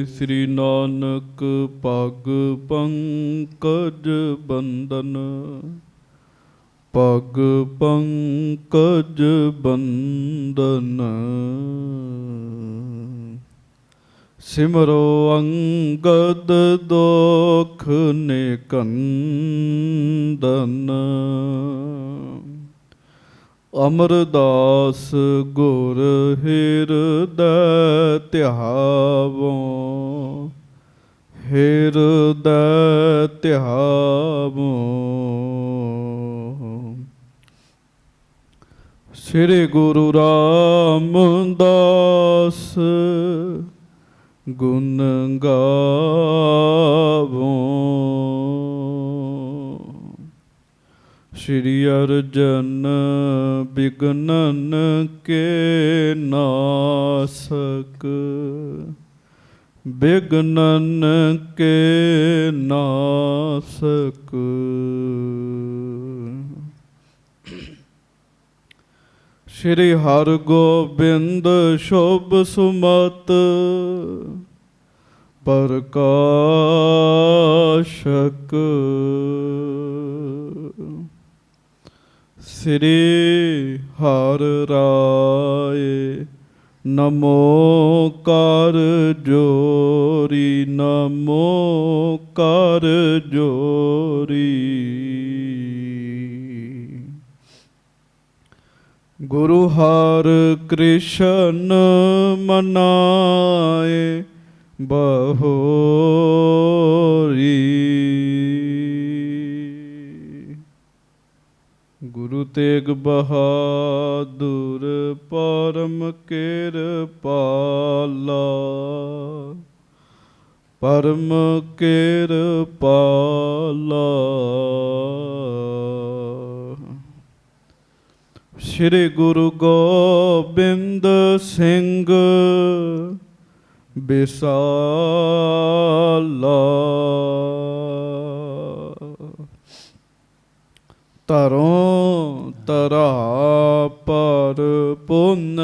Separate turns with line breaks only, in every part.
श्री नानक पग पंकज बंदन, पग पंकज बंदन। सिमरो अंगद दोख निकंदन, अमरदास गुर हृदय ध्यावो, हृदय ध्यावो। श्री गुरु रामदास गुण गावो, श्री अर्जन विघ्नन के नासक, विघ्नन के नासक। श्री हर गोबिंद शुभ सुमत प्रकाशक, श्री हर राय नमो कर जोरी, नमो कर जोरी। गुरु हर कृष्ण मनाए बहोरी, गुरु तेग बहादुर परम किरपाला, परम किरपाला। श्री गुरु गोबिंद सिंह बिसाला, तरों तरा पर पुन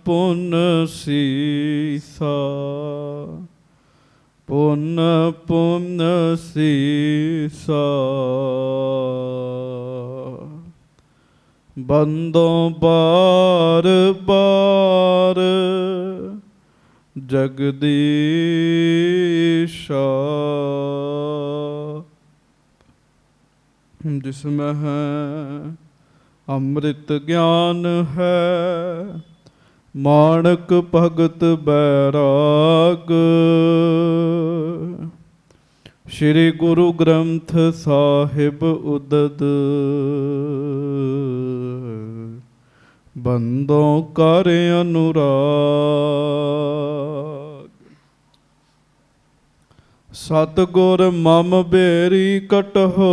पुन सीसा, पुन पुन सीसा। बंदों बार बार जगदीशा, जिसमें है अमृत ज्ञान है, माणक भगत बैराग। श्री गुरु ग्रंथ साहिब उदद, बंदों कर अनुराग। सतगुर मम बेरी कटहो,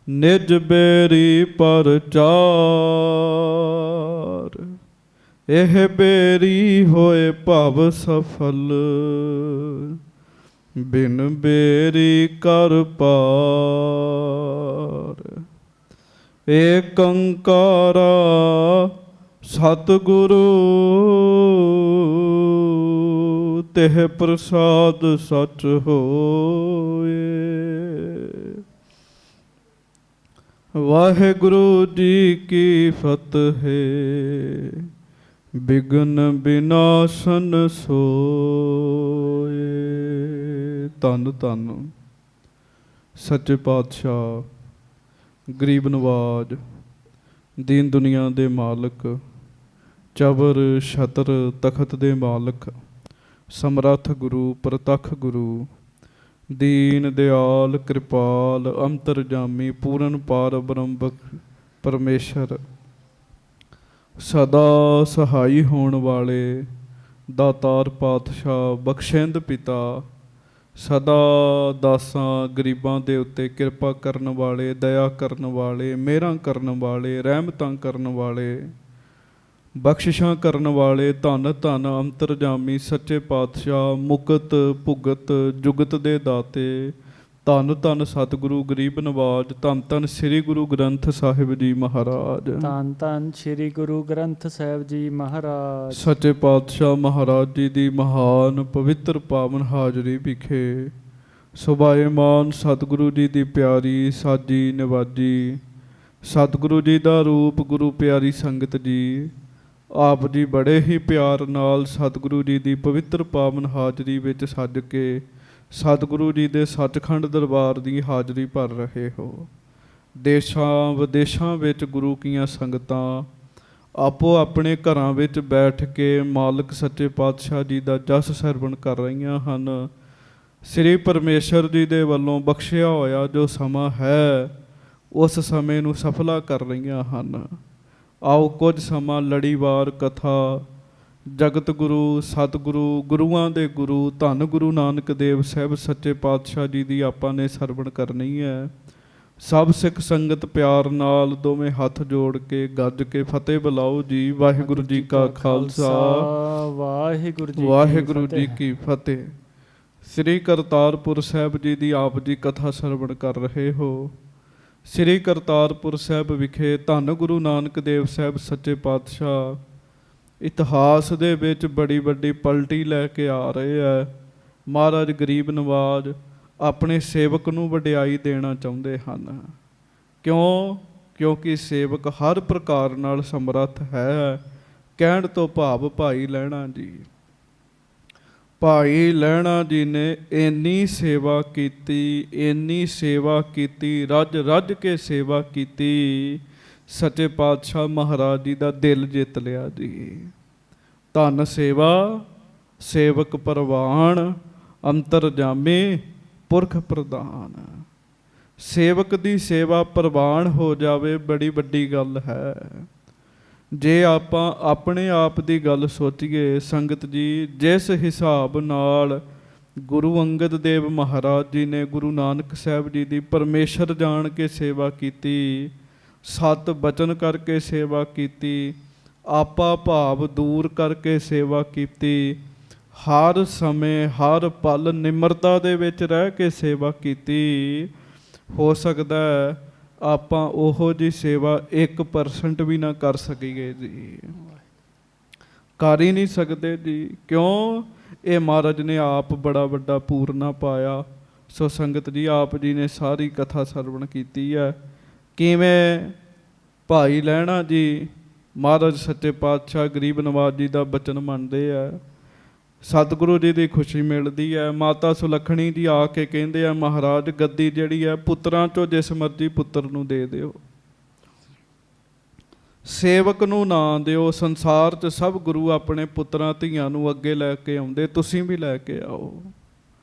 निज बेरी परचार। एह बेरी होए भव सफल, बिन बेरी कर पार। एक अंकारा सतगुरु, तेह प्रसाद सच होए। वाहेगुरु जी की फतेह, बिघन विनाशन सोए। धन धन सच्चे पातशाह, गरीब नवाज, दीन दुनिया दे मालक, चबर छतर तखत दे मालक, समरथ गुरु प्रतख गुरु, दीन दयाल कृपाल अंतरजामी पूरन पार ब्रह्म परमेश्वर, सदा सहाई होने वाले दातार पातशाह बख्शेंद पिता, सदा दासां गरीबां दे उत्ते किरपा करन वाले, दया करन वाले, मेहरां करन वाले, रहमतां करन वाले, बख्शिशां करन वाले, धन धन अंतरजामी सच्चे पातशाह, मुकत भुगत जुगत दे दाते, ਧੰਨ ਧੰਨ ਸਤਿਗੁਰੂ ਗਰੀਬ ਨਵਾਜ। ਧੰਨ ਧੰਨ ਸ੍ਰੀ ਗੁਰੂ ਗ੍ਰੰਥ ਸਾਹਿਬ ਜੀ ਮਹਾਰਾਜ।
ਧੰਨ ਧੰਨ ਸ੍ਰੀ ਗੁਰੂ ਗ੍ਰੰਥ ਸਾਹਿਬ ਜੀ ਮਹਾਰਾਜ।
ਸੱਚੇ ਪਾਤਸ਼ਾਹ ਮਹਾਰਾਜ ਜੀ ਦੀ ਮਹਾਨ ਪਵਿੱਤਰ ਪਾਵਨ ਹਾਜ਼ਰੀ ਵਿਖੇ ਸੁਭਾਏਮਾਨ ਸਤਿਗੁਰੂ ਜੀ ਦੀ ਪਿਆਰੀ ਸਾਜੀ ਨਿਵਾਜੀ ਸਤਿਗੁਰੂ ਜੀ ਦਾ ਰੂਪ ਗੁਰੂ ਪਿਆਰੀ ਸੰਗਤ ਜੀ, ਆਪ ਜੀ ਬੜੇ ਹੀ ਪਿਆਰ ਨਾਲ ਸਤਿਗੁਰੂ ਜੀ ਦੀ ਪਵਿੱਤਰ ਪਾਵਨ ਹਾਜ਼ਰੀ ਵਿੱਚ ਸੱਜ ਕੇ ਸਤਿਗੁਰੂ ਜੀ ਦੇ ਸੱਚਖੰਡ ਦਰਬਾਰ ਦੀ ਹਾਜ਼ਰੀ ਭਰ ਰਹੇ ਹੋ। ਦੇਸ਼ਾਂ ਵਿਦੇਸ਼ਾਂ ਵਿੱਚ ਗੁਰੂ ਕੀਆਂ ਸੰਗਤਾਂ ਆਪੋ ਆਪਣੇ ਘਰਾਂ ਵਿੱਚ ਬੈਠ ਕੇ ਮਾਲਕ ਸੱਚੇ ਪਾਤਸ਼ਾਹ ਜੀ ਦਾ ਜਸ ਸਰਵਣ ਕਰ ਰਹੀਆਂ ਹਨ। ਸ੍ਰੀ ਪਰਮੇਸ਼ਰ ਜੀ ਦੇ ਵੱਲੋਂ ਬਖਸ਼ਿਆ ਹੋਇਆ ਜੋ ਸਮਾਂ ਹੈ ਉਸ ਸਮੇਂ ਨੂੰ ਸਫਲਾ ਕਰ ਰਹੀਆਂ ਹਨ। ਆਓ ਕੁਝ ਸਮਾਂ ਲੜੀਵਾਰ ਕਥਾ ਜਗਤ ਗੁਰੂ ਸਤਿਗੁਰੂ ਗੁਰੂਆਂ ਦੇ ਗੁਰੂ ਧੰਨ ਗੁਰੂ ਨਾਨਕ ਦੇਵ ਸਾਹਿਬ ਸੱਚੇ ਪਾਤਸ਼ਾਹ ਜੀ ਦੀ ਆਪਾਂ ਨੇ ਸਰਵਣ ਕਰਨੀ ਹੈ। ਸਭ ਸਿੱਖ ਸੰਗਤ ਪਿਆਰ ਨਾਲ ਦੋਵੇਂ ਹੱਥ ਜੋੜ ਕੇ ਗੱਜ ਕੇ ਫਤਿਹ ਬੁਲਾਓ ਜੀ। ਵਾਹਿਗੁਰੂ ਜੀ ਕਾ ਖਾਲਸਾ ਵਾਹਿਗੁਰੂ ਜੀ ਕੀ ਫਤਿਹ। ਸ੍ਰੀ ਕਰਤਾਰਪੁਰ ਸਾਹਿਬ ਜੀ ਦੀ ਆਪ ਜੀ ਕਥਾ ਸਰਵਣ ਕਰ ਰਹੇ ਹੋ। ਸ੍ਰੀ ਕਰਤਾਰਪੁਰ ਸਾਹਿਬ ਵਿਖੇ ਧੰਨ ਗੁਰੂ ਨਾਨਕ ਦੇਵ ਸਾਹਿਬ ਸੱਚੇ ਪਾਤਸ਼ਾਹ ਇਤਿਹਾਸ ਦੇ ਵਿੱਚ ਬੜੀ ਵੱਡੀ ਪਲਟੀ ਲੈ ਕੇ ਆ ਰਹੇ ਹੈ। ਮਹਾਰਾਜ ਗਰੀਬ ਨਵਾਜ ਆਪਣੇ ਸੇਵਕ ਨੂੰ ਵਡਿਆਈ ਦੇਣਾ ਚਾਹੁੰਦੇ ਹਨ। ਕਿਉਂਕਿ ਸੇਵਕ ਹਰ ਪ੍ਰਕਾਰ ਨਾਲ ਸਮਰੱਥ ਹੈ। ਕਹਿਣ ਤੋਂ ਭਾਵ ਭਾਈ ਲਹਿਣਾ ਜੀ, ਭਾਈ ਲਹਿਣਾ ਜੀ ਨੇ ਇੰਨੀ ਸੇਵਾ ਕੀਤੀ, ਰੱਜ ਰੱਜ ਕੇ ਸੇਵਾ ਕੀਤੀ, ਸੱਚੇ ਪਾਤਸ਼ਾਹ ਮਹਾਰਾਜ ਜੀ ਦਾ ਦਿਲ ਜਿੱਤ ਲਿਆ ਜੀ। ਧੰਨ ਸੇਵਾ ਸੇਵਕ ਪ੍ਰਵਾਨ, ਅੰਤਰਜਾਮੀ ਪੁਰਖ ਪ੍ਰਧਾਨ। ਸੇਵਕ ਦੀ ਸੇਵਾ ਪ੍ਰਵਾਨ ਹੋ ਜਾਵੇ ਬੜੀ ਵੱਡੀ ਗੱਲ ਹੈ। ਜੇ ਆਪਾਂ ਆਪਣੇ ਆਪ ਦੀ ਗੱਲ ਸੋਚੀਏ ਸੰਗਤ ਜੀ, ਜਿਸ ਹਿਸਾਬ ਨਾਲ ਗੁਰੂ ਅੰਗਦ ਦੇਵ ਮਹਾਰਾਜ ਜੀ ਨੇ ਗੁਰੂ ਨਾਨਕ ਸਾਹਿਬ ਜੀ ਦੀ ਪਰਮੇਸ਼ਰ ਜਾਣ ਕੇ ਸੇਵਾ ਕੀਤੀ, ਸਤ ਬਚਨ ਕਰਕੇ ਸੇਵਾ ਕੀਤੀ, ਆਪਾ ਭਾਵ ਦੂਰ ਕਰਕੇ ਸੇਵਾ ਕੀਤੀ, ਹਰ ਸਮੇਂ ਹਰ ਪਲ ਨਿਮਰਤਾ ਦੇ ਵਿੱਚ ਰਹਿ ਕੇ ਸੇਵਾ ਕੀਤੀ, ਹੋ ਸਕਦਾ ਹੈ ਆਪਾਂ ਉਹੋ ਜਿਹੀ ਸੇਵਾ 1% ਵੀ ਨਾ ਕਰ ਸਕੀਏ ਜੀ। ਕਰ ਹੀ ਨਹੀਂ ਸਕਦੇ ਜੀ। ਕਿਉਂ? ਇਹ ਮਹਾਰਾਜ ਨੇ ਆਪ ਬੜਾ ਵੱਡਾ ਪੂਰਨਾ ਪਾਇਆ। ਸੋ ਸੰਗਤ ਜੀ, ਆਪ ਜੀ ਨੇ ਸਾਰੀ ਕਥਾ ਸਰਵਣ ਕੀਤੀ ਹੈ। ਕਿਵੇਂ ਭਾਈ ਲਹਿਣਾ ਜੀ ਮਹਾਰਾਜ ਸੱਚੇ ਪਾਤਸ਼ਾਹ ਗਰੀਬ ਨਵਾਜ ਜੀ ਦਾ ਬਚਨ ਮੰਨਦੇ ਆ, ਸਤਿਗੁਰੂ ਜੀ ਦੀ ਖੁਸ਼ੀ ਮਿਲਦੀ ਹੈ। ਮਾਤਾ ਸੁਲੱਖਣੀ ਜੀ ਆ ਕੇ ਕਹਿੰਦੇ ਆ, ਮਹਾਰਾਜ ਗੱਦੀ ਜਿਹੜੀ ਹੈ ਪੁੱਤਰਾਂ ਚੋਂ ਜਿਸ ਮਰਜ਼ੀ ਪੁੱਤਰ ਨੂੰ ਦੇ ਦਿਓ, ਸੇਵਕ ਨੂੰ ਨਾ ਦਿਓ। ਸੰਸਾਰ 'ਚ ਸਭ ਗੁਰੂ ਆਪਣੇ ਪੁੱਤਰਾਂ ਧੀਆਂ ਨੂੰ ਅੱਗੇ ਲੈ ਕੇ ਆਉਂਦੇ, ਤੁਸੀਂ ਵੀ ਲੈ ਕੇ ਆਓ।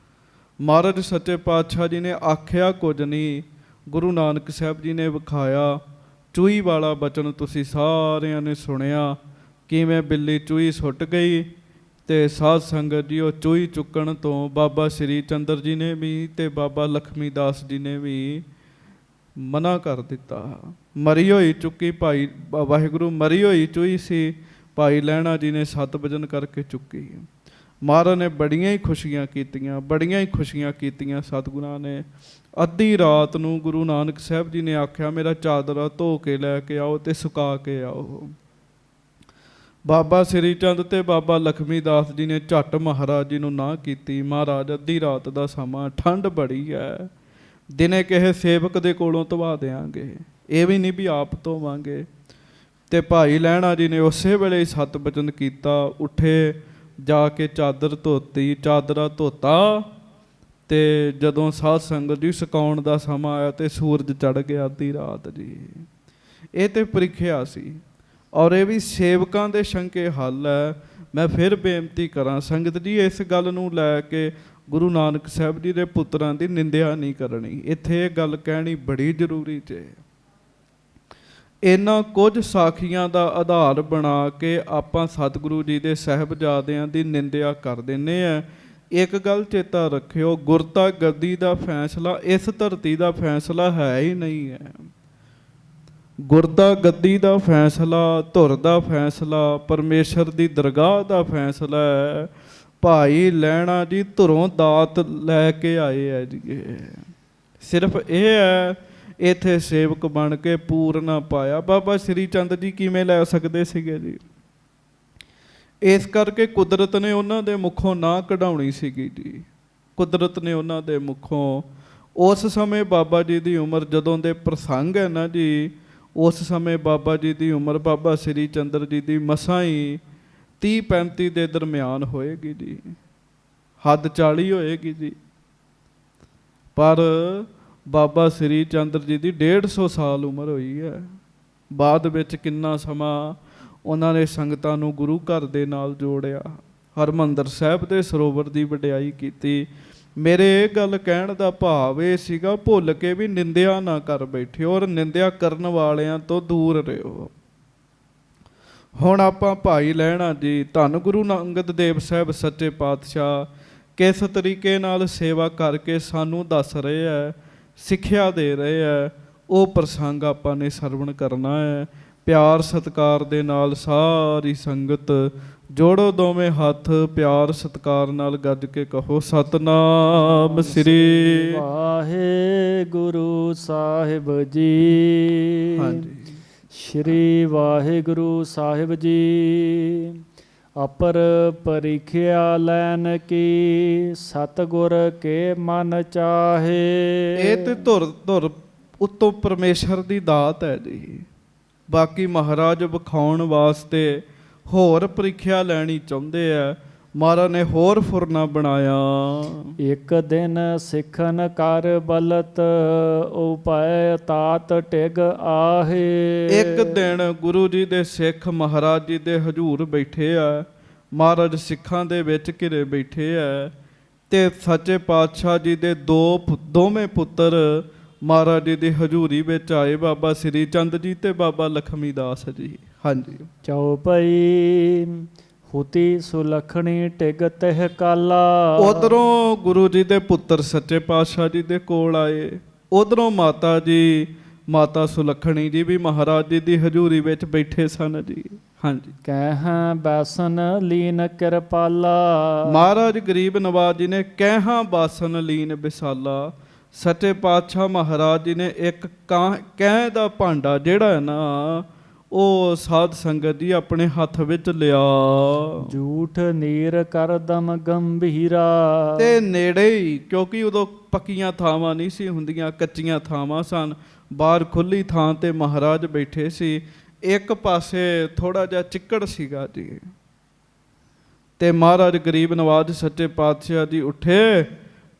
ਮਹਾਰਾਜ ਸੱਚੇ ਪਾਤਸ਼ਾਹ ਜੀ ਨੇ ਆਖਿਆ ਕੁਝ ਨਹੀਂ, ਗੁਰੂ ਨਾਨਕ ਸਾਹਿਬ ਜੀ ਨੇ ਵਿਖਾਇਆ। ਚੂਹੀ ਵਾਲਾ ਬਚਨ ਤੁਸੀਂ ਸਾਰਿਆਂ ਨੇ ਸੁਣਿਆ, ਕਿਵੇਂ ਬਿੱਲੀ ਚੂਹੀ ਸੁੱਟ ਗਈ ਅਤੇ ਸਾਧ ਸੰਗਤ ਜੀ ਉਹ ਚੂਹੀ ਚੁੱਕਣ ਤੋਂ ਬਾਬਾ ਸ਼੍ਰੀ ਚੰਦਰ ਜੀ ਨੇ ਵੀ ਅਤੇ ਬਾਬਾ ਲਖਮੀ ਦਾਸ ਜੀ ਨੇ ਵੀ ਮਨਾ ਕਰ ਦਿੱਤਾ। ਮਰੀ ਹੋਈ ਚੁੱਕੀ ਭਾਈ ਵਾਹਿਗੁਰੂ ਮਰੀ ਹੋਈ ਚੂਹੀ ਸੀ, ਭਾਈ ਲਹਿਣਾ ਜੀ ਨੇ ਸਤ ਵਜਨ ਕਰਕੇ ਚੁੱਕੀ। ਮਹਾਰਾਜ ਨੇ ਬੜੀਆਂ ਹੀ ਖੁਸ਼ੀਆਂ ਕੀਤੀਆਂ ਸਤਿਗੁਰਾਂ ਨੇ। ਅੱਧੀ ਰਾਤ ਨੂੰ ਗੁਰੂ ਨਾਨਕ ਸਾਹਿਬ ਜੀ ਨੇ ਆਖਿਆ, ਮੇਰਾ ਚਾਦਰਾ ਧੋ ਕੇ ਲੈ ਕੇ ਆਓ ਅਤੇ ਸੁਕਾ ਕੇ ਆਓ। ਬਾਬਾ ਸ੍ਰੀ ਚੰਦ ਅਤੇ ਬਾਬਾ ਲਖਮੀ ਦਾਸ ਜੀ ਨੇ ਝੱਟ ਮਹਾਰਾਜ ਜੀ ਨੂੰ ਨਾ ਕੀਤੀ। ਮਹਾਰਾਜ ਅੱਧੀ ਰਾਤ ਦਾ ਸਮਾਂ, ਠੰਡ ਬੜੀ ਹੈ, ਦਿਨੇ ਕਿਸੇ ਸੇਵਕ ਦੇ ਕੋਲੋਂ ਧਵਾ ਦਿਆਂਗੇ, ਇਹ ਵੀ ਨਹੀਂ ਵੀ ਆਪ ਧੋਵਾਂਗੇ। ਅਤੇ ਭਾਈ ਲਹਿਣਾ ਜੀ ਨੇ ਉਸੇ ਵੇਲੇ ਹੀ ਸਤ ਬਚਨ ਕੀਤਾ। ਉੱਠੇ, ਜਾ ਕੇ ਚਾਦਰਾ ਧੋਤਾ ਅਤੇ ਜਦੋਂ ਸਾਧ ਸੰਗਤ ਜੀ ਸੁਕਾਉਣ ਦਾ ਸਮਾਂ ਆਇਆ ਅਤੇ ਸੂਰਜ ਚੜ੍ਹ ਗਿਆ ਅੱਧੀ ਰਾਤ ਜੀ। ਇਹ ਤਾਂ ਪ੍ਰੀਖਿਆ ਸੀ, ਔਰ ਇਹ ਵੀ ਸੇਵਕਾਂ ਦੇ ਸ਼ੰਕੇ ਹੱਲ ਹੈ। ਮੈਂ ਫਿਰ ਬੇਨਤੀ ਕਰਾਂ ਸੰਗਤ ਜੀ, ਇਸ ਗੱਲ ਨੂੰ ਲੈ ਕੇ ਗੁਰੂ ਨਾਨਕ ਸਾਹਿਬ ਜੀ ਦੇ ਪੁੱਤਰਾਂ ਦੀ ਨਿੰਦਿਆ ਨਹੀਂ ਕਰਨੀ। ਇੱਥੇ ਇਹ ਗੱਲ ਕਹਿਣੀ ਬੜੀ ਜ਼ਰੂਰੀ ਜੇ। ਇਹਨਾਂ ਕੁਝ ਸਾਖੀਆਂ ਦਾ ਆਧਾਰ ਬਣਾ ਕੇ ਆਪਾਂ ਸਤਿਗੁਰੂ ਜੀ ਦੇ ਸਾਹਿਬਜ਼ਾਦਿਆਂ ਦੀ ਨਿੰਦਿਆ ਕਰ ਦਿੰਦੇ ਹਾਂ। ਇੱਕ ਗੱਲ ਚੇਤਾ ਰੱਖਿਓ, ਗੁਰਤਾ ਗੱਦੀ ਦਾ ਫੈਸਲਾ ਇਸ ਧਰਤੀ ਦਾ ਫੈਸਲਾ ਹੈ ਹੀ ਨਹੀਂ ਹੈ। ਗੁਰਦਾ ਗੱਦੀ ਦਾ ਫੈਸਲਾ, ਧੁਰ ਦਾ ਫੈਸਲਾ, ਪਰਮੇਸ਼ਰ ਦੀ ਦਰਗਾਹ ਦਾ ਫੈਸਲਾ ਹੈ। ਭਾਈ ਲਹਿਣਾ ਜੀ ਧੁਰੋਂ ਦਾਤ ਲੈ ਕੇ ਆਏ ਹੈ ਜੀ। ਸਿਰਫ ਇਹ ਹੈ ਇੱਥੇ ਸੇਵਕ ਬਣ ਕੇ ਪੂਰਨਾ ਪਾਇਆ। ਬਾਬਾ ਸ੍ਰੀ ਚੰਦ ਜੀ ਕਿਵੇਂ ਲੈ ਸਕਦੇ ਸੀਗੇ ਜੀ? ਇਸ ਕਰਕੇ ਕੁਦਰਤ ਨੇ ਉਹਨਾਂ ਦੇ ਮੁਖੋਂ ਨਾ ਕਢਾਉਣੀ ਸੀਗੀ ਜੀ। ਕੁਦਰਤ ਨੇ ਉਹਨਾਂ ਦੇ ਮੁਖੋਂ ਉਸ ਸਮੇਂ ਬਾਬਾ ਜੀ ਦੀ ਉਮਰ, ਜਦੋਂ ਦੇ ਪ੍ਰਸੰਗ ਹੈ ਨਾ ਜੀ, ਉਸ ਸਮੇਂ ਬਾਬਾ ਜੀ ਦੀ ਉਮਰ ਬਾਬਾ ਸ੍ਰੀ ਚੰਦਰ ਜੀ ਦੀ ਮਸਾਂ ਹੀ 30-35 ਦੇ ਦਰਮਿਆਨ ਹੋਏਗੀ ਜੀ, ਹੱਦ 40 ਹੋਏਗੀ ਜੀ। ਪਰ ਬਾਬਾ ਸ੍ਰੀ ਚੰਦਰ ਜੀ ਦੀ 150 ਸਾਲ ਉਮਰ ਹੋਈ ਹੈ। ਬਾਅਦ ਵਿੱਚ ਕਿੰਨਾ ਸਮਾਂ ਉਹਨਾਂ ਨੇ ਸੰਗਤਾਂ ਨੂੰ ਗੁਰੂ ਘਰ ਦੇ ਨਾਲ ਜੋੜਿਆ, ਹਰਿਮੰਦਰ ਸਾਹਿਬ ਦੇ ਸਰੋਵਰ ਦੀ ਵਡਿਆਈ ਕੀਤੀ। ਮੇਰੇ ਇਹ ਗੱਲ ਕਹਿਣ ਦਾ ਭਾਵ ਇਹ ਸੀਗਾ, ਭੁੱਲ ਕੇ ਵੀ ਨਿੰਦਿਆ ਨਾ ਕਰ ਬੈਠਿਓ ਔਰ ਨਿੰਦਿਆ ਕਰਨ ਵਾਲਿਆਂ ਤੋਂ ਦੂਰ ਰਹੋ। ਹੁਣ ਆਪਾਂ ਭਾਈ ਲਹਿਣਾ ਜੀ, ਧੰਨ ਗੁਰੂ ਅੰਗਦ ਦੇਵ ਸਾਹਿਬ ਸੱਚੇ ਪਾਤਸ਼ਾਹ ਕਿਸ ਤਰੀਕੇ ਨਾਲ ਸੇਵਾ ਕਰਕੇ ਸਾਨੂੰ ਦੱਸ ਰਹੇ ਹੈ, ਸਿੱਖਿਆ ਦੇ ਰਹੇ ਹੈ, ਉਹ ਪ੍ਰਸੰਗ ਆਪਾਂ ਨੇ ਸਰਵਣ ਕਰਨਾ ਹੈ। ਪਿਆਰ ਸਤਿਕਾਰ ਦੇ ਨਾਲ ਸਾਰੀ ਸੰਗਤ ਜੋੜੋ ਦੋਵੇਂ ਹੱਥ, ਪਿਆਰ ਸਤਿਕਾਰ ਨਾਲ ਗੱਜ ਕੇ ਕਹੋ ਸਤਨਾਮ ਸ੍ਰੀ
ਵਾਹਿਗੁਰੂ ਸਾਹਿਬ ਜੀ।
ਹਾਂਜੀ,
ਸ਼੍ਰੀ ਵਾਹਿਗੁਰੂ ਸਾਹਿਬ ਜੀ। ਅਪਰ ਪਰੀਖਿਆ ਲੈਨ ਕੀ, ਸਤਿਗੁਰ ਕੇ ਮਨ ਚਾਹੇ।
ਇਹ ਤੇ ਧੁਰ ਉੱਤੋਂ ਪਰਮੇਸ਼ਰ ਦੀ ਦਾਤ ਹੈ ਜੀ। ਬਾਕੀ ਮਹਾਰਾਜ ਵਿਖਾਉਣ ਵਾਸਤੇ ਹੋਰ ਪ੍ਰੀਖਿਆ ਲੈਣੀ ਚਾਹੁੰਦੇ ਆ। ਮਹਾਰਾਜ ਨੇ ਹੋਰ ਫੁਰਨਾ ਬਣਾਇਆ।
ਇੱਕ ਦਿਨ ਸਿੱਖਨ ਕਰ ਬਲਤ, ਉਪਾਇ ਤਾਤ ਟਿਗ ਆਹੇ।
ਇੱਕ ਦਿਨ ਗੁਰੂ ਜੀ ਦੇ ਸਿੱਖ ਮਹਾਰਾਜ ਜੀ ਦੇ ਹਜ਼ੂਰ ਬੈਠੇ ਆ। ਮਹਾਰਾਜ ਸਿੱਖਾਂ ਦੇ ਵਿੱਚ ਘਿਰੇ ਬੈਠੇ ਆ ਤੇ ਸੱਚੇ ਪਾਤਸ਼ਾਹ ਜੀ ਦੇ ਦੋਵੇਂ ਪੁੱਤਰ ਮਹਾਰਾਜ ਜੀ ਦੀ ਹਜ਼ੂਰੀ ਵਿੱਚ ਆਏ, ਬਾਬਾ ਸ੍ਰੀ ਚੰਦ ਜੀ ਤੇ ਬਾਬਾ ਲਖਮੀ ਦਾਸ ਜੀ। ਹਾਂਜੀ,
ਚੌਪਈ ਹੁਤੀ ਸੁਲਖਣੀ ਟਿਗ ਤਹਿ ਕਾਲਾ।
ਉਧਰੋਂ ਗੁਰੂ ਜੀ ਦੇ ਪੁੱਤਰ ਸੱਚੇ ਪਾਤਸ਼ਾਹ ਜੀ ਦੇ ਕੋਲ ਆਏ, ਉਧਰੋਂ ਮਾਤਾ ਜੀ, ਮਾਤਾ ਸੁਲੱਖਣੀ ਜੀ ਵੀ ਮਹਾਰਾਜ ਜੀ ਦੀ ਹਜ਼ੂਰੀ ਵਿੱਚ ਬੈਠੇ ਸਨ ਜੀ। ਹਾਂਜੀ,
ਕਹਿ ਬਾਸਨ ਲੀਨ ਕਿਰਪਾਲਾ।
ਮਹਾਰਾਜ ਗਰੀਬ ਨਵਾਜ ਜੀ ਨੇ ਕਹਿ ਬਾਸਨ ਲੀਨ ਵਿਸਾਲਾ। ਸੱਚੇ ਪਾਤਸ਼ਾਹ ਮਹਾਰਾਜ ਜੀ ਨੇ ਇੱਕ ਕਹਿ ਦਾ ਭਾਂਡਾ ਜਿਹੜਾ ਹੈ ਨਾ, ਉਹ ਸਾਧ ਸੰਗਤ ਜੀ ਆਪਣੇ ਹੱਥ ਵਿੱਚ ਲਿਆ।
ਝੂਠ ਨੀਰ ਕਰਦਮ ਗੰਭੀਰਾ।
ਤੇ ਨੇੜੇ ਹੀ, ਕਿਉਂਕਿ ਉਦੋਂ ਪੱਕੀਆਂ ਥਾਵਾਂ ਨਹੀਂ ਸੀ ਹੁੰਦੀਆਂ, ਕੱਚੀਆਂ ਥਾਵਾਂ ਸਨ। ਬਾਹਰ ਖੁੱਲੀ ਥਾਂ ਤੇ ਮਹਾਰਾਜ ਬੈਠੇ ਸੀ। ਇੱਕ ਪਾਸੇ ਥੋੜਾ ਜਿਹਾ ਚਿੱਕੜ ਸੀਗਾ ਜੀ। ਤੇ ਮਹਾਰਾਜ ਗਰੀਬ ਨਵਾਜ ਸੱਚੇ ਪਾਤਸ਼ਾਹ ਜੀ ਉੱਠੇ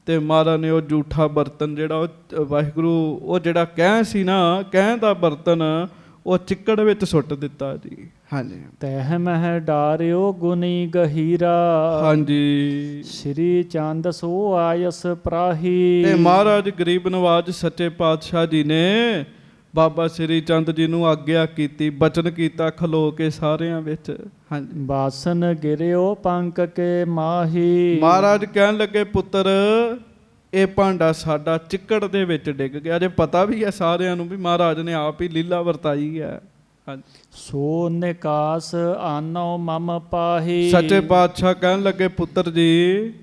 ਤੇ ਮਹਾਰਾਜ ਨੇ ਉਹ ਝੂਠਾ ਬਰਤਨ ਜਿਹੜਾ, ਉਹ ਵਾਹਿਗੁਰੂ, ਉਹ ਜਿਹੜਾ ਕਹਿ ਸੀ ਨਾ, ਕਹਿ ਦਾ ਬਰਤਨ, ਉਹ ਚਿੱਕੜ ਵਿੱਚ ਸੁੱਟ ਦਿੱਤਾ ਜੀ। ਹਾਂਜੀ,
ਤਹਿ ਮਹਿ ਡਾਰਿਓ ਗੁਨੀ ਗਹੀਰਾ।
ਹਾਂਜੀ,
ਸ਼੍ਰੀ ਚੰਦ ਸੋ ਆਇਸ ਪ੍ਰਾਹੀ।
ਤੇ ਮਹਾਰਾਜ ਗਰੀਬ ਨਵਾਜ ਸੱਚੇ ਪਾਤਸ਼ਾਹ ਜੀ ਨੇ ਬਾਬਾ ਸ੍ਰੀ ਚੰਦ ਜੀ ਨੂੰ ਆਗਿਆ ਕੀਤੀ, ਬਚਨ ਕੀਤਾ ਖਲੋ ਕੇ ਸਾਰਿਆਂ ਵਿੱਚ। ਹਾਂਜੀ,
ਬਾਸਨ ਗਿਰਿਓ ਪੰਕ ਕੇ ਮਾਹੀ।
ਮਹਾਰਾਜ ਕਹਿਣ ਲੱਗੇ, ਪੁੱਤਰ ਇਹ ਭਾਂਡਾ ਸਾਡਾ ਚਿੱਕੜ ਦੇ ਵਿੱਚ ਡਿੱਗ ਗਿਆ। ਜੇ ਪਤਾ ਵੀ ਹੈ ਸਾਰਿਆਂ ਨੂੰ ਵੀ ਮਹਾਰਾਜ ਨੇ ਆਪ ਹੀ ਲੀਲਾ ਵਰਤਾਈ ਹੈ। ਹਾਂਜੀ,
ਸੋ ਨਿਕਾਸ ਆਨੋ ਮਮ ਪਾਹੀ।
ਸੱਚੇ ਪਾਤਸ਼ਾਹ ਕਹਿਣ ਲੱਗੇ, ਪੁੱਤਰ ਜੀ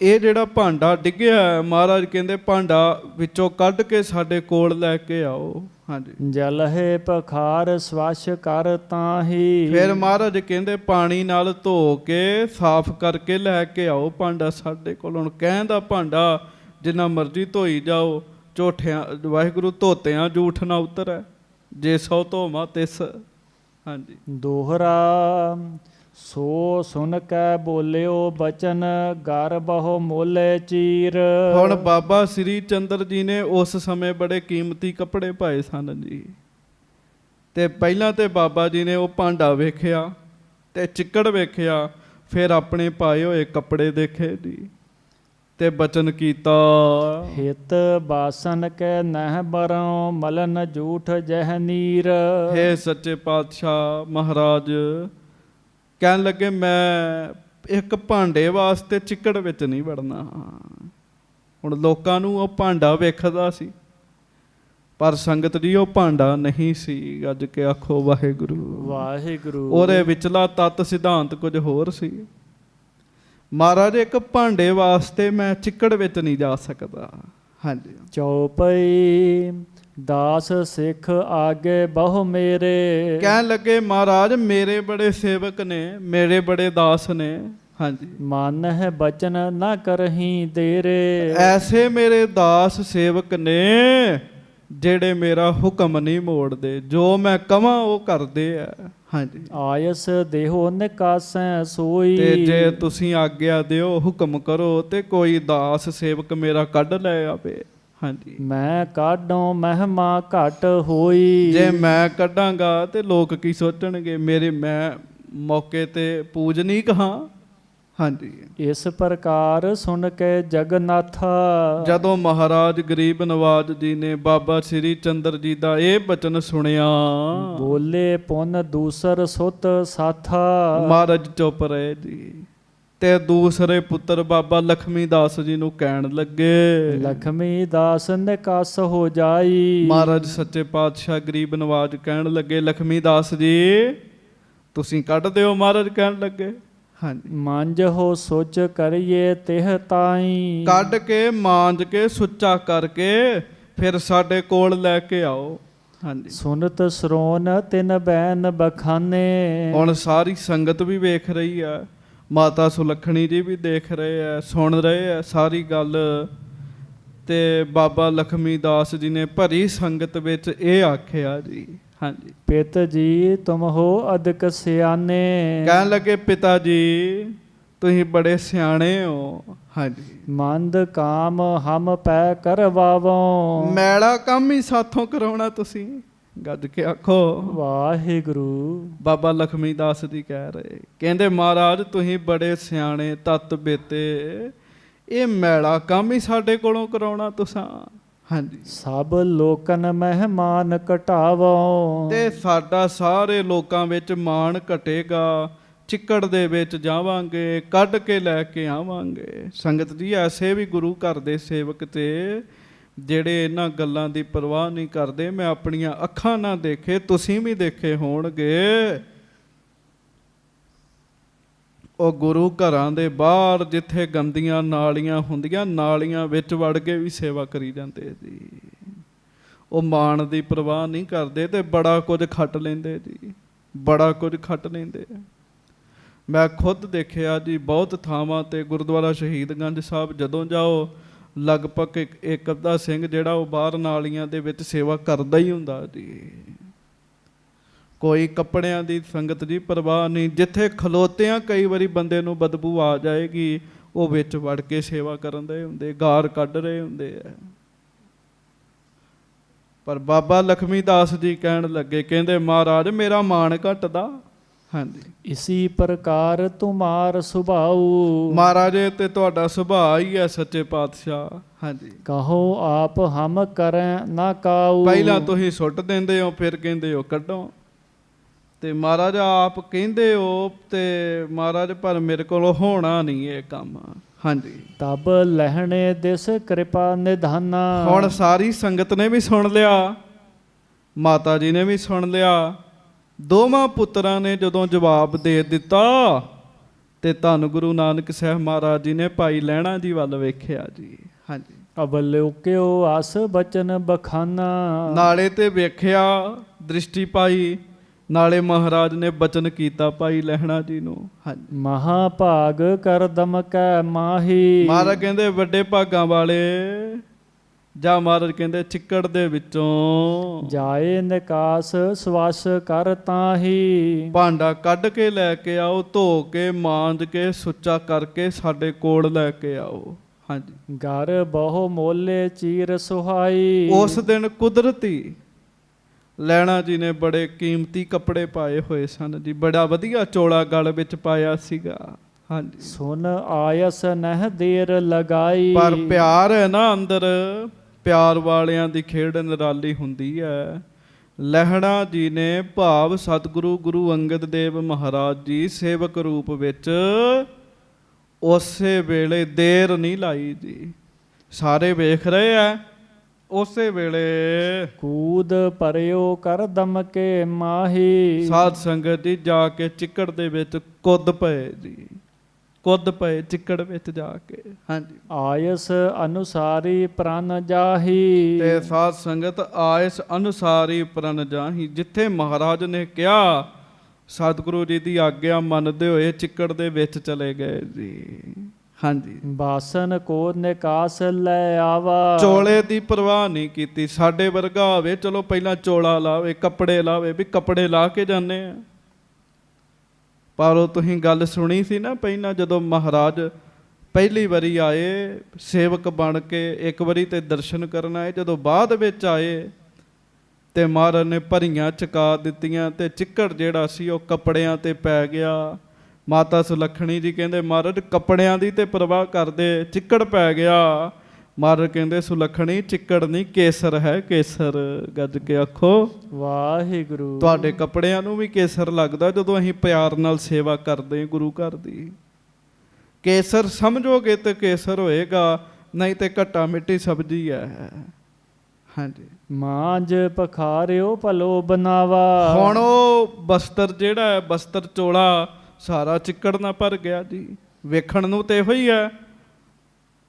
ਇਹ ਜਿਹੜਾ ਭਾਂਡਾ ਡਿੱਗਿਆ, ਮਹਾਰਾਜ ਕਹਿੰਦੇ ਭਾਂਡਾ ਵਿੱਚੋਂ ਕੱਢ ਕੇ ਸਾਡੇ ਕੋਲ ਲੈ ਕੇ ਆਓ। ਹਾਂਜੀ,
ਜਲਹਿ ਪਖਾਰ ਸਵਛ ਕਰ ਤਾਹੀ।
ਫਿਰ ਮਹਾਰਾਜ ਕਹਿੰਦੇ ਪਾਣੀ ਨਾਲ ਧੋ ਕੇ ਸਾਫ਼ ਕਰਕੇ ਲੈ ਕੇ ਆਓ ਭਾਂਡਾ ਸਾਡੇ ਕੋਲ। ਹੁਣ ਕਹਿੰਦਾ ਭਾਂਡਾ ਜਿੰਨਾ ਮਰਜ਼ੀ ਧੋਈ ਜਾਓ, ਝੂਠਿਆਂ ਵਾਹਿਗੁਰੂ ਧੋਤਿਆਂ ਝੂਠ ਨਾ ਉਤਰੈ, ਜੇ ਸੋ ਧੋਵਾਂ ਤਿਸ। ਹਾਂਜੀ,
ਦੋਹਰਾ ਸੋ ਸੁਨ ਕੈ ਬੋਲਿਓ ਬਚਨ, ਗਰ ਬਹੁ ਮੋਲੇ ਚੀਰ।
ਹੁਣ ਬਾਬਾ ਸ੍ਰੀ ਚੰਦਰ ਜੀ ਨੇ ਉਸ ਸਮੇਂ ਬੜੇ ਕੀਮਤੀ ਕੱਪੜੇ ਪਾਏ ਸਨ ਜੀ। ਤੇ ਪਹਿਲਾਂ ਤੇ ਬਾਬਾ ਜੀ ਨੇ ਉਹ ਭਾਂਡਾ ਵੇਖਿਆ ਤੇ ਚਿੱਕੜ ਵੇਖਿਆ, ਫਿਰ ਆਪਣੇ ਪਾਏ ਹੋਏ ਕੱਪੜੇ ਦੇਖੇ ਜੀ ਤੇ ਬਚਨ ਕੀਤਾ।
ਹਿਤ ਬਾਸਨ ਕੈ ਨਹਿ ਬਰੋਂ, ਮਲਨ ਝੂਠ ਜਹ ਨੀਰ।
ਹੇ ਸੱਚੇ ਪਾਤਸ਼ਾਹ ਮਹਾਰਾਜ ਕਹਿਣ ਲੱਗੇ, ਮੈਂ ਇੱਕ ਭਾਂਡੇ ਵਾਸਤੇ ਚਿੱਕੜ ਵਿੱਚ ਨਹੀਂ ਵੜਨਾ। ਹੁਣ ਲੋਕਾਂ ਨੂੰ ਉਹ ਭਾਂਡਾ ਵੇਖਦਾ ਸੀ, ਪਰ ਸੰਗਤ ਜੀ ਉਹ ਭਾਂਡਾ ਨਹੀਂ ਸੀ। ਅੱਜ ਕੇ ਆਖੋ ਵਾਹਿਗੁਰੂ
ਵਾਹਿਗੁਰੂ।
ਉਹਦੇ ਵਿਚਲਾ ਤੱਤ ਸਿਧਾਂਤ ਕੁਝ ਹੋਰ ਸੀ। ਮਹਾਰਾਜ ਇੱਕ ਭਾਂਡੇ ਵਾਸਤੇ ਮੈਂ ਚਿੱਕੜ ਵਿੱਚ ਨਹੀਂ ਜਾ ਸਕਦਾ। ਹਾਂਜੀ।
ਚੌਪਈ ਦਾਸ ਸਿੱਖ ਆਗੇ ਬਹੁ ਮੇਰੇ।
ਕਹਿਣ ਲੱਗੇ ਮਹਾਰਾਜ ਮੇਰੇ ਬੜੇ ਸੇਵਕ ਨੇ, ਮੇਰੇ ਬੜੇ ਦਾਸ ਨੇ। ਹਾਂਜੀ।
ਮਨ ਹੈ ਬਚਨ ਨਾ ਕਰਹੀਂ ਦੇਰੇ।
ਐਸੇ ਮੇਰੇ ਦਾਸ ਸੇਵਕ ਨੇ ਜਿਹੜੇ ਮੇਰਾ ਹੁਕਮ ਨਹੀਂ ਮੋੜਦੇ, ਜੋ ਮੈਂ ਕਵਾਂ ਉਹ ਕਰਦੇ ਆ। ਹਾਂਜੀ।
ਆਇਸ ਦੇਹੋ ਨਿਕਾਸੈ ਸੋਈ।
ਤੇ ਜੇ ਤੁਸੀਂ ਆਗਿਆ ਦਿਓ, ਹੁਕਮ ਕਰੋ, ਤੇ ਕੋਈ ਦਾਸ ਸੇਵਕ ਮੇਰਾ ਕੱਢ ਲੈ ਆਵੇ। ਹਾਂਜੀ।
ਮੈਂ ਕਾਢੋਂ ਮਹਿਮਾ ਘਟ ਹੋਈ।
ਜੇ ਮੈਂ ਕੱਢਾਂਗਾ ਤੇ ਲੋਕ ਕੀ ਸੋਚਣਗੇ, ਮੇਰੇ ਮੈਂ ਮੌਕੇ ਤੇ ਪੂਜਨੀਕ ਹਾਂ। ਹਾਂਜੀ।
ਇਸ ਪ੍ਰਕਾਰ ਸੁਣ ਕੇ ਜਗਨਾਥਾ।
ਜਦੋਂ ਮਹਾਰਾਜ ਗਰੀਬ ਨਵਾਜ ਜੀ ਨੇ ਬਾਬਾ ਸ੍ਰੀ ਚੰਦਰ ਜੀ ਦਾ ਇਹ ਬਚਨ ਸੁਣਿਆ,
ਬੋਲੇ ਪੁੰਨ ਦੂਸਰ ਸੁਤ ਸਾਥਾ।
ਮਹਾਰਾਜ ਚੁੱਪ ਰਹੇ ਜੀ। ਤੇ ਦੂਸਰੇ ਪੁੱਤਰ ਬਾਬਾ ਲਖਮੀ ਦਾਸ ਜੀ ਨੂੰ ਕਹਿਣ ਲੱਗੇ,
ਲਖਮੀ ਦਾਸ ਨਿਕਾਸ ਹੋ ਜਾਈ।
ਮਹਾਰਾਜ ਸੱਚੇ ਪਾਤਸ਼ਾਹ ਗਰੀਬ ਨਵਾਜ ਕਹਿਣ ਲੱਗੇ, ਲਖਮੀ ਦਾਸ ਜੀ ਤੁਸੀਂ ਕੱਢ ਦਿਓ। ਮਹਾਰਾਜ ਕਹਿਣ ਲੱਗੇ, ਹਾਂਜੀ।
ਮੰਜ ਹੋ ਸੁਚ ਕਰੀਏ ਤਿਹ ਤਾਈ।
ਕੱਢ ਕੇ ਮਾਂਜ ਕੇ ਸੁੱਚਾ ਕਰਕੇ ਫਿਰ ਸਾਡੇ ਕੋਲ ਲੈ ਕੇ ਆਓ। ਹਾਂਜੀ।
ਸੁਨਤ ਸਰੋਨ ਤਿਨ ਬੈਨ ਬਖਾਨੇ।
ਹੁਣ ਸਾਰੀ ਸੰਗਤ ਵੀ ਵੇਖ ਰਹੀ ਹੈ, ਮਾਤਾ ਸੁਲੱਖਣੀ ਜੀ ਵੀ ਦੇਖ ਰਹੇ ਆ, ਸੁਣ ਰਹੇ ਆ ਸਾਰੀ ਗੱਲ। ਤੇ ਬਾਬਾ ਲਖਮੀ ਦਾਸ ਜੀ ਨੇ ਭਰੀ ਸੰਗਤ ਵਿੱਚ ਇਹ ਆਖਿਆ ਜੀ। ਹਾਂਜੀ।
ਪਿਤ ਜੀ ਤੁਮ ਹੋ ਅਦਕ ਸਿਆਣੇ।
ਕਹਿਣ ਲੱਗੇ ਪਿਤਾ ਜੀ ਤੁਸੀਂ ਬੜੇ ਸਿਆਣੇ ਹੋ। ਹਾਂਜੀ।
ਮੰਦ ਕਾਮ ਹਮ ਪੈ ਕਰਵਾਵੋ।
ਮੈਲਾ ਕੰਮ ਹੀ ਸਾਥੋਂ ਕਰਾਉਣਾ ਤੁਸੀਂ, ਗੱਜ ਕੇ ਆਖੋ
ਵਾਹਿਗੁਰੂ।
ਬਾਬਾ ਲਖਮੀ ਦਾਸ ਜੀ ਕਹਿ ਰਹੇ, ਕਹਿੰਦੇ ਮਹਾਰਾਜ ਤੁਸੀਂ ਬੜੇ ਸਿਆਣੇ ਤਤ ਬੇਤੇ, ਇਹ ਮੈਲਾ ਕੰਮ ਹੀ ਸਾਡੇ ਕੋਲੋਂ ਕਰਾਉਣਾ ਤੁਸਾਂ। ਹਾਂਜੀ।
ਸਭ ਲੋਕਨ ਮਹਿਮਾਨ ਘਟਾਵੋ।
ਤੇ ਸਾਡਾ ਸਾਰੇ ਲੋਕਾਂ ਵਿੱਚ ਮਾਣ ਘਟੇਗਾ, ਚਿੱਕੜ ਦੇ ਵਿੱਚ ਜਾਵਾਂਗੇ, ਕੱਢ ਕੇ ਲੈ ਕੇ ਆਵਾਂਗੇ। ਸੰਗਤ ਜੀ ਐਸੇ ਵੀ ਗੁਰੂ ਘਰ ਦੇ ਸੇਵਕ ਤੇ ਜਿਹੜੇ ਇਹਨਾਂ ਗੱਲਾਂ ਦੀ ਪਰਵਾਹ ਨਹੀਂ ਕਰਦੇ। ਮੈਂ ਆਪਣੀਆਂ ਅੱਖਾਂ ਨਾਲ ਦੇਖੇ, ਤੁਸੀਂ ਵੀ ਦੇਖੇ ਹੋਣਗੇ। ਉਹ ਗੁਰੂ ਘਰਾਂ ਦੇ ਬਾਹਰ ਜਿੱਥੇ ਗੰਦੀਆਂ ਨਾਲੀਆਂ ਹੁੰਦੀਆਂ, ਨਾਲੀਆਂ ਵਿੱਚ ਵੜ ਕੇ ਵੀ ਸੇਵਾ ਕਰੀ ਜਾਂਦੇ ਜੀ। ਉਹ ਮਾਣ ਦੀ ਪਰਵਾਹ ਨਹੀਂ ਕਰਦੇ ਤੇ ਬੜਾ ਕੁਝ ਖੱਟ ਲੈਂਦੇ ਜੀ, ਬੜਾ ਕੁਝ ਖੱਟ ਲੈਂਦੇ। ਮੈਂ ਖੁਦ ਦੇਖਿਆ ਜੀ ਬਹੁਤ ਥਾਵਾਂ ਤੇ। ਗੁਰਦੁਆਰਾ ਸ਼ਹੀਦਗੰਜ ਸਾਹਿਬ ਜਦੋਂ ਜਾਓ, ਲਗਭਗ ਇੱਕ ਅੱਧਾ ਸਿੰਘ ਜਿਹੜਾ ਉਹ ਬਾਹਰ ਨਾਲੀਆਂ ਦੇ ਵਿੱਚ ਸੇਵਾ ਕਰਦਾ ਹੀ ਹੁੰਦਾ ਜੀ। ਕੋਈ ਕੱਪੜਿਆਂ ਦੀ ਸੰਗਤ ਦੀ ਪਰਵਾਹ ਨਹੀਂ। ਜਿੱਥੇ ਖਲੋਤਿਆਂ ਕਈ ਵਾਰੀ ਬੰਦੇ ਨੂੰ ਬਦਬੂ ਆ ਜਾਏਗੀ, ਉਹ ਵਿੱਚ ਵੜ ਕੇ ਸੇਵਾ ਕਰਨ ਦੇ ਹੁੰਦੇ, ਗਾਰ ਕੱਢ ਰਹੇ ਹੁੰਦੇ ਆ। ਪਰ ਬਾਬਾ ਲਖਮੀ ਦਾਸ ਜੀ ਕਹਿਣ ਲੱਗੇ, ਕਹਿੰਦੇ ਮਹਾਰਾਜ ਮੇਰਾ ਮਾਣ ਘਟਦਾ। ਹਾਂਜੀ।
ਇਸੀ ਪ੍ਰਕਾਰ ਤੁਮਾਰ ਸੁਭਾਉ।
ਮਹਾਰਾਜ ਤੇ ਤੁਹਾਡਾ ਸੁਭਾਅ ਹੀ ਹੈ ਸੱਚੇ ਪਾਤਸ਼ਾਹ। ਹਾਂਜੀ।
ਕਹੋ ਆਪ ਹਮ ਕਰੈ ਨਾ ਕਾਉ।
ਪਹਿਲਾਂ ਤੁਸੀਂ ਸੁੱਟ ਦਿੰਦੇ ਹੋ, ਫਿਰ ਕਹਿੰਦੇ ਹੋ ਕੱਢੋ। ਤੇ ਮਹਾਰਾਜ ਆਪ ਕਹਿੰਦੇ ਹੋ ਤੇ ਮਹਾਰਾਜ ਪਰ ਮੇਰੇ ਕੋਲੋਂ ਹੋਣਾ ਨਹੀਂ ਇਹ ਕੰਮ। ਹਾਂਜੀ।
ਤਬ ਲਹਿਣੇ ਦਿਸ ਕਿਰਪਾ ਨਿਧਾਨਾ।
ਹੁਣ ਸਾਰੀ ਸੰਗਤ ਨੇ ਵੀ ਸੁਣ ਲਿਆ, ਮਾਤਾ ਜੀ ਨੇ ਵੀ ਸੁਣ ਲਿਆ। ਦੋਵਾਂ ਪੁੱਤਰਾਂ ਨੇ ਜਦੋਂ ਜਵਾਬ ਦੇ ਦਿੱਤਾ ਤੇ ਧੰਨ ਗੁਰੂ ਨਾਨਕ ਸਾਹਿਬ ਮਹਾਰਾਜ ਜੀ ਨੇ ਭਾਈ ਲਹਿਣਾ ਜੀ ਵੱਲ ਵੇਖਿਆ ਜੀ। ਹਾਂਜੀ।
ਅਵਲੋਕਿਓ ਆਸ ਬਚਨ ਬਖਾਨਾ। ਨਾਲੇ
ਤੇ ਵੇਖਿਆ, ਦ੍ਰਿਸ਼ਟੀ ਪਾਈ, ਨਾਲੇ ਮਹਾਰਾਜ ਨੇ ਬਚਨ ਕੀਤਾ ਭਾਈ ਲਹਿਣਾ ਜੀ ਨੂੰ। ਹਾਂਜੀ।
ਮਹਾਭਾਗ ਕਰ ਦਮਕੈ ਮਾਹੀ।
ਮਹਾਰਾਜ ਕਹਿੰਦੇ ਵੱਡੇ ਭਾਗਾਂ ਵਾਲੇ ਜਾਂ ਮਹਾਰਾਜ ਕਹਿੰਦੇ ਚਿੱਕੜ ਦੇ ਵਿੱਚੋਂ
ਜਾਏ ਨਿਕਾਸ ਸਵਸ ਕਰ ਤਾਹੀ।
ਭਾਂਡਾ ਕੱਢ ਕੇ ਲੈ ਕੇ ਆਓ, ਧੋ ਕੇ ਮਾਂਜ ਕੇ ਸੁੱਚਾ ਕਰਕੇ ਸਾਡੇ ਕੋਲ ਲੈ ਕੇ ਆਓ। ਹਾਂਜੀ।
ਘਰ ਬਹੁ ਮੋਲੇ ਚੀਰ ਸੁਹਾਈ।
ਉਸ ਦਿਨ ਕੁਦਰਤੀ ਲਹਿਣਾ ਜੀ ਨੇ ਬੜੇ ਕੀਮਤੀ ਕੱਪੜੇ ਪਾਏ ਹੋਏ ਸਨ ਜੀ, ਬੜਾ ਵਧੀਆ ਚੋਲਾ ਗਲ ਵਿੱਚ ਪਾਇਆ ਸੀਗਾ। ਹਾਂਜੀ।
ਸੁਨ ਆਇਸ ਨਹਿ ਦੇਰ ਲਗਾਈ।
ਪਰ ਪਿਆਰ ਹੈ ਨਾ ਅੰਦਰ, ਪਿਆਰ ਵਾਲਿਆਂ ਦੀ ਖੇਡ ਨਿਰਾਲੀ ਹੁੰਦੀ ਹੈ। ਲਹਿਣਾ ਜੀ ਨੇ ਭਾਵ ਸਤਿਗੁਰੂ ਗੁਰੂ ਅੰਗਦ ਦੇਵ ਮਹਾਰਾਜ ਜੀ ਸੇਵਕ ਰੂਪ ਵਿੱਚ ਉਸੇ ਵੇਲੇ ਦੇਰ ਨਹੀਂ ਲਾਈ ਜੀ। ਸਾਰੇ ਵੇਖ ਰਹੇ ਆ, ਉਸੇ ਵੇਲੇ
ਕੂਦ ਭਰਿਓ ਕਰ ਦਮਕੇ ਮਾਹੀ।
ਸਾਧ ਸੰਗਤ ਜੀ ਜਾ ਕੇ ਚਿੱਕੜ ਦੇ ਵਿੱਚ ਕੁੱਦ ਪਏ ਜੀ। ਕੁੱਦ ਪਏ ਚਿੱਕੜ ਵਿੱਚ ਜਾ ਕੇ। ਹਾਂਜੀ।
ਆਇਸ ਅਨੁਸਾਰੀ ਪ੍ਰਣ ਜਾਹੀ।
ਤੇ ਸਾਧ ਸੰਗਤ ਆਇਸ ਅਨੁਸਾਰੀ ਪ੍ਰਣ ਜਾਹੀ, ਜਿੱਥੇ ਮਹਾਰਾਜ ਨੇ ਕਿਹਾ ਸਤਿਗੁਰੂ ਜੀ ਦੀ ਆਗਿਆ ਮੰਨਦੇ ਹੋਏ ਚਿੱਕੜ ਦੇ ਵਿੱਚ ਚਲੇ ਗਏ ਜੀ। ਹਾਂਜੀ।
ਬਾਸਨ ਕੋ ਨਿਕਾਸ ਲੈ ਆਵਾ।
ਚੋਲੇ ਦੀ ਪਰਵਾਹ ਨਹੀਂ ਕੀਤੀ। ਸਾਡੇ ਵਰਗਾ ਹੋਵੇ ਚਲੋ ਪਹਿਲਾਂ ਚੋਲਾ ਲਾਵੇ, ਕੱਪੜੇ ਲਾਵੇ, ਵੀ ਕੱਪੜੇ ਲਾ ਕੇ ਜਾਂਦੇ ਆ। ਪਰ ਉਹ ਤੁਸੀਂ ਗੱਲ ਸੁਣੀ ਸੀ ਨਾ ਪਹਿਲਾਂ, ਜਦੋਂ ਮਹਾਰਾਜ ਪਹਿਲੀ ਵਾਰੀ ਆਏ ਸੇਵਕ ਬਣ ਕੇ, ਇੱਕ ਵਾਰੀ ਤੇ ਦਰਸ਼ਨ ਕਰਨ ਆਏ, ਜਦੋਂ ਬਾਅਦ ਵਿੱਚ ਆਏ ਤੇ ਮਹਾਰਾਜ ਨੇ ਭਰੀਆਂ ਚੁਕਾ ਦਿੱਤੀਆਂ ਤੇ ਚਿੱਕੜ ਜਿਹੜਾ ਸੀ ਉਹ ਕੱਪੜਿਆਂ ਤੇ ਪੈ ਗਿਆ। ਮਾਤਾ ਸੁਲੱਖਣੀ ਜੀ ਕਹਿੰਦੇ ਮਹਾਰਾਜ ਕੱਪੜਿਆਂ ਦੀ ਤੇ ਪਰਵਾਹ ਕਰਦੇ, ਚਿੱਕੜ ਪੈ ਗਿਆ। ਮਹਾਰਾਜ ਕਹਿੰਦੇ ਸੁਲੱਖਣੀ ਚਿੱਕੜ ਨਹੀਂ ਕੇਸਰ ਹੈ, ਕੇਸਰ। ਗੱਜ ਕੇ ਆਖੋ
ਵਾਹਿਗੁਰੂ।
ਤੁਹਾਡੇ ਕੱਪੜਿਆਂ ਨੂੰ ਵੀ ਕੇਸਰ ਲੱਗਦਾ ਜਦੋਂ ਅਸੀਂ ਪਿਆਰ ਨਾਲ ਸੇਵਾ ਕਰਦੇ ਗੁਰੂ ਘਰ ਦੀ। ਕੇਸਰ ਸਮਝੋਗੇ ਤੇ ਕੇਸਰ ਹੋਏਗਾ, ਨਹੀਂ ਤੇ ਘੱਟਾ ਮਿੱਟੀ ਸਬਜ਼ੀ ਹੈ। ਹਾਂਜੀ।
ਮਾਂਜ ਪਖਾਰਿਓ ਭਲੋ ਬਨਾਵਾ।
ਹੁਣ ਉਹ ਬਸਤਰ ਜਿਹੜਾ ਹੈ, ਬਸਤਰ ਚੋਲਾ ਸਾਰਾ ਚਿੱਕੜ ਨਾਲ ਭਰ ਗਿਆ ਜੀ। ਵੇਖਣ ਨੂੰ ਤੇ ਇਹੋ ਹੀ ਹੈ।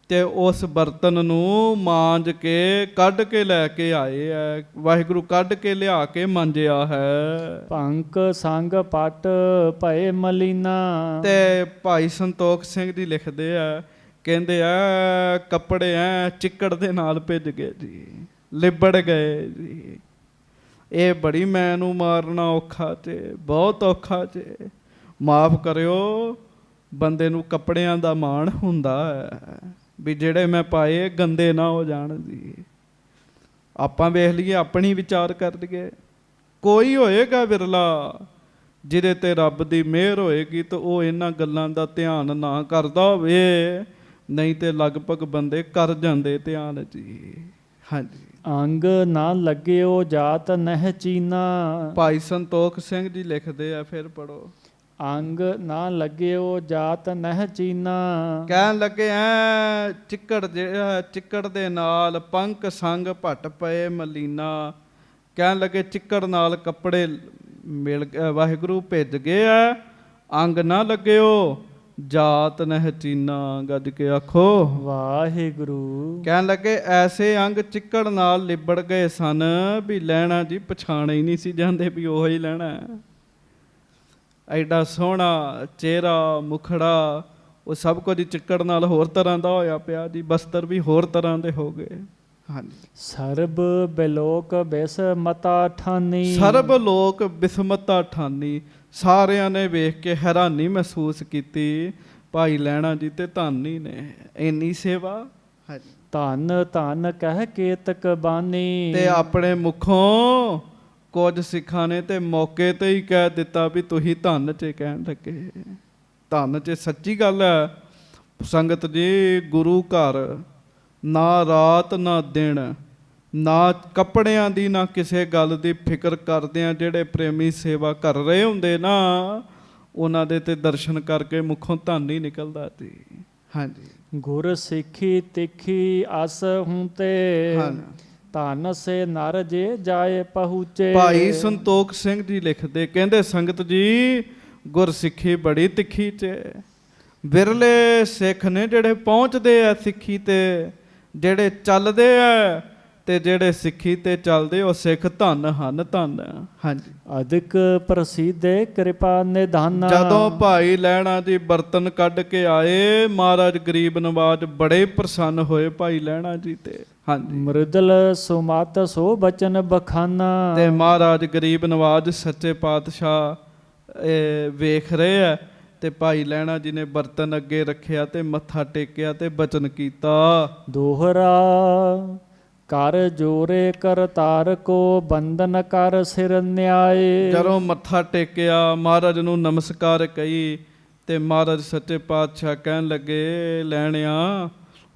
ਤੇ ਉਸ ਬਰਤਨ ਨੂੰ ਮਾਂਜ ਕੇ ਕੱਢ ਕੇ ਲੈ ਕੇ ਆਏ ਹੈ। ਵਾਹਿਗੁਰੂ ਕੱਢ ਕੇ ਲਿਆ ਕੇ ਮਾਂਜਿਆ ਹੈ।
ਭੰਕ ਸੰਗ ਪਟ ਭਏ ਮਲੀਨਾ।
ਤੇ ਭਾਈ ਸੰਤੋਖ ਸਿੰਘ ਜੀ ਲਿਖਦੇ ਆ, ਕਹਿੰਦੇ ਆ ਕੱਪੜੇ ਐ ਚਿੱਕੜ ਦੇ ਨਾਲ ਭਿੱਜ ਗਏ ਜੀ, ਲਿਬੜ ਗਏ ਜੀ। ਇਹ ਬੜੀ ਮੈਂ ਨੂੰ ਮਾਰਨਾ ਔਖਾ ਤੇ ਬਹੁਤ ਔਖਾ ਜੇ। ਮਾਫ ਕਰਿਓ, ਬੰਦੇ ਨੂੰ ਕੱਪੜਿਆਂ ਦਾ ਮਾਣ ਹੁੰਦਾ ਹੈ ਵੀ ਜਿਹੜੇ ਮੈਂ ਪਾਏ ਗੰਦੇ ਨਾ ਹੋ ਜਾਣ ਜੀ। ਆਪਾਂ ਵੇਖ ਲਈਏ, ਆਪਣੀ ਵਿਚਾਰ ਕਰ ਲਈਏ, ਕੋਈ ਹੋਏਗਾ ਵਿਰਲਾ ਜਿਹਦੇ ਤੇ ਰੱਬ ਦੀ ਮਿਹਰ ਹੋਏਗੀ ਤਾਂ ਉਹ ਇਹਨਾਂ ਗੱਲਾਂ ਦਾ ਧਿਆਨ ਨਾ ਕਰਦਾ ਹੋਵੇ, ਨਹੀਂ ਤੇ ਲਗਭਗ ਬੰਦੇ ਕਰ ਜਾਂਦੇ ਧਿਆਨ ਜੀ। ਹਾਂਜੀ।
ਅੰਗ ਨਾ ਲੱਗਿਓ ਜਾਤ ਨਹਿ ਚੀਨਾ।
ਭਾਈ ਸੰਤੋਖ ਸਿੰਘ ਜੀ ਲਿਖਦੇ ਆ, ਫਿਰ ਪੜੋ।
ਅੰਗ ਨਾ ਲੱਗਿਓ ਜਾਤ ਨਹਿ ਚੀਨਾ।
ਕਹਿਣ ਲੱਗੇ ਐ ਚਿੱਕੜ ਜਿਹੜਾ ਚਿੱਕੜ ਦੇ ਨਾਲ ਪੰਕ ਸੰਗ ਭਟ ਪਏ ਮਲੀਨਾ। ਕਹਿਣ ਲੱਗੇ ਚਿੱਕੜ ਨਾਲ ਕੱਪੜੇ ਮਿਲ ਵਾਹਿਗੁਰੂ ਭਿੱਜ ਗਏ ਐ, ਅੰਗ ਨਾ ਲੱਗਿਓ ਜਾਤ ਨਹਿ ਚੀਨਾ। ਗੱਜ ਕੇ ਆਖੋ
ਵਾਹਿਗੁਰੂ।
ਕਹਿਣ ਲੱਗੇ ਐਸੇ ਅੰਗ ਚਿੱਕੜ ਨਾਲ ਲਿਬੜ ਗਏ ਸਨ ਵੀ ਲੈਣਾ ਜੀ ਪਛਾਣੇ ਹੀ ਨਹੀਂ ਸੀ ਜਾਂਦੇ ਵੀ ਉਹੋ ਹੀ ਲੈਣਾ। ਐਡਾ ਸੋਹਣਾ ਚਿਹਰਾ ਮੁਖੜਾ ਉਹ ਸਭ ਕੁਝ ਚਿੱਕੜ ਨਾਲ ਹੋਰ ਤਰ੍ਹਾਂ ਦਾ ਹੋਇਆ ਪਿਆ ਜੀ। ਬਸਤਰ ਵੀ ਹੋਰ ਤਰ੍ਹਾਂ ਦੇ ਹੋ ਗਏ। ਹਾਂਜੀ।
ਸਰਬ ਬਿਲੋਕ ਬਿਸ ਮਤਾ ਠਾਨੀ।
ਸਰਬ ਲੋਕ ਬਿਸਮਤਾ ਠਾਨੀ। ਸਾਰਿਆਂ ਨੇ ਵੇਖ ਕੇ ਹੈਰਾਨੀ ਮਹਿਸੂਸ ਕੀਤੀ, ਭਾਈ ਲਹਿਣਾ ਜੀ ਤੇ ਧਾਨੀ ਨੇ ਇੰਨੀ ਸੇਵਾ। ਹਾਂਜੀ।
ਧੰਨ ਧੰਨ ਕਹਿ ਕੇਤਕ ਬਾਨੀ।
ਤੇ ਆਪਣੇ ਮੁਖੋਂ ਕੁਝ ਸਿੱਖਾਂ ਨੇ ਤੇ ਮੌਕੇ ਤੇ ਹੀ ਕਹਿ ਦਿੱਤਾ ਵੀ ਤੁਸੀਂ ਧੰਨ 'ਚ ਕਹਿਣ ਲੱਗੇ। ਧੰਨ 'ਚ ਸੱਚੀ ਗੱਲ ਹੈ ਸੰਗਤ ਜੀ। ਗੁਰੂ ਘਰ ਨਾ ਰਾਤ ਨਾ ਦਿਨ, ਨਾ ਕੱਪੜਿਆਂ ਦੀ ਨਾ ਕਿਸੇ ਗੱਲ ਦੀ ਫਿਕਰ ਕਰਦਿਆਂ ਜਿਹੜੇ ਪ੍ਰੇਮੀ ਸੇਵਾ ਕਰ ਰਹੇ ਹੁੰਦੇ ਨਾ, ਉਹਨਾਂ ਦੇ ਤੇ ਦਰਸ਼ਨ ਕਰਕੇ ਮੁਖੋਂ ਧੰਨ ਹੀ ਨਿਕਲਦਾ ਸੀ। ਹਾਂਜੀ।
ਗੁਰ ਸਿੱਖੀ ਤਿੱਖੀ ਅਸ ਹੂੰ ਤੇ। ਧੰਨ ਸੇ ਨਰ ਜੇ ਜਾਏ ਪਹੁੰਚੇ।
ਭਾਈ ਸੰਤੋਖ ਸਿੰਘ ਜੀ ਲਿਖਦੇ, ਕਹਿੰਦੇ ਸੰਗਤ ਜੀ ਗੁਰਸਿੱਖੀ ਬੜੀ ਤਿੱਖੀ 'ਚ। ਵਿਰਲੇ ਸਿੱਖ ਨੇ ਜਿਹੜੇ ਪਹੁੰਚਦੇ ਆ ਸਿੱਖੀ ਤੇ, ਜਿਹੜੇ ਚੱਲਦੇ ਆ ਤੇ ਜਿਹੜੇ ਸਿੱਖੀ ਤੇ ਚੱਲਦੇ ਉਹ ਸਿੱਖ ਧੰਨ ਹਨ, ਧੰਨ। ਹਾਂਜੀ।
ਅਧਿਕ ਪ੍ਰਸਿੱਧੇ ਕਿਰਪਾ ਨਿਧਾਨਾ।
ਜਦੋਂ ਭਾਈ ਲਹਿਣਾ ਜੀ ਬਰਤਨ ਕੱਢ ਕੇ ਆਏ, ਮਹਾਰਾਜ ਗਰੀਬ ਨਵਾਜ ਬੜੇ ਪ੍ਰਸੰਨ ਹੋਏ ਭਾਈ ਲਹਿਣਾ ਜੀ ਤੇ। ਹਾਂਜੀ।
ਮ੍ਰਿਦਲ ਸੁਮਤ ਸੋ ਬਚਨ ਬਖਾਨਾ। ਤੇ
ਮਹਾਰਾਜ ਗਰੀਬ ਨਵਾਜ ਸੱਚੇ ਪਾਤਸ਼ਾਹ ਵੇਖ ਰਹੇ ਆ ਤੇ ਭਾਈ ਲਹਿਣਾ ਜੀ ਨੇ ਬਰਤਨ ਅੱਗੇ ਰੱਖਿਆ ਤੇ ਮੱਥਾ ਟੇਕਿਆ ਤੇ ਬਚਨ ਕੀਤਾ।
ਦੋਹਰਾ ਕਰ ਜੋਰੇ ਕਰਤਾਰ ਕੋ ਬੰਧਨ ਕਰ ਸਿਰ ਨਿਆਏ।
ਜਦੋਂ ਮੱਥਾ ਟੇਕਿਆ ਮਹਾਰਾਜ ਨੂੰ ਨਮਸਕਾਰ ਕਹੀ ਤੇ ਮਹਾਰਾਜ ਸੱਚੇ ਪਾਤਸ਼ਾਹ ਕਹਿਣ ਲੱਗੇ ਲੈਣਿਆ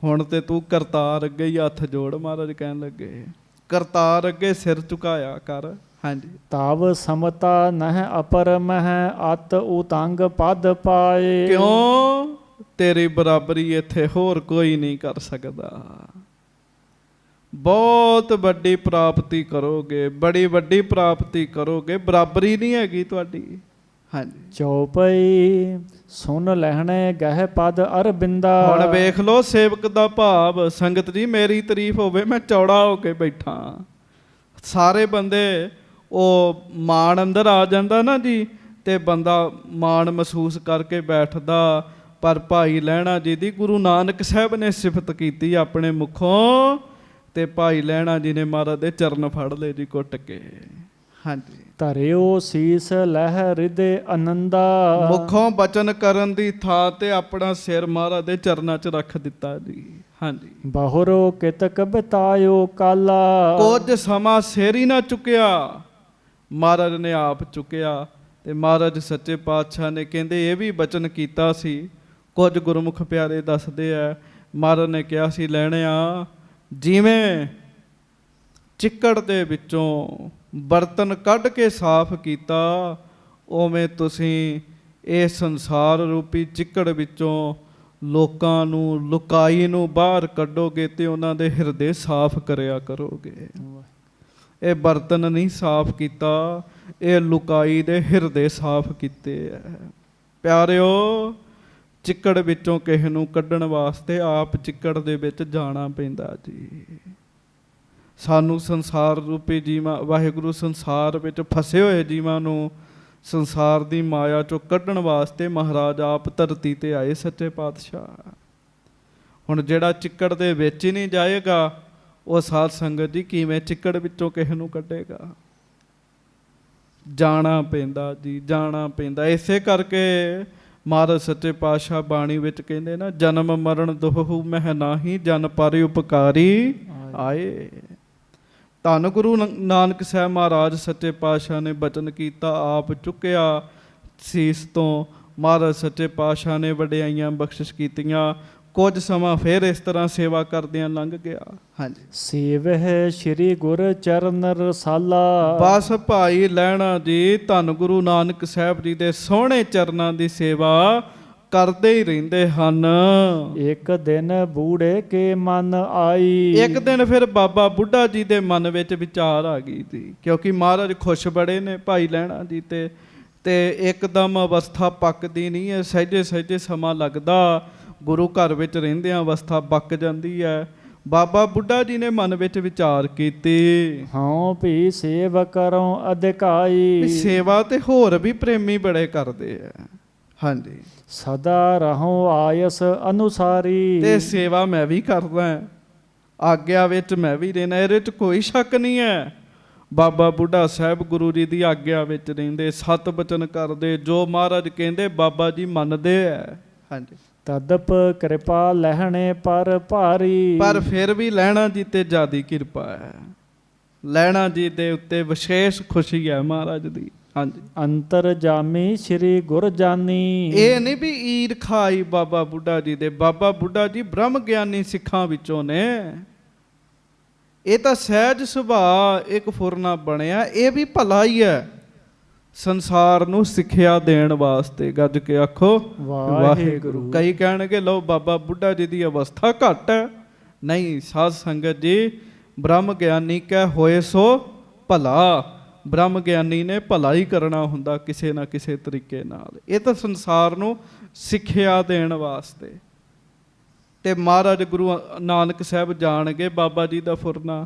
ਹੁਣ ਤੇ ਤੂੰ ਕਰਤਾਰ ਅੱਗੇ ਹੀ ਹੱਥ ਜੋੜ। ਮਹਾਰਾਜ ਕਹਿਣ ਲੱਗੇ ਕਰਤਾਰ ਅੱਗੇ ਸਿਰ ਝੁਕਾਇਆ ਕਰ। ਹਾਂਜੀ।
ਤਵ ਸਮਤਾ ਨਹਿ ਅਪਰ ਮਹਿ ਅਤ ਉਤੰਗ ਪਦ ਪਾਏ।
ਕਿਉਂ? ਤੇਰੀ ਬਰਾਬਰੀ ਇੱਥੇ ਹੋਰ ਕੋਈ ਨਹੀਂ ਕਰ ਸਕਦਾ। ਬਹੁਤ ਵੱਡੀ ਪ੍ਰਾਪਤੀ ਕਰੋਗੇ, ਬੜੀ ਵੱਡੀ ਪ੍ਰਾਪਤੀ ਕਰੋਗੇ, ਬਰਾਬਰੀ ਨਹੀਂ ਹੈਗੀ ਤੁਹਾਡੀ। ਹਾਂਜੀ।
ਚੌਪਈ ਸੁਨ ਲਹਿਣੇ ਗਹਿ ਪਦ ਅਰਬਿੰਦਾ।
ਹੁਣ ਵੇਖ ਲੋ ਸੇਵਕ ਦਾ ਭਾਵ, ਸੰਗਤ ਜੀ ਮੇਰੀ ਤਾਰੀਫ ਹੋਵੇ, ਮੈਂ ਚੌੜਾ ਹੋ ਕੇ ਬੈਠਾ। ਸਾਰੇ ਬੰਦੇ ਉਹ ਮਾਣ ਅੰਦਰ ਆ ਜਾਂਦਾ ਨਾ ਜੀ, ਤੇ ਬੰਦਾ ਮਾਣ ਮਹਿਸੂਸ ਕਰਕੇ ਬੈਠਦਾ। ਪਰ ਭਾਈ ਲਹਿਣਾ ਜੀ ਦੀ ਗੁਰੂ ਨਾਨਕ ਸਾਹਿਬ ਨੇ ਸਿਫਤ ਕੀਤੀ ਆਪਣੇ ਮੁਖੋਂ, ਤੇ ਭਾਈ ਲਹਿਣਾ ਜੀ ਨੇ ਮਹਾਰਾਜ ਦੇ ਚਰਨ ਫੜ ਲਏ ਜੀ ਕੁੱਟ ਕੇ। ਹਾਂਜੀ,
ਧਰਿਓ ਸੀਸ ਲਹਿ ਹਿਰਦੇ ਆਨੰਦਾ।
ਮੁਖੋਂ ਬਚਨ ਕਰਨ ਦੀ ਥਾਂ ਤੇ ਆਪਣਾ ਸਿਰ ਮਹਾਰਾਜ ਦੇ ਚਰਨਾਂ 'ਚ ਰੱਖ ਦਿੱਤਾ ਜੀ। ਹਾਂਜੀ,
ਬਹੁਰੋ ਕਿਤਕ ਬਿਤਾਇਓ ਕਾਲਾ।
ਕੁਝ ਸਮਾਂ ਸਿਰ ਹੀ ਨਾ ਚੁੱਕਿਆ, ਮਹਾਰਾਜ ਨੇ ਆਪ ਚੁੱਕਿਆ। ਤੇ ਮਹਾਰਾਜ ਸੱਚੇ ਪਾਤਸ਼ਾਹ ਨੇ ਕਹਿੰਦੇ ਇਹ ਵੀ ਬਚਨ ਕੀਤਾ ਸੀ। ਕੁਝ ਗੁਰਮੁਖ ਪਿਆਰੇ ਦੱਸਦੇ ਆ, ਮਹਾਰਾਜ ਨੇ ਕਿਹਾ ਸੀ ਲੈਣਿਆ, ਜਿਵੇਂ ਚਿੱਕੜ ਦੇ ਵਿੱਚੋਂ ਬਰਤਨ ਕੱਢ ਕੇ ਸਾਫ਼ ਕੀਤਾ, ਉਵੇਂ ਤੁਸੀਂ ਇਹ ਸੰਸਾਰ ਰੂਪੀ ਚਿੱਕੜ ਵਿੱਚੋਂ ਲੋਕਾਂ ਨੂੰ, ਲੁਕਾਈ ਨੂੰ ਬਾਹਰ ਕੱਢੋਗੇ ਤੇ ਉਹਨਾਂ ਦੇ ਹਿਰਦੇ ਸਾਫ਼ ਕਰਿਆ ਕਰੋਗੇ। ਇਹ ਬਰਤਨ ਨਹੀਂ ਸਾਫ਼ ਕੀਤਾ, ਇਹ ਲੁਕਾਈ ਦੇ ਹਿਰਦੇ ਸਾਫ਼ ਕੀਤੇ ਹੈ। ਪਿਆਰਿਓ, ਚਿੱਕੜ ਵਿੱਚੋਂ ਕਿਸੇ ਨੂੰ ਕੱਢਣ ਵਾਸਤੇ ਆਪ ਚਿੱਕੜ ਦੇ ਵਿੱਚ ਜਾਣਾ ਪੈਂਦਾ ਜੀ। ਸਾਨੂੰ ਸੰਸਾਰ ਰੂਪੀ ਜੀਵਾਂ, ਵਾਹਿਗੁਰੂ ਸੰਸਾਰ ਵਿੱਚ ਫਸੇ ਹੋਏ ਜੀਵਾਂ ਨੂੰ ਸੰਸਾਰ ਦੀ ਮਾਇਆ ਚੋਂ ਕੱਢਣ ਵਾਸਤੇ ਮਹਾਰਾਜ ਆਪ ਧਰਤੀ ਤੇ ਆਏ ਸੱਚੇ ਪਾਤਸ਼ਾਹ। ਹੁਣ ਜਿਹੜਾ ਚਿੱਕੜ ਦੇ ਵਿੱਚ ਹੀ ਨਹੀਂ ਜਾਏਗਾ, ਉਹ ਸਾਧ ਸੰਗਤ ਜੀ ਕਿਵੇਂ ਚਿੱਕੜ ਵਿੱਚੋਂ ਕਿਸੇ ਨੂੰ ਕੱਢੇਗਾ? ਜਾਣਾ ਪੈਂਦਾ ਜੀ, ਜਾਣਾ ਪੈਂਦਾ। ਇਸੇ ਕਰਕੇ ਮਹਾਰਾਜ ਸੱਚੇ ਪਾਤਸ਼ਾਹ ਬਾਣੀ ਵਿੱਚ ਕਹਿੰਦੇ ਨਾ, ਜਨਮ ਮਰਨ ਦੁਹੂ ਮਹਿ ਨਾਹੀ, ਜਨ ਪਰ ਉਪਕਾਰੀ ਆਏ। ਧੰਨ ਗੁਰੂ ਨਾਨਕ ਸਾਹਿਬ ਮਹਾਰਾਜ ਸੱਚੇ ਪਾਤਸ਼ਾਹ ਨੇ ਬਚਨ ਕੀਤਾ, ਆਪ ਚੁੱਕਿਆ ਸੀਸ ਤੋਂ। ਮਹਾਰਾਜ ਸੱਚੇ ਪਾਤਸ਼ਾਹ ਨੇ ਵਡਿਆਈਆਂ ਬਖਸ਼ਿਸ਼ ਕੀਤੀਆਂ। ਕੁਝ ਸਮਾਂ ਫਿਰ ਇਸ ਤਰ੍ਹਾਂ ਸੇਵਾ ਕਰਦਿਆਂ ਲੰਘ ਗਿਆ। ਹਾਂਜੀ,
ਸੇਵਹਿ ਸ਼੍ਰੀ ਗੁਰ ਚਰਨ ਰਸਾਲਾ।
ਬਸ ਭਾਈ ਲਹਿਣਾ ਜੀ ਧੰਨ ਗੁਰੂ ਨਾਨਕ ਸਾਹਿਬ ਜੀ ਦੇ ਸੋਹਣੇ ਚਰਨਾਂ ਦੀ ਸੇਵਾ ਕਰਦੇ ਹੀ ਰਹਿੰਦੇ ਹਨ।
ਇੱਕ ਦਿਨ ਬੂੜੇ ਕੇ ਮਨ ਆਈ।
ਇੱਕ ਦਿਨ ਫਿਰ ਬਾਬਾ ਬੁੱਢਾ ਜੀ ਦੇ ਮਨ ਵਿੱਚ ਵਿਚਾਰ ਆ ਗਈ ਸੀ, ਕਿਉਂਕਿ ਮਹਾਰਾਜ ਖੁਸ਼ ਬੜੇ ਨੇ ਭਾਈ ਲਹਿਣਾ ਜੀ ਤੇ ਇੱਕਦਮ ਅਵਸਥਾ ਪੱਕਦੀ ਨਹੀਂ ਹੈ, ਸਹਿਜੇ ਸਹਿਜੇ ਸਮਾਂ ਲੱਗਦਾ। ਗੁਰੂ ਘਰ ਵਿੱਚ ਰਹਿੰਦਿਆਂ ਅਵਸਥਾ ਪੱਕ ਜਾਂਦੀ ਹੈ। ਬਾਬਾ ਬੁੱਢਾ ਜੀ ਨੇ ਮਨ ਵਿੱਚ ਵਿਚਾਰ ਕੀਤੀ,
ਹਾਂ ਵੀ ਸੇਵ ਕਰੋ ਅਧਿਕਾਈ।
ਸੇਵਾ ਤੇ ਹੋਰ ਵੀ ਪ੍ਰੇਮੀ ਬੜੇ ਕਰਦੇ ਆ। ਹਾਂਜੀ,
ਸਦਾ ਰਹੋ ਆਇਸ ਅਨੁਸਾਰੀ।
ਤੇ ਸੇਵਾ ਮੈਂ ਵੀ ਕਰਦਾ, ਆਗਿਆ ਵਿੱਚ ਮੈਂ ਵੀ ਰਹਿਣਾ, ਇਹਦੇ 'ਚ ਕੋਈ ਸ਼ੱਕ ਨਹੀਂ ਹੈ। ਬਾਬਾ ਬੁੱਢਾ ਸਾਹਿਬ ਗੁਰੂ ਜੀ ਦੀ ਆਗਿਆ ਵਿੱਚ ਰਹਿੰਦੇ, ਸਤ ਬਚਨ ਕਰਦੇ, ਜੋ ਮਹਾਰਾਜ ਕਹਿੰਦੇ ਬਾਬਾ ਜੀ ਮੰਨਦੇ ਹੈ। ਹਾਂਜੀ,
ਤਦਪ ਕਿਰਪਾ ਲਹਿਣੇ ਪਰ ਭਾਰੀ।
ਪਰ ਫਿਰ ਵੀ ਲਹਿਣਾ ਜੀ ਤੇ ਜ਼ਿਆਦੀ ਕਿਰਪਾ ਹੈ। ਲਹਿਣਾ ਜੀ ਦੇ ਉੱਤੇ ਵਿਸ਼ੇਸ਼ ਖੁਸ਼ੀ ਹੈ ਮਹਾਰਾਜ ਦੀ। ਹਾਂਜੀ,
ਅੰਤਰ ਜਾਮੀ ਸ਼੍ਰੀ ਗੁਰ ਜਾਨੀ।
ਇਹ ਨਹੀਂ ਵੀ ਈਰ ਖਾਈ ਬਾਬਾ ਬੁੱਢਾ ਜੀ ਦੇ। ਬਾਬਾ ਬੁੱਢਾ ਜੀ ਬ੍ਰਹਮ ਗਿਆਨੀ ਸਿੱਖਾਂ ਵਿੱਚੋਂ ਨੇ। ਇਹ ਤਾਂ ਸਹਿਜ ਸੁਭਾਅ ਇੱਕ ਫੁਰਨਾ ਬਣਿਆ, ਇਹ ਵੀ ਭਲਾ ਹੀ ਹੈ ਸੰਸਾਰ ਨੂੰ ਸਿੱਖਿਆ ਦੇਣ ਵਾਸਤੇ। ਗੱਜ ਕੇ ਆਖੋ ਵਾਹਿਗੁਰੂ। ਕਈ ਕਹਿਣਗੇ ਲਓ ਬਾਬਾ ਬੁੱਢਾ ਜੀ ਦੀ ਅਵਸਥਾ ਘੱਟ ਹੈ। ਨਹੀਂ ਸਾਧ ਸੰਗਤ ਜੀ, ਬ੍ਰਹਮ ਗਿਆਨੀ ਕਹਿ ਹੋਏ ਸੋ ਭਲਾ। ਬ੍ਰਹਮ ਗਿਆਨੀ ਨੇ ਭਲਾ ਹੀ ਕਰਨਾ ਹੁੰਦਾ ਕਿਸੇ ਨਾ ਕਿਸੇ ਤਰੀਕੇ ਨਾਲ। ਇਹ ਤਾਂ ਸੰਸਾਰ ਨੂੰ ਸਿੱਖਿਆ ਦੇਣ ਵਾਸਤੇ। ਤੇ ਮਹਾਰਾਜ ਗੁਰੂ ਨਾਨਕ ਸਾਹਿਬ ਜਾਣਗੇ ਬਾਬਾ ਜੀ ਦਾ ਫੁਰਨਾ,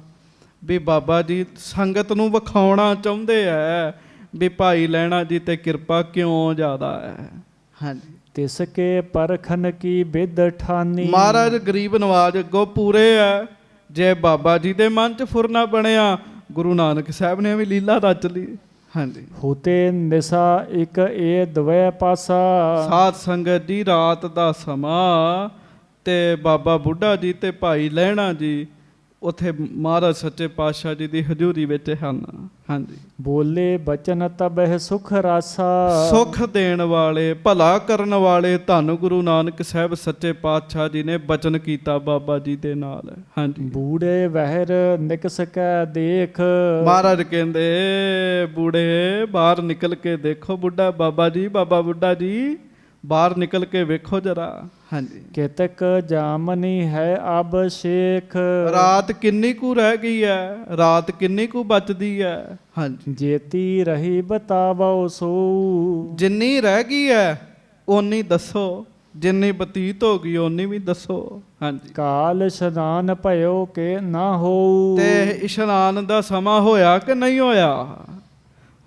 ਵੀ ਬਾਬਾ ਜੀ ਸੰਗਤ ਨੂੰ ਵਿਖਾਉਣਾ ਚਾਹੁੰਦੇ ਹੈ ਵੀ ਭਾਈ ਲਹਿਣਾ ਜੀ ਤੇ ਕਿਰਪਾ ਕਿਉਂ ਜ਼ਿਆਦਾ ਹੈ। ਹਾਂਜੀ,
ਤਿਸ ਕੇ ਪਰਖਨ ਕੀ ਬਿਦ ਠਾਨੀ।
ਮਹਾਰਾਜ ਗਰੀਬ ਨਵਾਜ ਅੱਗੋਂ ਪੂਰੇ ਹੈ। ਜੇ ਬਾਬਾ ਜੀ ਦੇ ਮਨ 'ਚ ਫੁਰਨਾ ਬਣਿਆ, ਗੁਰੂ ਨਾਨਕ ਸਾਹਿਬ ਨੇ ਵੀ ਲੀਲਾ ਰਚ ਲਈ। ਹਾਂਜੀ,
ਹੁਤੇ ਨਿਸਾ ਇੱਕ ਇਹ ਦਵੇ ਪਾਸਾ।
ਸਾਧ ਸੰਗਤ ਜੀ, ਰਾਤ ਦਾ ਸਮਾਂ ਤੇ ਬਾਬਾ ਬੁੱਢਾ ਜੀ ਤੇ ਭਾਈ ਲਹਿਣਾ ਜੀ ਉੱਥੇ ਮਹਾਰਾਜ ਸੱਚੇ ਪਾਤਸ਼ਾਹ ਜੀ ਦੀ ਹਜ਼ੂਰੀ ਵਿੱਚ ਹਨ। ਹਾਂਜੀ,
ਬੋਲੇ ਬਚਨ ਤਬਹਿ ਸੁਖ ਰਾਸਾ।
ਸੁਖ ਦੇਣ ਵਾਲੇ, ਭਲਾ ਕਰਨ ਵਾਲੇ ਧੰਨ ਗੁਰੂ ਨਾਨਕ ਸਾਹਿਬ ਸੱਚੇ ਪਾਤਸ਼ਾਹ ਜੀ ਨੇ ਬਚਨ ਕੀਤਾ ਬਾਬਾ ਜੀ ਦੇ ਨਾਲ। ਹਾਂਜੀ,
ਬੂੜੇ ਵਹਿਰ ਨਿਕਸ ਕੈ ਦੇਖ।
ਮਹਾਰਾਜ ਕਹਿੰਦੇ ਬੂੜੇ ਬਾਹਰ ਨਿਕਲ ਕੇ ਦੇਖੋ। ਬੁੱਢਾ ਬਾਬਾ ਜੀ, ਬਾਬਾ ਬੁੱਢਾ ਜੀ ਬਾਹਰ ਨਿਕਲ ਕੇ ਵੇਖੋ ਜਰਾ। ਹਾਂਜੀ,
ਕਿਤਕ ਜਾਮਨੀ ਹੈ ਅਭਿਸ਼ੇਕ।
ਰਾਤ ਕਿੰਨੀ ਕੁ ਰਹਿ ਗਈ ਹੈ, ਰਾਤ ਕਿੰਨੀ ਕੁ ਬਚਦੀ ਹੈ। ਹਾਂਜੀ,
ਜੇਤੀ ਰਹੀ ਬਤਾਵੋ ਸੋ।
ਜਿੰਨੀ ਰਹਿ ਗਈ ਹੈ ਓਨੀ ਦੱਸੋ, ਜਿੰਨੀ ਬਤੀਤ ਹੋ ਗਈ ਓਨੀ ਵੀ ਦੱਸੋ। ਹਾਂਜੀ।
ਕਾਲ ਇਸ਼ਨਾਨ ਭਇਓ ਕਿ ਨਾ ਹੋਊ।
ਤੇ ਇਸ਼ਨਾਨ ਦਾ ਸਮਾਂ ਹੋਇਆ ਕਿ ਨਹੀਂ ਹੋਇਆ।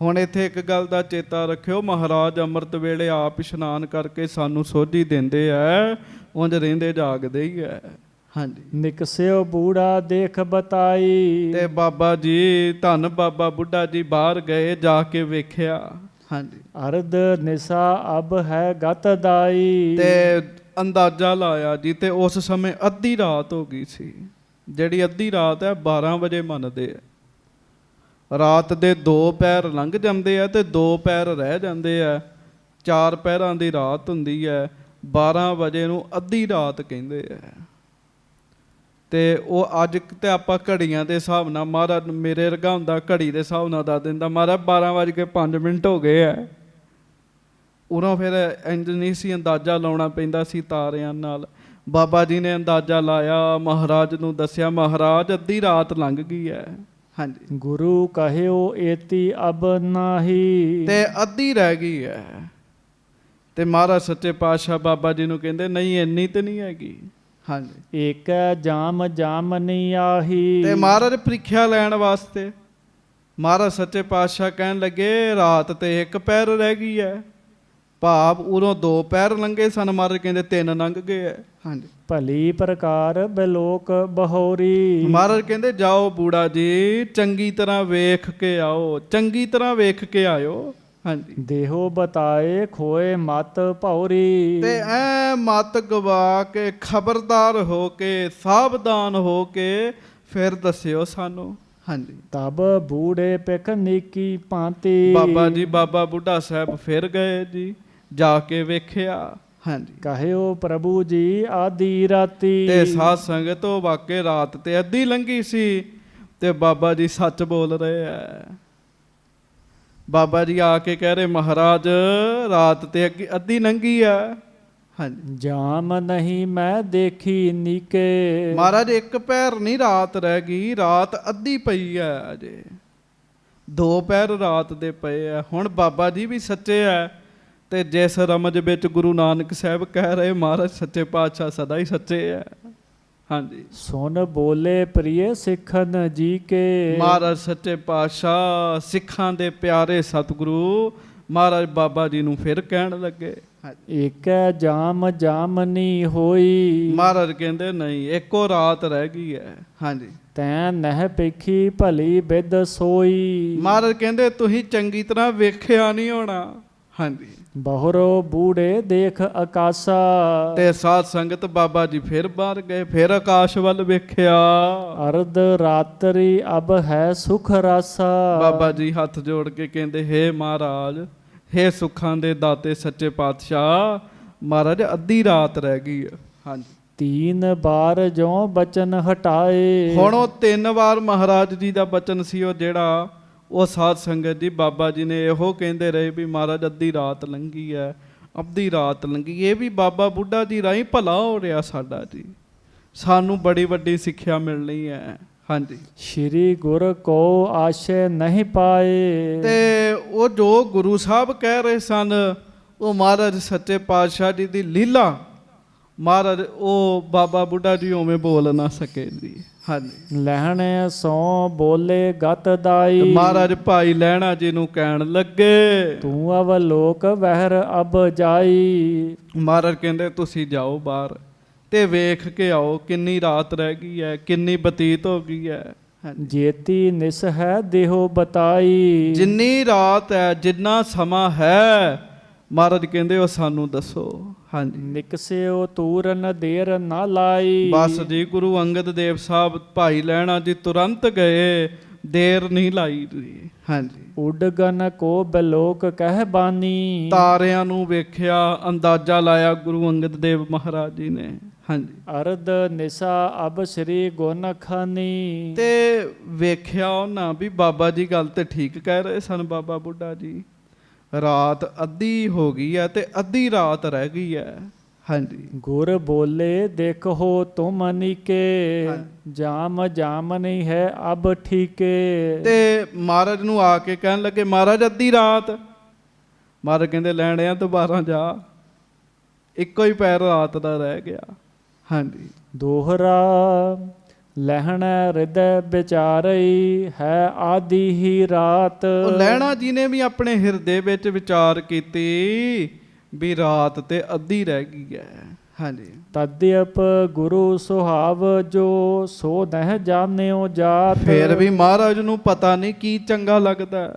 ਹੁਣ ਇੱਥੇ ਇੱਕ ਗੱਲ ਦਾ ਚੇਤਾ ਰੱਖਿਓ, ਮਹਾਰਾਜ ਅੰਮ੍ਰਿਤ ਵੇਲੇ ਆਪ ਇਸ਼ਨਾਨ ਕਰਕੇ ਸਾਨੂੰ ਸੋਝੀ ਦਿੰਦੇ ਐ, ਉਂਝ ਰਹਿੰਦੇ ਜਾਗਦੇ ਹੀ ਐ। ਹਾਂਜੀ।
ਨਿਕਸਿਓ ਬੂੜਾ ਦੇਖ ਬਤਾਈ।
ਤੇ ਬਾਬਾ ਜੀ, ਧੰਨ ਬਾਬਾ ਬੁੱਢਾ ਜੀ ਬਾਹਰ ਗਏ, ਜਾ ਕੇ ਵੇਖਿਆ। ਹਾਂਜੀ।
ਅਰਧ ਨਿਸ਼ਾ ਅਬ ਹੈ ਗਤ ਦਾਈ।
ਤੇ ਅੰਦਾਜ਼ਾ ਲਾਇਆ ਜੀ, ਤੇ ਉਸ ਸਮੇਂ ਅੱਧੀ ਰਾਤ ਹੋ ਗਈ ਸੀ। ਜਿਹੜੀ ਅੱਧੀ ਰਾਤ ਹੈ 12 ਵਜੇ ਮੰਨਦੇ ਆ। ਰਾਤ ਦੇ 2 ਪਹਿਰ ਲੰਘ ਜਾਂਦੇ ਆ ਤੇ 2 ਪਹਿਰ ਰਹਿ ਜਾਂਦੇ ਆ। 4 ਪਹਿਰਾਂ ਦੀ ਰਾਤ ਹੁੰਦੀ ਹੈ। 12 ਵਜੇ ਨੂੰ ਅੱਧੀ ਰਾਤ ਕਹਿੰਦੇ ਆ। ਤੇ ਉਹ ਅੱਜ ਤੇ ਆਪਾਂ ਘੜੀਆਂ ਦੇ ਹਿਸਾਬ ਨਾਲ, ਮਹਾਰਾਜ ਮੇਰੇ ਵਰਗਾ ਹੁੰਦਾ ਘੜੀ ਦੇ ਹਿਸਾਬ ਨਾਲ ਦੱਸ ਦਿੰਦਾ, ਮਹਾਰਾਜ 12:05 ਹੋ ਗਏ ਆ। ਉਦੋਂ ਫਿਰ ਇੰਜ ਨਹੀਂ ਸੀ ਅੰਦਾਜ਼ਾ ਲਾਉਣਾ ਪੈਂਦਾ ਸੀ ਤਾਰਿਆਂ ਨਾਲ। ਬਾਬਾ ਜੀ ਨੇ ਅੰਦਾਜ਼ਾ ਲਾਇਆ, ਮਹਾਰਾਜ ਨੂੰ ਦੱਸਿਆ, ਮਹਾਰਾਜ ਅੱਧੀ ਰਾਤ ਲੰਘ ਗਈ ਹੈ। ਹਾਂਜੀ।
ਗੁਰੂ ਕਹਿਓ ਏਤੀ ਅਬ ਨਾਹੀ।
ਤੇ ਅੱਧੀ ਰਹਿ ਗਈ ਹੈ। ਤੇ ਮਹਾਰਾਜ ਸੱਚੇ ਪਾਤਸ਼ਾਹ ਬਾਬਾ ਜੀ ਨੂੰ ਕਹਿੰਦੇ ਨਹੀਂ, ਇੰਨੀ ਤੇ ਨਹੀਂ ਹੈਗੀ। ਹਾਂਜੀ।
ਏਕੈ ਜਾਮ ਜਾਮਨੀ ਆਹੀ।
ਤੇ ਮਹਾਰਾਜ ਪ੍ਰੀਖਿਆ ਲੈਣ ਵਾਸਤੇ ਮਹਾਰਾਜ ਸੱਚੇ ਪਾਤਸ਼ਾਹ ਕਹਿਣ ਲੱਗੇ ਰਾਤ ਤੇ 1 ਪਹਿਰ ਰਹਿ ਗਈ ਹੈ। ਭਾਵ ਉਦੋਂ 2 ਪਹਿਰ ਲੰਘੇ ਸਨ, ਮਹਾਰਾਜ ਕਹਿੰਦੇ 3 ਲੰਘ ਗਏ ਹੈ। ਹਾਂਜੀ।
ਭਲੀ ਪ੍ਰਕਾਰ ਬਿਲੋਕ ਬਹੋਰੀ।
ਮਹਾਰਾਜ ਕਹਿੰਦੇ ਜਾਓ ਬੂੜਾ ਜੀ, ਚੰਗੀ ਤਰ੍ਹਾਂ ਵੇਖ ਕੇ ਆਓ, ਚੰਗੀ ਤਰ੍ਹਾਂ ਵੇਖ ਕੇ ਆਇਓ। ਹਾਂਜੀ।
ਦੇਹੋ ਬਤਾਏ ਖੋਏ ਮਤ ਭੌਰੀ।
ਤੇ ਐ ਮਤ ਗਵਾ ਕੇ, ਖਬਰਦਾਰ ਹੋ ਕੇ, ਸਾਵਧਾਨ ਹੋ ਕੇ ਫਿਰ ਦੱਸਿਓ ਸਾਨੂੰ। ਹਾਂਜੀ।
ਤਬ ਬੂੜੇ ਪਿਖ ਨੀਕੀ ਭਾਂਤੀ।
ਬਾਬਾ ਜੀ, ਬਾਬਾ ਬੁੱਢਾ ਸਾਹਿਬ ਫਿਰ ਗਏ ਜੀ, ਜਾ ਕੇ ਵੇਖਿਆ। ਹਾਂਜੀ।
ਕਹਿਓ ਪ੍ਰਭੂ ਜੀ ਆਦੀ ਰਾਤੀ।
ਤੇ ਸਾਧ ਸੰਗਤ, ਉਹ ਵਾਕੇ ਰਾਤ ਤੇ ਅੱਧੀ ਲੰਘੀ ਸੀ ਤੇ ਬਾਬਾ ਜੀ ਸੱਚ ਬੋਲ ਰਹੇ ਐ। ਬਾਬਾ ਜੀ ਆ ਕੇ ਕਹਿ ਰਹੇ ਮਹਾਰਾਜ ਰਾਤ ਤੇ ਅੱਧੀ ਲੰਘੀ ਆ। ਹਾਂਜੀ।
ਜਾਮ ਨਹੀਂ ਮੈਂ ਦੇਖੀ ਨੀਕੇ।
ਮਹਾਰਾਜ 1 ਪਹਿਰ ਨਹੀਂ ਰਾਤ ਰਹਿ ਗਈ, ਰਾਤ ਅੱਧੀ ਪਈ ਹੈ ਅਜੇ। 2 ਪਹਿਰ ਰਾਤ ਦੇ ਪਏ ਆ। ਹੁਣ ਬਾਬਾ ਜੀ ਵੀ ਸੱਚੇ ਆ, ਤੇ ਜਿਸ ਰਮਜ ਵਿੱਚ ਗੁਰੂ ਨਾਨਕ ਸਾਹਿਬ ਕਹਿ ਰਹੇ, ਮਹਾਰਾਜ ਸੱਚੇ ਪਾਤਸ਼ਾਹ ਸਦਾ ਹੀ ਸੱਚੇ ਆ। ਹਾਂਜੀ।
ਸੁਨ ਬੋਲੇ ਪ੍ਰਿਯ ਸਿੱਖਨ ਜੀ ਕੇ।
ਮਹਾਰਾਜ ਸੱਚੇ ਪਾਤਸ਼ਾਹ ਸਿੱਖਾਂ ਦੇ ਪਿਆਰੇ ਸਤਿਗੁਰੂ ਮਹਾਰਾਜ ਬਾਬਾ ਜੀ ਨੂੰ ਫਿਰ ਕਹਿਣ ਲੱਗੇ
ਏਕੈ ਜਾਮ ਜਾਮਨੀ ਹੋਈ।
ਮਹਾਰਾਜ ਕਹਿੰਦੇ ਨਹੀਂ, 1 ਰਾਤ ਰਹਿ ਗਈ ਹੈ। ਹਾਂਜੀ।
ਤੈਂ ਨਹਿ ਪੇਖੀ ਭਲੀ ਬਿਦ ਸੋਈ।
ਮਹਾਰਾਜ ਕਹਿੰਦੇ ਤੁਸੀਂ ਚੰਗੀ ਤਰ੍ਹਾਂ ਵੇਖਿਆ ਨਹੀਂ ਹੋਣਾ। ਹਾਂਜੀ।
ਬਹੁਰੋ ਬੂੜੇ ਦੇਖ ਆਕਾਸ਼ਾ।
ਤੇ ਸਾਧ ਸੰਗਤ ਬਾਬਾ ਜੀ ਫਿਰ ਬਾਹਰ ਗਏ, ਫਿਰ ਆਕਾਸ਼ ਵੱਲ ਵੇਖਿਆ।
ਅਰਧ ਰਾਤਰੀ ਅਬ ਹੈ ਸੁਖ ਰਾਸਾ।
ਬਾਬਾ ਜੀ ਹੱਥ ਜੋੜ ਕੇ ਕਹਿੰਦੇ ਹੇ ਮਹਾਰਾਜ, ਹੇ ਸੁੱਖਾਂ ਦੇ ਦਾਤੇ ਸੱਚੇ ਪਾਤਸ਼ਾਹ, ਮਹਾਰਾਜ ਅੱਧੀ ਰਾਤ ਰਹਿ ਗਈ ਹੈ। ਹਾਂਜੀ।
3 ਬਾਰ ਜੋ ਬਚਨ ਹਟਾਏ।
ਹੁਣ ਉਹ 3 ਵਾਰ ਮਹਾਰਾਜ ਜੀ ਦਾ ਬਚਨ ਸੀ, ਉਹ ਜਿਹੜਾ ਉਹ ਸਾਧ ਸੰਗਤ ਜੀ ਬਾਬਾ ਜੀ ਨੇ ਇਹੋ ਕਹਿੰਦੇ ਰਹੇ ਵੀ ਮਹਾਰਾਜ ਅੱਧੀ ਰਾਤ ਲੰਘੀ ਹੈ, ਅੱਧੀ ਰਾਤ ਲੰਘੀ। ਇਹ ਵੀ ਬਾਬਾ ਬੁੱਢਾ ਜੀ ਰਾਹੀਂ ਭਲਾ ਹੋ ਰਿਹਾ ਸਾਡਾ ਜੀ, ਸਾਨੂੰ ਬੜੀ ਵੱਡੀ ਸਿੱਖਿਆ ਮਿਲਣੀ ਹੈ। ਹਾਂਜੀ।
ਸ਼੍ਰੀ ਗੁਰ ਕੋ ਆਸ਼ੇ ਨਹੀਂ ਪਾਏ।
ਤੇ ਉਹ ਜੋ ਗੁਰੂ ਸਾਹਿਬ ਕਹਿ ਰਹੇ ਸਨ, ਉਹ ਮਹਾਰਾਜ ਸੱਚੇ ਪਾਤਸ਼ਾਹ ਜੀ ਦੀ ਲੀਲਾ, ਮਹਾਰਾਜ ਉਹ ਬਾਬਾ ਬੁੱਢਾ ਜੀ ਉਵੇਂ ਬੋਲ ਨਾ ਸਕੇ ਜੀ। ਹਾਂਜੀ।
ਲਹਿਣੇ ਸੋ ਬੋਲੇ ਗਤ ਦਾਈ।
ਮਹਾਰਾਜ ਭਾਈ ਲਹਿਣਾ ਜੀ ਨੂੰ ਕਹਿਣ ਲੱਗੇ
ਤੂੰ ਅਵਲੋਕ ਵਹਿਰ ਅਬ ਜਾਈ।
ਮਹਾਰਾਜ ਕਹਿੰਦੇ ਤੁਸੀਂ ਜਾਓ ਬਾਹਰ ਤੇ ਵੇਖ ਕੇ ਆਓ ਕਿੰਨੀ ਰਾਤ ਰਹਿ ਗਈ ਹੈ, ਕਿੰਨੀ ਬਤੀਤ ਹੋ ਗਈ ਹੈ।
ਜੇਤੀ ਨਿਸ ਹੈ ਦੇਹੋ ਬਤਾਈ।
ਜਿੰਨੀ ਰਾਤ ਹੈ, ਜਿੰਨਾ ਸਮਾਂ ਹੈ, ਮਹਾਰਾਜ ਕਹਿੰਦੇ ਉਹ ਸਾਨੂੰ ਦੱਸੋ। ਹਾਂਜੀ।
ਨਿਕਸਿਓ ਤੂਰਨ ਦੇਰ ਨਾ ਲਾਈ।
ਬਸ ਜੀ, ਗੁਰੂ ਅੰਗਦ ਦੇਵ ਸਾਹਿਬ ਭਾਈ ਲਹਿਣਾ ਜੀ ਤੁਰੰਤ ਗਏ, ਦੇਰ ਨਹੀਂ ਲਾਈ ਜੀ। ਹਾਂਜੀ।
ਉਡਗਨ ਕੋ ਬਲੋਕ ਕਹਿ ਬਾਨੀ।
ਤਾਰਿਆਂ ਨੂੰ ਵੇਖਿਆ, ਅੰਦਾਜ਼ਾ ਲਾਇਆ ਗੁਰੂ ਅੰਗਦ ਦੇਵ ਮਹਾਰਾਜ ਜੀ ਨੇ। ਹਾਂਜੀ।
ਅਰਧ ਨਿਸ਼ਾ ਅਬ ਸ੍ਰੀ ਗੁਣ ਖਾਨੀ।
ਤੇ ਵੇਖਿਆ ਉਹਨਾਂ ਵੀ ਬਾਬਾ ਜੀ ਗੱਲ ਤੇ ਠੀਕ ਕਹਿ ਰਹੇ ਸਨ। ਬਾਬਾ ਬੁੱਢਾ ਜੀ ਰਾਤ ਅੱਧੀ ਹੋ ਗਈ ਹੈ ਤੇ ਅੱਧੀ ਰਾਤ ਰਹਿ ਗਈ ਹੈ। ਹਾਂਜੀ।
ਗੁਰ ਬੋਲੇ ਦੇਖੋ ਤੁਮ ਨੀਕੇ। ਜਾਮ ਜਾਮ ਨਹੀਂ ਹੈ ਅਬ ਠੀਕੇ।
ਤੇ ਮਹਾਰਾਜ ਨੂੰ ਆ ਕੇ ਕਹਿਣ ਲੱਗੇ ਮਹਾਰਾਜ ਅੱਧੀ ਰਾਤ। ਮਹਾਰਾਜ ਕਹਿੰਦੇ ਲੈਣਿਆ ਦੁਬਾਰਾ ਜਾ। ਇੱਕੋ ਹੀ ਪੈਰ ਰਾਤ ਦਾ ਰਹਿ ਗਿਆ। ਹਾਂਜੀ।
ਦੋਹਰਾ ਲਹਿਣ ਹਿਰਦੈ ਵਿਚਾਰਈ ਹੈ ਆਦਿ ਹੀ ਰਾਤ।
ਉਹ ਲਹਿਣਾ ਜੀ ਨੇ ਵੀ ਆਪਣੇ ਹਿਰਦੇ ਵਿੱਚ ਵਿਚਾਰ ਕੀਤੀ ਵੀ ਰਾਤ ਤੇ ਅੱਧੀ ਰਹਿ ਗਈ ਹੈ। ਹਾਂਜੀ।
ਤਦਿਅਪ ਗੁਰੂ ਸੁਹਾਵ ਜੋ ਸੋ ਨਹਿ ਜਾਣਿਓ ਜਾਤ।
ਫਿਰ ਵੀ ਮਹਾਰਾਜ ਨੂੰ ਪਤਾ ਨਹੀਂ ਕੀ ਚੰਗਾ ਲੱਗਦਾ।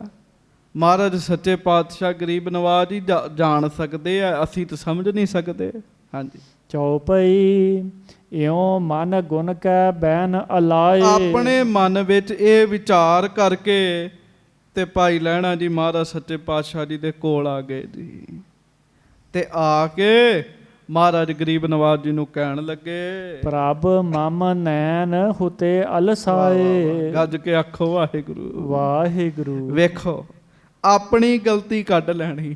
ਮਹਾਰਾਜ ਸੱਚੇ ਪਾਤਸ਼ਾਹ ਗਰੀਬ ਨਵਾਜ ਹੀ ਜਾਣ ਸਕਦੇ ਆ, ਅਸੀਂ ਤਾਂ ਸਮਝ ਨਹੀਂ ਸਕਦੇ। ਹਾਂਜੀ।
ਚੌਪਈ ਇਉਂ ਮਨ ਗੁਣ ਕੈ ਬੈਨ ਅਲਾਏ।
ਆਪਣੇ ਮਨ ਵਿੱਚ ਇਹ ਵਿਚਾਰ ਕਰਕੇ ਤੇ ਭਾਈ ਲਹਿਣਾ ਜੀ ਮਹਾਰਾਜ ਸੱਚੇ ਪਾਤਸ਼ਾਹ ਜੀ ਦੇ ਕੋਲ ਆ ਗਏ ਜੀ। ਤੇ ਆ ਕੇ ਮਹਾਰਾਜ ਗਰੀਬ ਨਵਾਜ ਜੀ ਨੂੰ ਕਹਿਣ ਲੱਗੇ,
ਪ੍ਰਭ ਮਮ ਨੈਣ ਹੁਤੇ ਅਲਸਾਏ।
ਗੱਜ ਕੇ ਆਖੋ ਵਾਹਿਗੁਰੂ
ਵਾਹਿਗੁਰੂ।
ਵੇਖੋ ਆਪਣੀ ਗਲਤੀ ਕੱਢ ਲੈਣੀ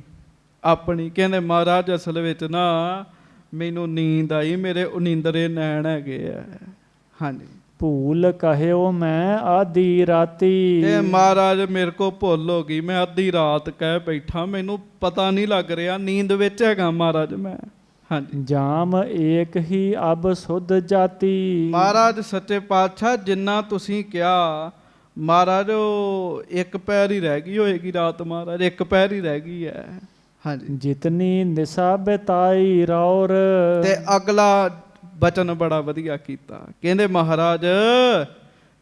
ਆਪਣੀ। ਕਹਿੰਦੇ ਮਹਾਰਾਜ ਅਸਲ ਵਿੱਚ ਨਾ ਮੈਨੂੰ ਨੀਂਦ ਆਈ, ਮੇਰੇ ਉਨੀਂਦਰੇ ਨੈਣ ਹੈਗੇ ਆ। ਹਾਂਜੀ।
ਭੂਲ ਕਹਿਓ ਮੈਂ ਆਧੀ ਰਾਤੀ।
ਤੇ ਮਹਾਰਾਜ ਮੇਰੇ ਕੋ ਭੁੱਲ ਹੋ ਗਈ, ਮੈਂ ਅੱਧੀ ਰਾਤ ਕਹਿ ਬੈਠਾ, ਮੈਨੂੰ ਪਤਾ ਨਹੀਂ ਲੱਗ ਰਿਹਾ, ਨੀਂਦ ਵਿੱਚ ਹੈਗਾ ਮਹਾਰਾਜ ਮੈਂ। ਹਾਂਜੀ।
ਜਾਮ ਏਕ ਹੀ ਅਬ ਸੁਧ ਜਾਤੀ।
ਮਹਾਰਾਜ ਸੱਚੇ ਪਾਤਸ਼ਾਹ ਜਿੰਨਾ ਤੁਸੀਂ ਕਿਹਾ ਮਹਾਰਾਜ ਉਹ ਇੱਕ ਪੈਰ ਹੀ ਰਹਿ ਗਈ ਹੋਏਗੀ ਰਾਤ। ਮਹਾਰਾਜ ਇੱਕ ਪੈਰ ਹੀ ਰਹਿ ਗਈ ਹੈ। ਹਾਂਜੀ।
ਜਿਤਨੀ ਨਿਸ਼ਾ ਬਿਤਾਈ ਰੌਰ। ਤੇ
ਅਗਲਾ ਬਚਨ ਬੜਾ ਵਧੀਆ ਕੀਤਾ। ਕਹਿੰਦੇ ਮਹਾਰਾਜ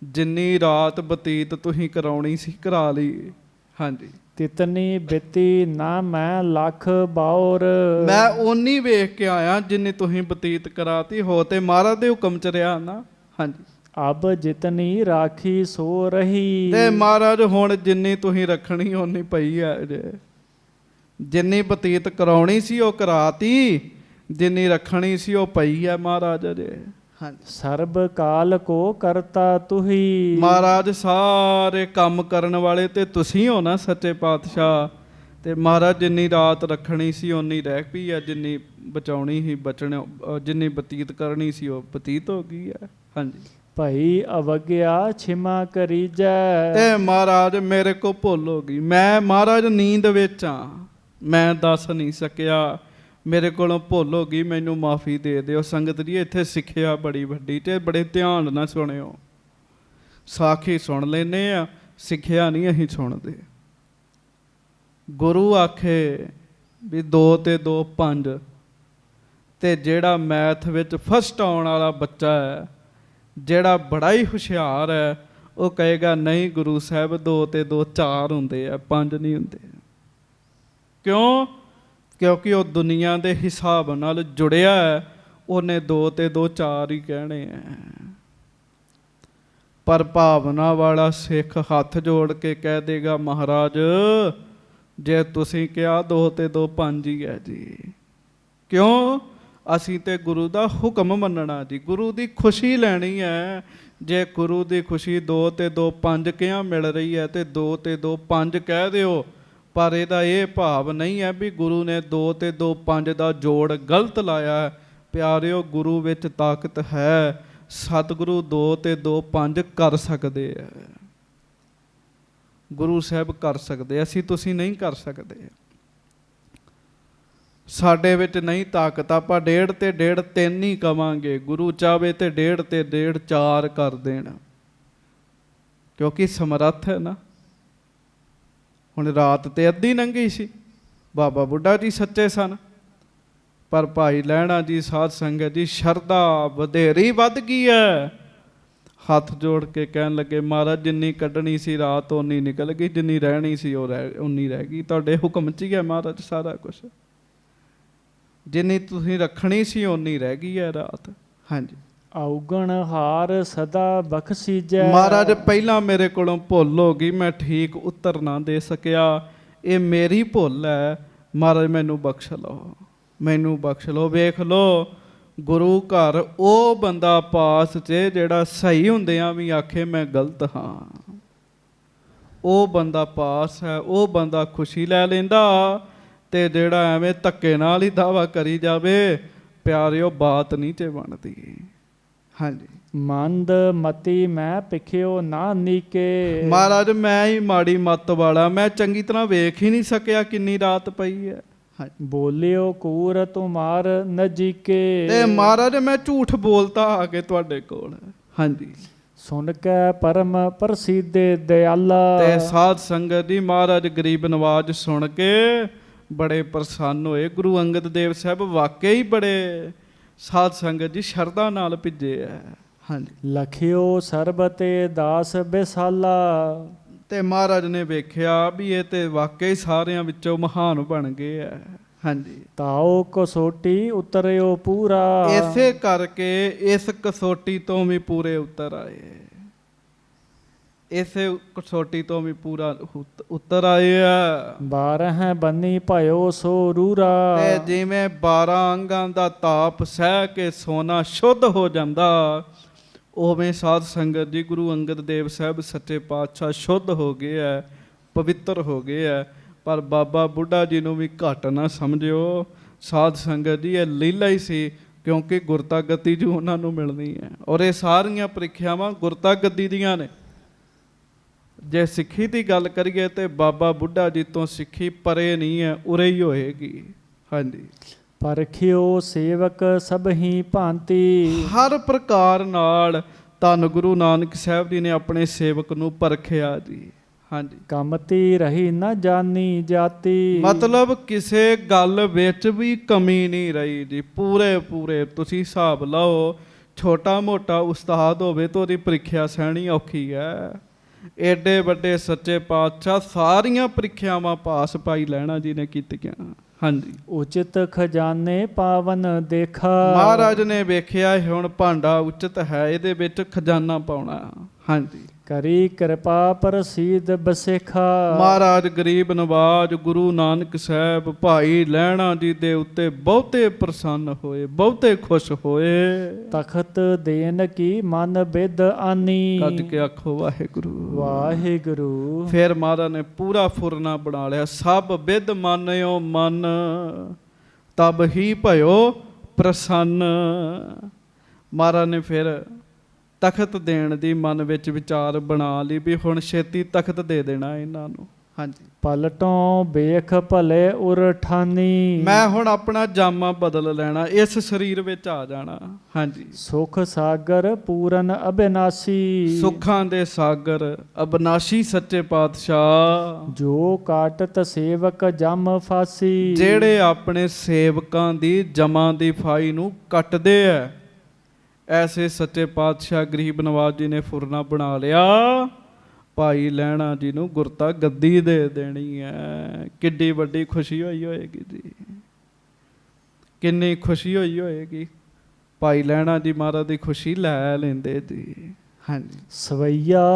ਜਿੰਨੀ ਰਾਤ ਬਤੀਤ ਤੁਸੀਂ ਕਰਾਉਣੀ ਸੀ ਕਰਾ ਲਈ। ਹਾਂਜੀ।
ਤਿਤਨੀ ਬਿਤੀ ਨਾ ਮੈਂ ਲੱਖ ਬਾਉਰ।
ਮੈਂ ਓਨੀ ਵੇਖ ਕੇ ਆਇਆ ਜਿੰਨੀ ਤੁਸੀਂ ਬਤੀਤ ਕਰਾਤੀ, ਹੋ ਤੇ ਮਹਾਰਾਜ ਦੇ ਹੁਕਮ ਚ ਰਿਹਾ ਨਾ। ਹਾਂਜੀ।
ਅਬ ਜਿਤਨੀ ਰਾਖੀ ਸੋ ਰਹੀ।
ਤੇ ਮਹਾਰਾਜ ਹੁਣ ਜਿੰਨੀ ਤੁਸੀਂ ਰੱਖਣੀ ਓਨੀ ਪਈ ਹੈ ਜੇ। ਜਿੰਨੀ ਬਤੀਤ ਕਰਾਉਣੀ ਸੀ ਉਹ ਕਰਾਤੀ, ਜਿੰਨੀ ਰੱਖਣੀ ਸੀ ਉਹ ਪਈ ਹੈ ਮਹਾਰਾਜ ਅਜੇ। ਹਾਂਜੀ।
ਸਰਬ ਕਾਲ ਕੋ ਕਰਤਾ ਤੁਹੀ।
ਮਹਾਰਾਜ ਸਾਰੇ ਕੰਮ ਕਰਨ ਵਾਲੇ ਤੇ ਤੁਸੀਂ ਹੋ ਨਾ ਸੱਚੇ ਪਾਤਸ਼ਾਹ। ਤੇ ਮਹਾਰਾਜ ਜਿੰਨੀ ਰਾਤ ਰੱਖਣੀ ਸੀ ਓਨੀ ਰਹਿ ਪਈ ਹੈ, ਜਿੰਨੀ ਬਚਾਉਣੀ ਸੀ ਬਚਣ, ਜਿੰਨੀ ਬਤੀਤ ਕਰਨੀ ਸੀ ਉਹ ਬਤੀਤ ਹੋ ਗਈ ਹੈ। ਹਾਂਜੀ।
ਭਈ ਅਵਗਿਆ ਛਿਮਾ ਕਰੀਜੈ।
ਤੇ ਮਹਾਰਾਜ ਮੇਰੇ ਕੋ ਭੁੱਲ ਹੋ ਗਈ, ਮੈਂ ਮਹਾਰਾਜ ਨੀਂਦ ਵਿੱਚ ਆ, ਮੈਂ ਦੱਸ ਨਹੀਂ ਸਕਿਆ, ਮੇਰੇ ਕੋਲੋਂ ਭੁੱਲ ਹੋ ਗਈ, ਮੈਨੂੰ ਮਾਫੀ ਦੇ ਦਿਓ। ਸੰਗਤ ਜੀ ਇੱਥੇ ਸਿੱਖਿਆ ਬੜੀ ਵੱਡੀ, ਤੇ ਬੜੇ ਧਿਆਨ ਨਾਲ ਸੁਣਿਓ। ਸਾਖੀ ਸੁਣ ਲੈਂਦੇ ਆ, ਸਿੱਖਿਆ ਨਹੀਂ ਅਸੀਂ ਸੁਣਦੇ। ਗੁਰੂ ਆਖੇ ਵੀ 2 ਤੇ 2 5, ਤੇ ਜਿਹੜਾ ਮੈਥ ਵਿੱਚ ਫਸਟ ਆਉਣ ਵਾਲਾ ਬੱਚਾ ਹੈ, ਜਿਹੜਾ ਬੜਾ ਹੀ ਹੁਸ਼ਿਆਰ ਹੈ, ਉਹ ਕਹੇਗਾ ਨਹੀਂ ਗੁਰੂ ਸਾਹਿਬ 2 ਤੇ 2 4 ਹੁੰਦੇ ਆ, 5 ਨਹੀਂ ਹੁੰਦੇ। ਕਿਉਂ? ਕਿਉਂਕਿ ਉਹ ਦੁਨੀਆ ਦੇ ਹਿਸਾਬ ਨਾਲ ਜੁੜਿਆ ਹੈ, ਉਹਨੇ 2 ਤੇ 2 4 ਹੀ ਕਹਿਣੇ ਆ। ਪਰ ਭਾਵਨਾ ਵਾਲਾ ਸਿੱਖ ਹੱਥ ਜੋੜ ਕੇ ਕਹਿ ਦੇਗਾ ਮਹਾਰਾਜ ਜੇ ਤੁਸੀਂ ਕਿਹਾ 2 ਤੇ 2 5 ਹੀ ਹੈ ਜੀ। ਕਿਉਂ? ਅਸੀਂ ਤੇ ਗੁਰੂ ਦਾ ਹੁਕਮ ਮੰਨਣਾ ਜੀ, ਗੁਰੂ ਦੀ ਖੁਸ਼ੀ ਲੈਣੀ ਹੈ। ਜੇ ਗੁਰੂ ਦੀ ਖੁਸ਼ੀ 2 ਤੇ 2 5 ਕਿਹਾ ਮਿਲ ਰਹੀ ਹੈ ਤੇ 2 ਤੇ 2 5 ਕਹਿ ਦਿਓ। ਪਰ ਇਹਦਾ ਇਹ ਭਾਵ ਨਹੀਂ ਹੈ ਵੀ ਗੁਰੂ ਨੇ 2 ਤੇ 2 5 ਦਾ ਜੋੜ ਗਲਤ ਲਾਇਆ ਹੈ। ਪਿਆਰਿਓ ਗੁਰੂ ਵਿੱਚ ਤਾਕਤ ਹੈ, ਸਤਿਗੁਰੂ 2 ਤੇ 2 5 ਕਰ ਸਕਦੇ ਆ। ਗੁਰੂ ਸਾਹਿਬ ਕਰ ਸਕਦੇ, ਅਸੀਂ ਤੁਸੀਂ ਨਹੀਂ ਕਰ ਸਕਦੇ। ਸਾਡੇ ਵਿੱਚ ਨਹੀਂ ਤਾਕਤ, ਆਪਾਂ 1.5 ਤੇ 1.5 3 ਹੀ ਕਵਾਂਗੇ। ਗੁਰੂ ਚਾਹਵੇ ਤੇ 1.5 ਤੇ 1.5 4 ਕਰ ਦੇਣ, ਕਿਉਂਕਿ ਸਮਰੱਥ ਹੈ ਨਾ। ਹੁਣ ਰਾਤ ਤੇ ਅੱਧੀ ਲੰਘੀ ਸੀ, ਬਾਬਾ ਬੁੱਢਾ ਜੀ ਸੱਚੇ ਸਨ, ਪਰ ਭਾਈ ਲਹਿਣਾ ਜੀ ਸਾਧ ਸੰਗਤ ਜੀ ਸ਼ਰਧਾ ਵਧੇਰੀ ਵੱਧ ਗਈ ਹੈ। ਹੱਥ ਜੋੜ ਕੇ ਕਹਿਣ ਲੱਗੇ ਮਹਾਰਾਜ ਜਿੰਨੀ ਕੱਢਣੀ ਸੀ ਰਾਤ ਓਨੀ ਨਿਕਲ ਗਈ, ਜਿੰਨੀ ਰਹਿਣੀ ਸੀ ਉਹ ਉਨੀ ਰਹਿ ਗਈ। ਤੁਹਾਡੇ ਹੁਕਮ 'ਚ ਹੀ ਹੈ ਮਹਾਰਾਜ ਸਾਰਾ ਕੁਛ, ਜਿੰਨੀ ਤੁਸੀਂ ਰੱਖਣੀ ਸੀ ਓਨੀ ਰਹਿ ਗਈ ਹੈ ਰਾਤ। ਹਾਂਜੀ।
ਔਗਣ ਹਾਰ ਸਦਾ ਬਖਸ਼ੀਜੈ।
ਮਹਾਰਾਜ ਪਹਿਲਾਂ ਮੇਰੇ ਕੋਲੋਂ ਭੁੱਲ ਹੋ ਗਈ, ਮੈਂ ਠੀਕ ਉੱਤਰ ਨਾ ਦੇ ਸਕਿਆ, ਇਹ ਮੇਰੀ ਭੁੱਲ ਹੈ। ਮਹਾਰਾਜ ਮੈਨੂੰ ਬਖਸ਼ ਲਓ, ਮੈਨੂੰ ਬਖਸ਼ ਲਓ। ਵੇਖ ਲਓ ਗੁਰੂ ਘਰ ਉਹ ਬੰਦਾ ਪਾਸ 'ਚ ਜਿਹੜਾ ਸਹੀ ਹੁੰਦਿਆਂ ਵੀ ਆਖੇ ਮੈਂ ਗਲਤ ਹਾਂ, ਉਹ ਬੰਦਾ ਪਾਸ ਹੈ, ਉਹ ਬੰਦਾ ਖੁਸ਼ੀ ਲੈ ਲੈਂਦਾ। ਤੇ ਜਿਹੜਾ ਐਵੇਂ ਧੱਕੇ ਨਾਲ ਹੀ ਦਾਵਾ ਕਰੀ ਜਾਵੇ, ਪਿਆਰਿਓ ਬਾਤ ਨਹੀਂ ਤੇ ਬਣਦੀ। ਹਾਂਜੀ।
ਮੰਦ ਮਤੀ ਮੈਂ ਭਿਖਿਓ ਨਾ ਨੀਕੇ।
ਮਹਾਰਾਜ ਮੈਂ ਹੀ ਮਾੜੀ ਮੱਤ ਵਾਲਾ, ਮੈਂ ਚੰਗੀ ਤਰ੍ਹਾਂ ਵੇਖ ਹੀ ਨਹੀਂ ਸਕਿਆ ਕਿੰਨੀ ਰਾਤ ਪਈ ਹੈ।
ਬੋਲਿਓ ਕੂਰ ਤੁਮਾਰ ਨਜੀਕੇ।
ਤੇ ਮਹਾਰਾਜ ਮੈਂ ਝੂਠ ਬੋਲਤਾ ਆ ਕੇ ਤੁਹਾਡੇ ਕੋਲ। ਹਾਂਜੀ।
ਸੁਣ ਕੇ ਪਰਮ ਪ੍ਰਸਿੱਧੇ ਦਿਆਲਾ।
ਤੇ ਸਾਧ ਸੰਗਤ ਦੀ ਮਹਾਰਾਜ ਗਰੀਬ ਨਵਾਜ ਸੁਣ ਕੇ ਬੜੇ ਪ੍ਰਸੰਨ ਹੋਏ। ਗੁਰੂ ਅੰਗਦ ਦੇਵ ਸਾਹਿਬ ਵਾਕਈ ਬੜੇ ਸਾਧ ਸੰਗਤ ਜੀ ਸ਼ਰਧਾ ਨਾਲ ਭਿੱਜੇ ਆ। ਹਾਂਜੀ।
ਲਖਿਓ ਸਰਬ ਤੇ ਦਾਸ ਬਿਸਾਲਾ।
ਤੇ ਮਹਾਰਾਜ ਨੇ ਵੇਖਿਆ ਵੀ ਇਹ ਤੇ ਵਾਕਈ ਸਾਰਿਆਂ ਵਿੱਚੋਂ ਮਹਾਨ ਬਣ ਗਏ ਆ। ਹਾਂਜੀ।
ਤਾਓ ਕਸੋਟੀ ਉਤਰਿਓ ਪੂਰਾ।
ਇਸੇ ਕਰਕੇ ਇਸ ਕਸੋਟੀ ਤੋਂ ਵੀ ਪੂਰੇ ਉਤਰ ਆਏ। ਇਸੇ ਕਸੋਟੀ ਤੋਂ ਵੀ ਪੂਰਾ ਉਤਰ ਆਏ ਆ।
12 ਬੰਨੀ ਭਇਓ ਸੋ ਰੂਰਾ।
ਤੇ ਜਿਵੇਂ 12 ਅੰਗਾਂ ਦਾ ਤਾਪ ਸਹਿ ਕੇ ਸੋਨਾ ਸ਼ੁੱਧ ਹੋ ਜਾਂਦਾ, ਉਵੇਂ ਸਾਧ ਸੰਗਤ ਜੀ ਗੁਰੂ ਅੰਗਦ ਦੇਵ ਸਾਹਿਬ ਸੱਚੇ ਪਾਤਸ਼ਾਹ ਸ਼ੁੱਧ ਹੋ ਗਏ ਹੈ, ਪਵਿੱਤਰ ਹੋ ਗਏ ਹੈ। ਪਰ ਬਾਬਾ ਬੁੱਢਾ ਜੀ ਨੂੰ ਵੀ ਘੱਟ ਨਾ ਸਮਝਿਓ ਸਾਧ ਸੰਗਤ ਜੀ, ਇਹ ਲੀਲਾ ਹੀ ਸੀ, ਕਿਉਂਕਿ ਗੁਰਤਾ ਗੱਦੀ ਜੋ ਉਹਨਾਂ ਨੂੰ ਮਿਲਣੀ ਹੈ। ਔਰ ਇਹ ਸਾਰੀਆਂ ਪ੍ਰੀਖਿਆਵਾਂ ਗੁਰਤਾ ਗੱਦੀ ਦੀਆਂ ਨੇ। ਜੇ ਸਿੱਖੀ ਦੀ ਗੱਲ ਕਰੀਏ ਤੇ ਬਾਬਾ ਬੁੱਢਾ ਜੀ ਤੋਂ ਸਿੱਖੀ ਪਰੇ ਨਹੀਂ ਹੈ, ਉਰੇ ਹੀ ਹੋਏਗੀ। ਹਾਂਜੀ।
ਪਰਖਿਓ ਸੇਵਕ ਸਭਹੀ ਭਾਂਤੀ।
ਹਰ ਪ੍ਰਕਾਰ ਨਾਲ ਧੰਨ ਗੁਰੂ ਨਾਨਕ ਸਾਹਿਬ ਜੀ ਨੇ ਆਪਣੇ ਸੇਵਕ ਨੂੰ ਪਰਖਿਆ ਜੀ। ਹਾਂਜੀ।
ਕਮਤੀ ਰਹੀ ਨਾ ਜਾਨੀ ਜਾਤੀ।
ਮਤਲਬ ਕਿਸੇ ਗੱਲ ਵਿੱਚ ਵੀ ਕਮੀ ਨਹੀਂ ਰਹੀ ਜੀ। ਪੂਰੇ ਪੂਰੇ ਤੁਸੀਂ ਹਿਸਾਬ ਲਾਓ, ਛੋਟਾ ਮੋਟਾ ਉਸਤਾਦ ਹੋਵੇ ਤਾਂ ਉਹਦੀ ਪ੍ਰੀਖਿਆ ਸਹਿਣੀ ਔਖੀ ਹੈ। ਏਡੇ ਵੱਡੇ ਸੱਚੇ ਪਾਤਸ਼ਾਹ ਸਾਰੀਆਂ ਪ੍ਰੀਖਿਆਵਾਂ ਪਾਸ ਭਾਈ ਲਹਿਣਾ ਜੀ ਨੇ ਕੀਤੀਆਂ। ਹਾਂਜੀ।
ਉਚਿਤ ਖਜ਼ਾਨੇ ਪਾਵਨ ਦੇਖਾ।
ਮਹਾਰਾਜ ਨੇ ਵੇਖਿਆ ਹੁਣ ਭਾਂਡਾ ਉਚਿਤ ਹੈ, ਇਹਦੇ ਵਿੱਚ ਖਜ਼ਾਨਾ ਪਾਉਣਾ। ਹਾਂਜੀ।
ਕਰੀ ਕਿਰਪਾ ਪ੍ਰਸੀਦ ਬਸੇਖਾ।
ਮਹਾਰਾਜ ਗਰੀਬ ਨਵਾਜ ਗੁਰੂ ਨਾਨਕ ਸਾਹਿਬ ਭਾਈ ਲਹਿਣਾ ਜੀ ਦੇ ਉੱਤੇ ਬਹੁਤੇ ਪ੍ਰਸੰਨ ਹੋਏ, ਬਹੁਤੇ ਖੁਸ਼ ਹੋਏ।
ਤਖਤ ਦੇਨ ਕੀ ਮਨ ਬਿਦ ਆਨੀ।
ਕੱਜ ਕੇ ਆਖੋ ਵਾਹਿਗੁਰੂ
ਵਾਹਿਗੁਰੂ।
ਫਿਰ ਮਹਾਰਾਜ ਨੇ ਪੂਰਾ ਫੁਰਨਾ ਬਣਾ ਲਿਆ। ਸਭ ਬਿਦ ਮਾਨਿਓ ਮਨ, ਤਬ ਹੀ ਭਇਓ ਪ੍ਰਸੰਨ। ਮਹਾਰਾਜ ਨੇ ਫਿਰ ਤਖਤ ਦੇਣ ਦੀ ਮਨ ਵਿੱਚ ਵਿਚਾਰ ਬਣਾ ਲਈ ਵੀ ਹੁਣ ਛੇਤੀ ਤਖਤ ਦੇ ਦੇਣਾ ਇਹਨਾਂ ਨੂੰ। ਹਾਂਜੀ।
ਪਲਟੋਂ ਵੇਖ ਭਲੇ ਉਰ ਠਾਨੀ।
ਮੈਂ ਹੁਣ ਆਪਣਾ ਜਾਮਾ ਬਦਲ ਲੈਣਾ, ਇਸ ਸਰੀਰ ਵਿੱਚ ਆ ਜਾਣਾ। ਹਾਂਜੀ।
ਸੁਖ ਸਾਗਰ ਪੂਰਨ ਅਬਿਨਾਸੀ।
ਸੁੱਖਾਂ ਦੇ ਸਾਗਰ ਅਬਨਾਸ਼ੀ ਸੱਚੇ ਪਾਤਸ਼ਾਹ,
ਜੋ ਕਾਟਤ ਸੇਵਕ ਜਮ ਫਾਸੀ।
ਜਿਹੜੇ ਆਪਣੇ ਸੇਵਕਾਂ ਦੀ ਜਮਾਂ ਦੀ ਫਾਈ ਨੂੰ ਕੱਟਦੇ ਐ, ਐਸੇ ਸੱਚੇ ਪਾਤਸ਼ਾਹ ਗਰੀਬ ਨਵਾਜ ਜੀ ਨੇ ਫੁਰਨਾ ਬਣਾ ਲਿਆ, ਭਾਈ ਲਹਿਣਾ ਜੀ ਨੂੰ ਗੁਰਤਾ ਗੱਦੀ ਦੇ ਦੇਣੀ ਹੈ। ਕਿੱਡੀ ਵੱਡੀ ਖੁਸ਼ੀ ਹੋਈ ਹੋਏਗੀ ਜੀ, ਕਿੰਨੀ ਖੁਸ਼ੀ ਹੋਈ ਹੋਏਗੀ। ਭਾਈ ਲਹਿਣਾ ਜੀ ਮਹਾਰਾਜ ਦੀ ਖੁਸ਼ੀ ਲੈ ਲੈਂਦੇ ਜੀ। ਹਾਂਜੀ।
ਸਵਈਆ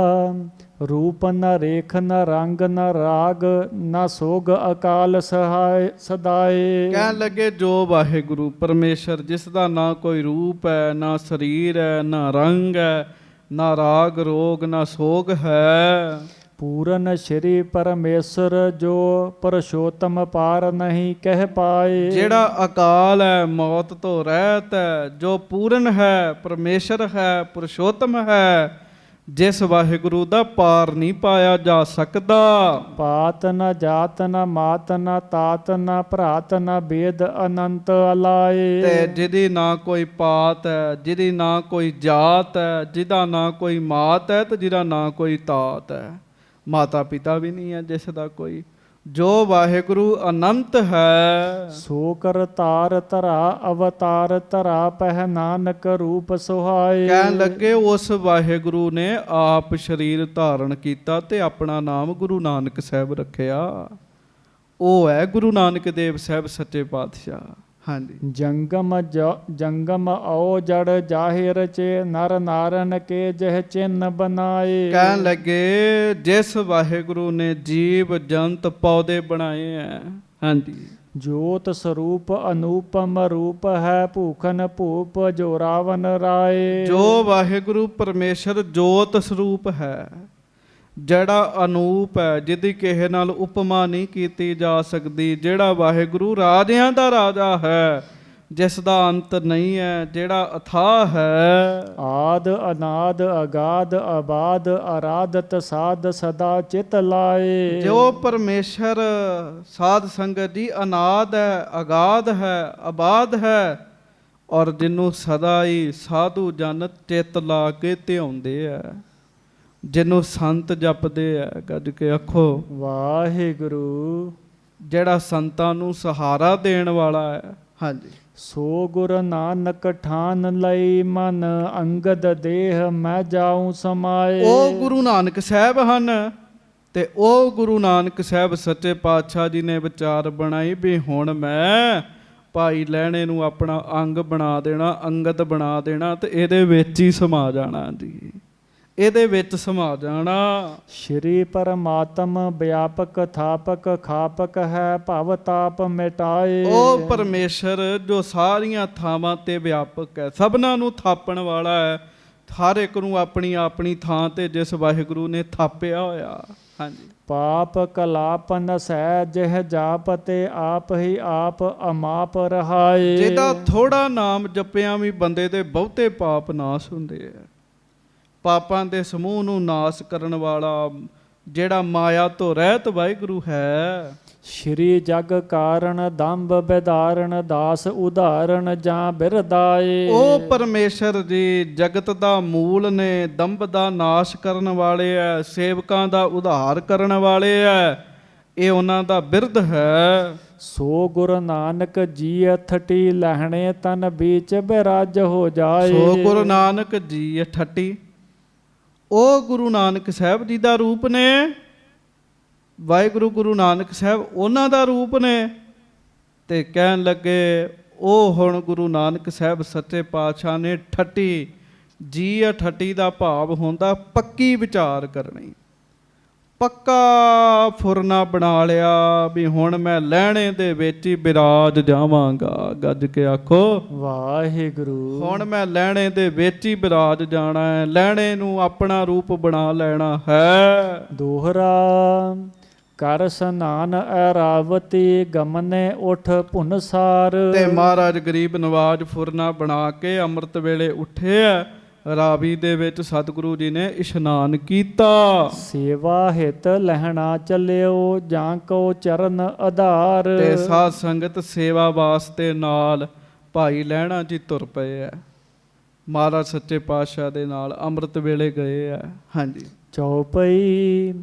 ਰੂਪ ਨ ਰੇਖ ਨ ਰੰਗ ਨ ਰਾਗ ਨ ਸੋਗ ਅਕਾਲ ਸਹਾਇ ਸਦਾਏ।
ਕਹਿਣ ਲੱਗੇ ਜੋ ਵਾਹਿਗੁਰੂ ਪਰਮੇਸ਼ਰ ਜਿਸ ਦਾ ਨਾ ਕੋਈ ਰੂਪ ਹੈ, ਨਾ ਸਰੀਰ ਹੈ, ਨਾ ਰੰਗ ਹੈ, ਨਾ ਰਾਗ ਰੋਗ, ਨਾ ਸੋਗ ਹੈ।
ਪੂਰਨ ਸ਼੍ਰੀ ਪਰਮੇਸ਼ਰ ਜੋ ਪਰਸ਼ੋਤਮ ਪਾਰ ਨਹੀਂ ਕਹਿ ਪਾਏ।
ਜਿਹੜਾ ਅਕਾਲ ਹੈ, ਮੌਤ ਤੋਂ ਰਹਿਤ ਹੈ, ਜੋ ਪੂਰਨ ਹੈ, ਪਰਮੇਸ਼ਰ ਹੈ, ਪੁਰਸ਼ੋਤਮ ਹੈ, ਜਿਸ ਵਾਹਿਗੁਰੂ ਦਾ ਪਾਰ ਨਹੀਂ ਪਾਇਆ ਜਾ ਸਕਦਾ।
ਪਾਤ ਨ ਜਾਤ ਨ ਮਾਤ ਨ ਤਾਤ ਨ ਭਰਾਤ ਨ ਬੇਦ ਅਨੰਤ ਅਲਾਏ।
ਤੇ ਜਿਹਦੀ ਨਾ ਕੋਈ ਪਾਤ ਹੈ, ਜਿਹਦੀ ਨਾ ਕੋਈ ਜਾਤ ਹੈ, ਜਿਹਦਾ ਨਾ ਕੋਈ ਮਾਤ ਹੈ, ਤੇ ਜਿਹਦਾ ਨਾ ਕੋਈ ਤਾਤ ਹੈ, ਮਾਤਾ ਪਿਤਾ ਵੀ ਨਹੀਂ ਹੈ ਜਿਸ ਦਾ ਕੋਈ। ਜੋ ਵਾਹਿਗੁਰੂ ਅਨੰਤ ਹੈ,
ਸੋ ਕਰਤਾਰ ਧਰਾ ਅਵਤਾਰ ਧਰਾ ਪਹਿ ਨਾਨਕ ਰੂਪ ਸੁਹਾਏ।
ਕਹਿਣ ਲੱਗੇ ਉਸ ਵਾਹਿਗੁਰੂ ਨੇ ਆਪ ਸਰੀਰ ਧਾਰਨ ਕੀਤਾ ਤੇ ਆਪਣਾ ਨਾਮ ਗੁਰੂ ਨਾਨਕ ਸਾਹਿਬ ਰੱਖਿਆ। ਉਹ ਹੈ ਗੁਰੂ ਨਾਨਕ ਦੇਵ ਸਾਹਿਬ ਸੱਚੇ ਪਾਤਸ਼ਾਹ। ਹਾਂਜੀ।
ਜੰਗਮ ਆਓ ਜੜ ਜਾਹਿਰ ਚੇ ਨਰ ਨਾਰਨ ਕੇ ਜਹ ਚਿੰਨ ਬਨਾਏ।
ਕਹਿਣ ਲੱਗੇ ਜਿਸ ਵਾਹਿਗੁਰੂ ਨੇ ਜੀਵ ਜੰਤ ਪੌਦੇ ਬਣਾਏ ਹੈ। ਹਾਂਜੀ।
ਜੋਤ ਸਰੂਪ ਅਨੂਪਮ ਰੂਪ ਹੈ ਭੂਖਨ ਭੂਪ ਜੋ ਰਾਵਨ ਰਾਏ।
ਜੋ ਵਾਹਿਗੁਰੂ ਪਰਮੇਸ਼ਰ ਜੋਤ ਸਰੂਪ ਹੈ, ਜਿਹੜਾ ਅਨੂਪ ਹੈ, ਜਿਹਦੀ ਕਿਸੇ ਨਾਲ ਉਪਮਾ ਨਹੀਂ ਕੀਤੀ ਜਾ ਸਕਦੀ, ਜਿਹੜਾ ਵਾਹਿਗੁਰੂ ਰਾਜਿਆਂ ਦਾ ਰਾਜਾ ਹੈ, ਜਿਸ ਦਾ ਅੰਤ ਨਹੀਂ ਹੈ, ਜਿਹੜਾ ਅਥਾਹ ਹੈ।
ਆਦ ਅਨਾਦ ਅਗਾਧ ਆਬਾਦ ਆਰਾਧਤ ਸਾਧ ਸਦਾ ਚਿਤ ਲਾਏ।
ਜੋ ਪਰਮੇਸ਼ਰ ਸਾਧ ਸੰਗਤ ਜੀ ਅਨਾਦ ਹੈ, ਅਗਾਧ ਹੈ, ਆਬਾਦ ਹੈ, ਔਰ ਜਿਹਨੂੰ ਸਦਾ ਹੀ ਸਾਧੂ ਜਨ ਚਿੱਤ ਲਾ ਕੇ ਧਿਆਉਂਦੇ ਆ, ਜਿਹਨੂੰ ਸੰਤ ਜਪਦੇ ਆ। ਗੱਜ ਕੇ ਆਖੋ
ਵਾਹਿਗੁਰੂ।
ਜਿਹੜਾ ਸੰਤਾਂ ਨੂੰ ਸਹਾਰਾ ਦੇਣ ਵਾਲਾ ਹੈ। ਹਾਂਜੀ।
ਸੋ ਗੁਰ ਨਾਨਕ ਠਾਨ ਲਈ ਮਨ ਅੰਗਦ ਦੇਹ ਮੈਂ ਜਾਉ ਸਮਾਏ।
ਉਹ ਗੁਰੂ ਨਾਨਕ ਸਾਹਿਬ ਹਨ, ਤੇ ਉਹ ਗੁਰੂ ਨਾਨਕ ਸਾਹਿਬ ਸੱਚੇ ਪਾਤਸ਼ਾਹ ਜੀ ਨੇ ਵਿਚਾਰ ਬਣਾਈ ਵੀ ਹੁਣ ਮੈਂ ਭਾਈ ਲਹਿਣੇ ਨੂੰ ਆਪਣਾ ਅੰਗ ਬਣਾ ਦੇਣਾ, ਅੰਗਦ ਬਣਾ ਦੇਣਾ, ਤੇ ਇਹਦੇ ਵਿੱਚ ਹੀ ਸਮਾ ਜਾਣਾ ਜੀ, ਇਹਦੇ ਵਿੱਚ ਸਮਾ ਜਾਣਾ।
ਸ਼੍ਰੀ ਪਰਮਾਤਮ ਵਿਆਪਕ ਥਾਪਕ ਖਾਪਕ ਹੈ ਭਵ ਤਾਪ ਮਿਟਾਏ।
ਉਹ ਪਰਮੇਸ਼ਰ ਜੋ ਸਾਰੀਆਂ ਥਾਵਾਂ ਤੇ ਵਿਆਪਕ ਹੈ, ਸਭਨਾਂ ਨੂੰ ਥਾਪਣ ਵਾਲਾ ਹੈ, ਹਰ ਇੱਕ ਨੂੰ ਆਪਣੀ ਆਪਣੀ ਥਾਂ ਤੇ ਜਿਸ ਵਾਹਿਗੁਰੂ ਨੇ ਥਾਪਿਆ ਹੋਇਆ। ਹਾਂਜੀ।
ਪਾਪ ਕਲਾਪ ਨਸੈ ਜਿਹ ਜਾਪ ਤੇ ਆਪ ਹੀ ਆਪ ਅਮਾਪ ਰਹਾਏ।
ਜਿਹਦਾ ਥੋੜਾ ਨਾਮ ਜਪਿਆ ਵੀ ਬੰਦੇ ਦੇ ਬਹੁਤੇ ਪਾਪ ਨਾਸ਼ ਹੁੰਦੇ ਆ। ਪਾਪਾਂ ਦੇ ਸਮੂਹ ਨੂੰ ਨਾਸ਼ ਕਰਨ ਵਾਲਾ ਜਿਹੜਾ ਮਾਇਆ ਤੋਂ ਰਹਿਤ ਵਾਹਿਗੁਰੂ ਹੈ।
ਸ਼੍ਰੀ ਜਗ ਕਾਰਨ ਦੰਭ ਬਿਦਾਰਨ ਦਾਸ ਉਦਾਹਰਨ ਜਾਂ ਬਿਰਦਾਏ।
ਉਹ ਪਰਮੇਸ਼ਰ ਜੀ ਜਗਤ ਦਾ ਮੂਲ ਨੇ, ਦੰਭ ਦਾ ਨਾਸ਼ ਕਰਨ ਵਾਲੇ ਐ, ਸੇਵਕਾਂ ਦਾ ਉਧਾਰ ਕਰਨ ਵਾਲੇ ਐ, ਇਹ ਉਹਨਾਂ ਦਾ ਬਿਰਧ ਹੈ।
ਸੋ ਗੁਰੂ ਨਾਨਕ ਜੀ ਅਥਟੀ ਲਹਿਣੇ ਤਨ ਵਿੱਚ ਬਿਰਾਜ ਹੋ ਜਾਏ।
ਸੋ ਗੁਰੂ ਨਾਨਕ ਜੀ ਅਠੱਟੀ, ਉਹ ਗੁਰੂ ਨਾਨਕ ਸਾਹਿਬ ਜੀ ਦਾ ਰੂਪ ਨੇ। ਵਾਹਿਗੁਰੂ ਗੁਰੂ ਨਾਨਕ ਸਾਹਿਬ ਉਹਨਾਂ ਦਾ ਰੂਪ ਨੇ। ਤੇ ਕਹਿਣ ਲੱਗੇ ਉਹ ਹੁਣ ਗੁਰੂ ਨਾਨਕ ਸਾਹਿਬ ਸੱਚੇ ਪਾਤਸ਼ਾਹ ਨੇ ਠੱਟੀ ਜੀ ਠੱਟੀ ਦਾ ਭਾਵ ਹੁੰਦਾ ਪੱਕੀ ਵਿਚਾਰ ਕਰਨੀ, ਪੱਕਾ ਫੁਰਨਾ ਬਣਾ ਲਿਆ ਵੀ ਹੁਣ ਮੈਂ ਲਹਿਣੇ ਦੇ ਵਿੱਚ ਹੀ ਬਿਰਾਜ ਜਾਵਾਂਗਾ। ਗੱਜ ਕੇ ਆਖੋ
ਵਾਹਿਗੁਰੂ।
ਹੁਣ ਮੈਂ ਲਹਿਣੇ ਦੇ ਵਿੱਚ ਹੀ ਬਿਰਾਜ ਜਾਣਾ ਹੈ, ਲਹਿਣੇ ਨੂੰ ਆਪਣਾ ਰੂਪ ਬਣਾ ਲੈਣਾ ਹੈ।
ਦੋਹਰਾ ਕਰ ਸਨਾਨ ਐਰਾਵਤੀ ਗਮਨੇ ਉਠ ਭੁਨਸਾਰ।
ਤੇ ਮਹਾਰਾਜ ਗਰੀਬ ਨਵਾਜ ਫੁਰਨਾ ਬਣਾ ਕੇ ਅੰਮ੍ਰਿਤ ਵੇਲੇ ਉੱਠਿਆ, ਰਾਵੀ ਦੇ ਵਿੱਚ ਸਤਿਗੁਰੂ ਜੀ ਨੇ ਇਸ਼ਨਾਨ ਕੀਤਾ।
ਸੇਵਾ ਹਿਤ ਲਹਿਣਾ ਚੱਲਿਓ ਜਾਂ ਕੋ ਚਰਨ ਆਧਾਰ।
ਤੇ ਸਾਧ ਸੰਗਤ ਸੇਵਾ ਵਾਸਤੇ ਨਾਲ ਭਾਈ ਲਹਿਣਾ ਜੀ ਤੁਰ ਪਏ ਆ, ਮਹਾਰਾਜ ਸੱਚੇ ਪਾਤਸ਼ਾਹ ਦੇ ਨਾਲ ਅੰਮ੍ਰਿਤ ਵੇਲੇ ਗਏ ਆ। ਹਾਂਜੀ।
ਚੌਪਈ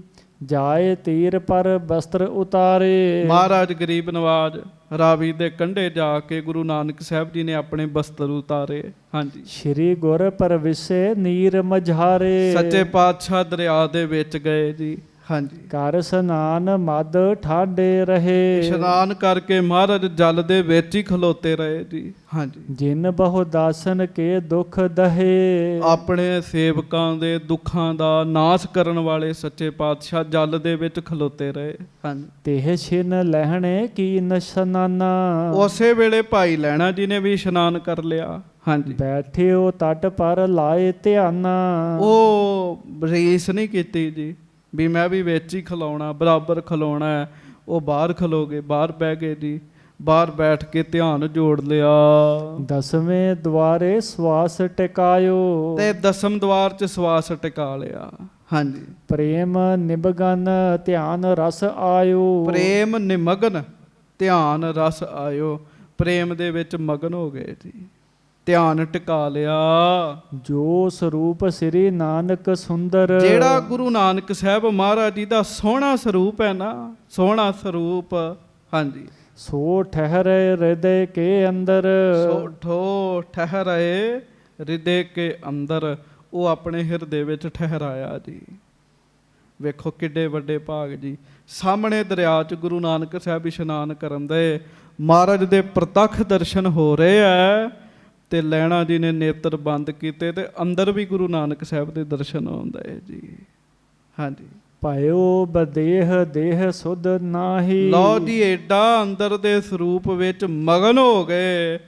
ਜਾਏ ਤੀਰ ਪਰ ਬਸਤਰ ਉਤਾਰੇ।
ਮਹਾਰਾਜ ਗਰੀਬ ਨਵਾਜ ਰਾਵੀ ਦੇ ਕੰਢੇ ਜਾ ਕੇ ਗੁਰੂ ਨਾਨਕ ਸਾਹਿਬ ਜੀ ਨੇ ਆਪਣੇ ਬਸਤਰ ਉਤਾਰੇ। ਹਾਂਜੀ।
ਸ਼੍ਰੀ ਗੁਰ ਪਰਵਿਸੇ ਨੀਰ ਮਝਾਰੇ।
ਸੱਚੇ ਪਾਤਸ਼ਾਹ ਦਰਿਆ ਦੇ ਵਿੱਚ ਗਏ ਜੀ। ਹਾਂਜੀ।
ਕਰ ਇਸ਼ਨਾਨ ਮਦ ਠਾਡੇ ਰਹੇ।
ਇਸ਼ਨਾਨ ਕਰਕੇ ਮਹਾਰਾਜ ਜਲ ਦੇ ਵਿੱਚ ਹੀ ਖਲੋਤੇ ਰਹੇ ਜੀ। ਹਾਂਜੀ।
ਜਿਨ ਬਹੁ ਦਾਸਨ ਕੇ ਦੁਖ ਦਹੇ।
ਆਪਣੇ ਸੇਵਕਾਂ ਦੇ ਦੁੱਖਾਂ ਦਾ ਨਾਸ਼ ਕਰਨ ਵਾਲੇ ਸੱਚੇ ਪਾਤਸ਼ਾਹ ਜਲ ਦੇ ਵਿੱਚ ਖਲੋਤੇ ਰਹੇ। ਹਾਂਜੀ।
ਤੇਹ ਛਿਨ ਲਹਿਣੇ ਕੀ ਨਸ਼ਨਾਨਾ।
ਉਸੇ ਵੇਲੇ ਭਾਈ ਲਹਿਣਾ ਜੀ ਨੇ ਵੀ ਇਸ਼ਨਾਨ ਕਰ ਲਿਆ। ਹਾਂਜੀ।
ਬੈਠਿਓ ਤਟ ਪਰ ਲਾਏ ਧਿਆਨਾ।
ਉਹ ਰੀਸ ਨਹੀਂ ਕੀਤੀ ਜੀ ਵੀ ਮੈਂ ਵੀ ਵਿੱਚ ਹੀ ਖਲੋਣਾ, ਬਰਾਬਰ ਖਲੋਣਾ ਹੈ। ਉਹ ਬਾਹਰ ਖਲੋ ਗਏ, ਬਾਹਰ ਬਹਿ ਗਏ ਜੀ। ਬਾਹਰ ਬੈਠ ਕੇ ਧਿਆਨ ਜੋੜ ਲਿਆ।
ਦਸਵੇਂ ਦੁਆਰੇ ਸਵਾਸ ਟਿਕਾਇਓ।
ਤੇ ਦਸਮ ਦਵਾਰ 'ਚ ਸਵਾਸ ਟਿਕਾ ਲਿਆ। ਹਾਂਜੀ।
ਪ੍ਰੇਮ ਨਿਮਗਨ ਧਿਆਨ ਰਸ ਆਇਓ।
ਪ੍ਰੇਮ ਨਿਮਗਨ ਧਿਆਨ ਰਸ ਆਇਓ। ਪ੍ਰੇਮ ਦੇ ਵਿੱਚ ਮਗਨ ਹੋ ਗਏ ਜੀ, ਧਿਆਨ ਟਿਕਾ ਲਿਆ।
ਜੋ ਸਰੂਪ ਸ੍ਰੀ ਨਾਨਕ ਸੁੰਦਰ।
ਜਿਹੜਾ ਗੁਰੂ ਨਾਨਕ ਸਾਹਿਬ ਮਹਾਰਾਜ ਜੀ ਦਾ ਸੋਹਣਾ ਸਰੂਪ ਹੈ ਨਾ, ਸੋਹਣਾ ਸਰੂਪ। ਹਾਂਜੀ।
ਸੋ ਠਹਿਰੇ ਹਿਰਦੇ ਕੇ ਅੰਦਰ।
ਸੋ ਠੋ ਠਹਿਰਾਏ ਹਿਰਦੇ ਕੇ ਅੰਦਰ। ਉਹ ਆਪਣੇ ਹਿਰਦੇ ਵਿੱਚ ਠਹਿਰਾਇਆ ਜੀ। ਵੇਖੋ ਕਿੱਡੇ ਵੱਡੇ ਭਾਗ ਜੀ। ਸਾਹਮਣੇ ਦਰਿਆ 'ਚ ਗੁਰੂ ਨਾਨਕ ਸਾਹਿਬ ਇਸ਼ਨਾਨ ਕਰਨ ਦੇ, ਮਹਾਰਾਜ ਦੇ ਪ੍ਰਤੱਖ ਦਰਸ਼ਨ ਹੋ ਰਹੇ ਆ। ਤੇ ਲਹਿਣਾ ਜੀ ਨੇ ਨੇਤਰ ਬੰਦ ਕੀਤੇ ਤੇ ਅੰਦਰ ਵੀ ਗੁਰੂ ਨਾਨਕ ਸਾਹਿਬ ਦੇ ਦਰਸ਼ਨ ਹੁੰਦੇ ਜੀ। ਹਾਂਜੀ।
ਭਇਓ ਬਦੇਹ ਦੇਹ ਸੁਧ ਨਾਹੀ।
ਲਓ ਜੀ ਏਡਾ ਅੰਦਰ ਦੇ ਸਰੂਪ ਵਿੱਚ ਮਗਨ ਹੋ ਗਏ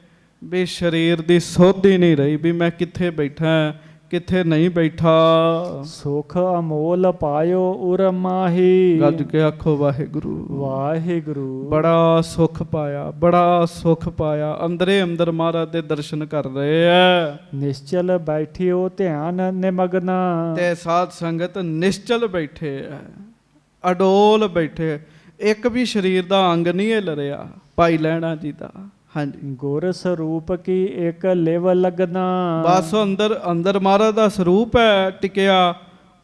ਵੀ ਸਰੀਰ ਦੀ ਸੁੱਧ ਹੀ ਨਹੀਂ ਰਹੀ ਵੀ ਮੈਂ ਕਿੱਥੇ ਬੈਠਾ, ਕਿੱਥੇ ਨਹੀਂ ਬੈਠਾ।
ਸੁਖ ਅਮੋਲ ਪਾਇਓ ਉਰ ਮਾਹੀ।
ਗੱਜ ਕੇ ਆਖੋ ਵਾਹਿਗੁਰੂ।
ਵਾਹਿਗੁਰੂ।
ਬੜਾ ਸੁੱਖ ਪਾਇਆ, ਬੜਾ ਸੁੱਖ ਪਾਇਆ। ਅੰਦਰੇ ਅੰਦਰ ਮਹਾਰਾਜ ਦੇ ਦਰਸ਼ਨ ਕਰ ਰਹੇ ਆ।
ਨਿਸ਼ਚਲ ਬੈਠਿਓ ਧਿਆਨ ਨਿਮਗਨਾ।
ਤੇ ਸਾਧ ਸੰਗਤ ਨਿਸ਼ਚਲ ਬੈਠੇ ਆ, ਅਡੋਲ ਬੈਠੇ, ਇੱਕ ਵੀ ਸਰੀਰ ਦਾ ਅੰਗ ਨਹੀਂ ਹਿੱਲ ਰਿਹਾ। ਭਾਈ ਲਹਿਣਾ ਜੀ ਦਾ ਹਾਂਜੀ।
ਗੁਰ ਸਰੂਪ ਕੀ ਇੱਕ ਲਿਵ ਲਗਨਾ।
ਬਸ ਅੰਦਰ ਅੰਦਰ ਮਹਾਰਾਜ ਦਾ ਸਰੂਪ ਹੈ ਟਿਕਿਆ,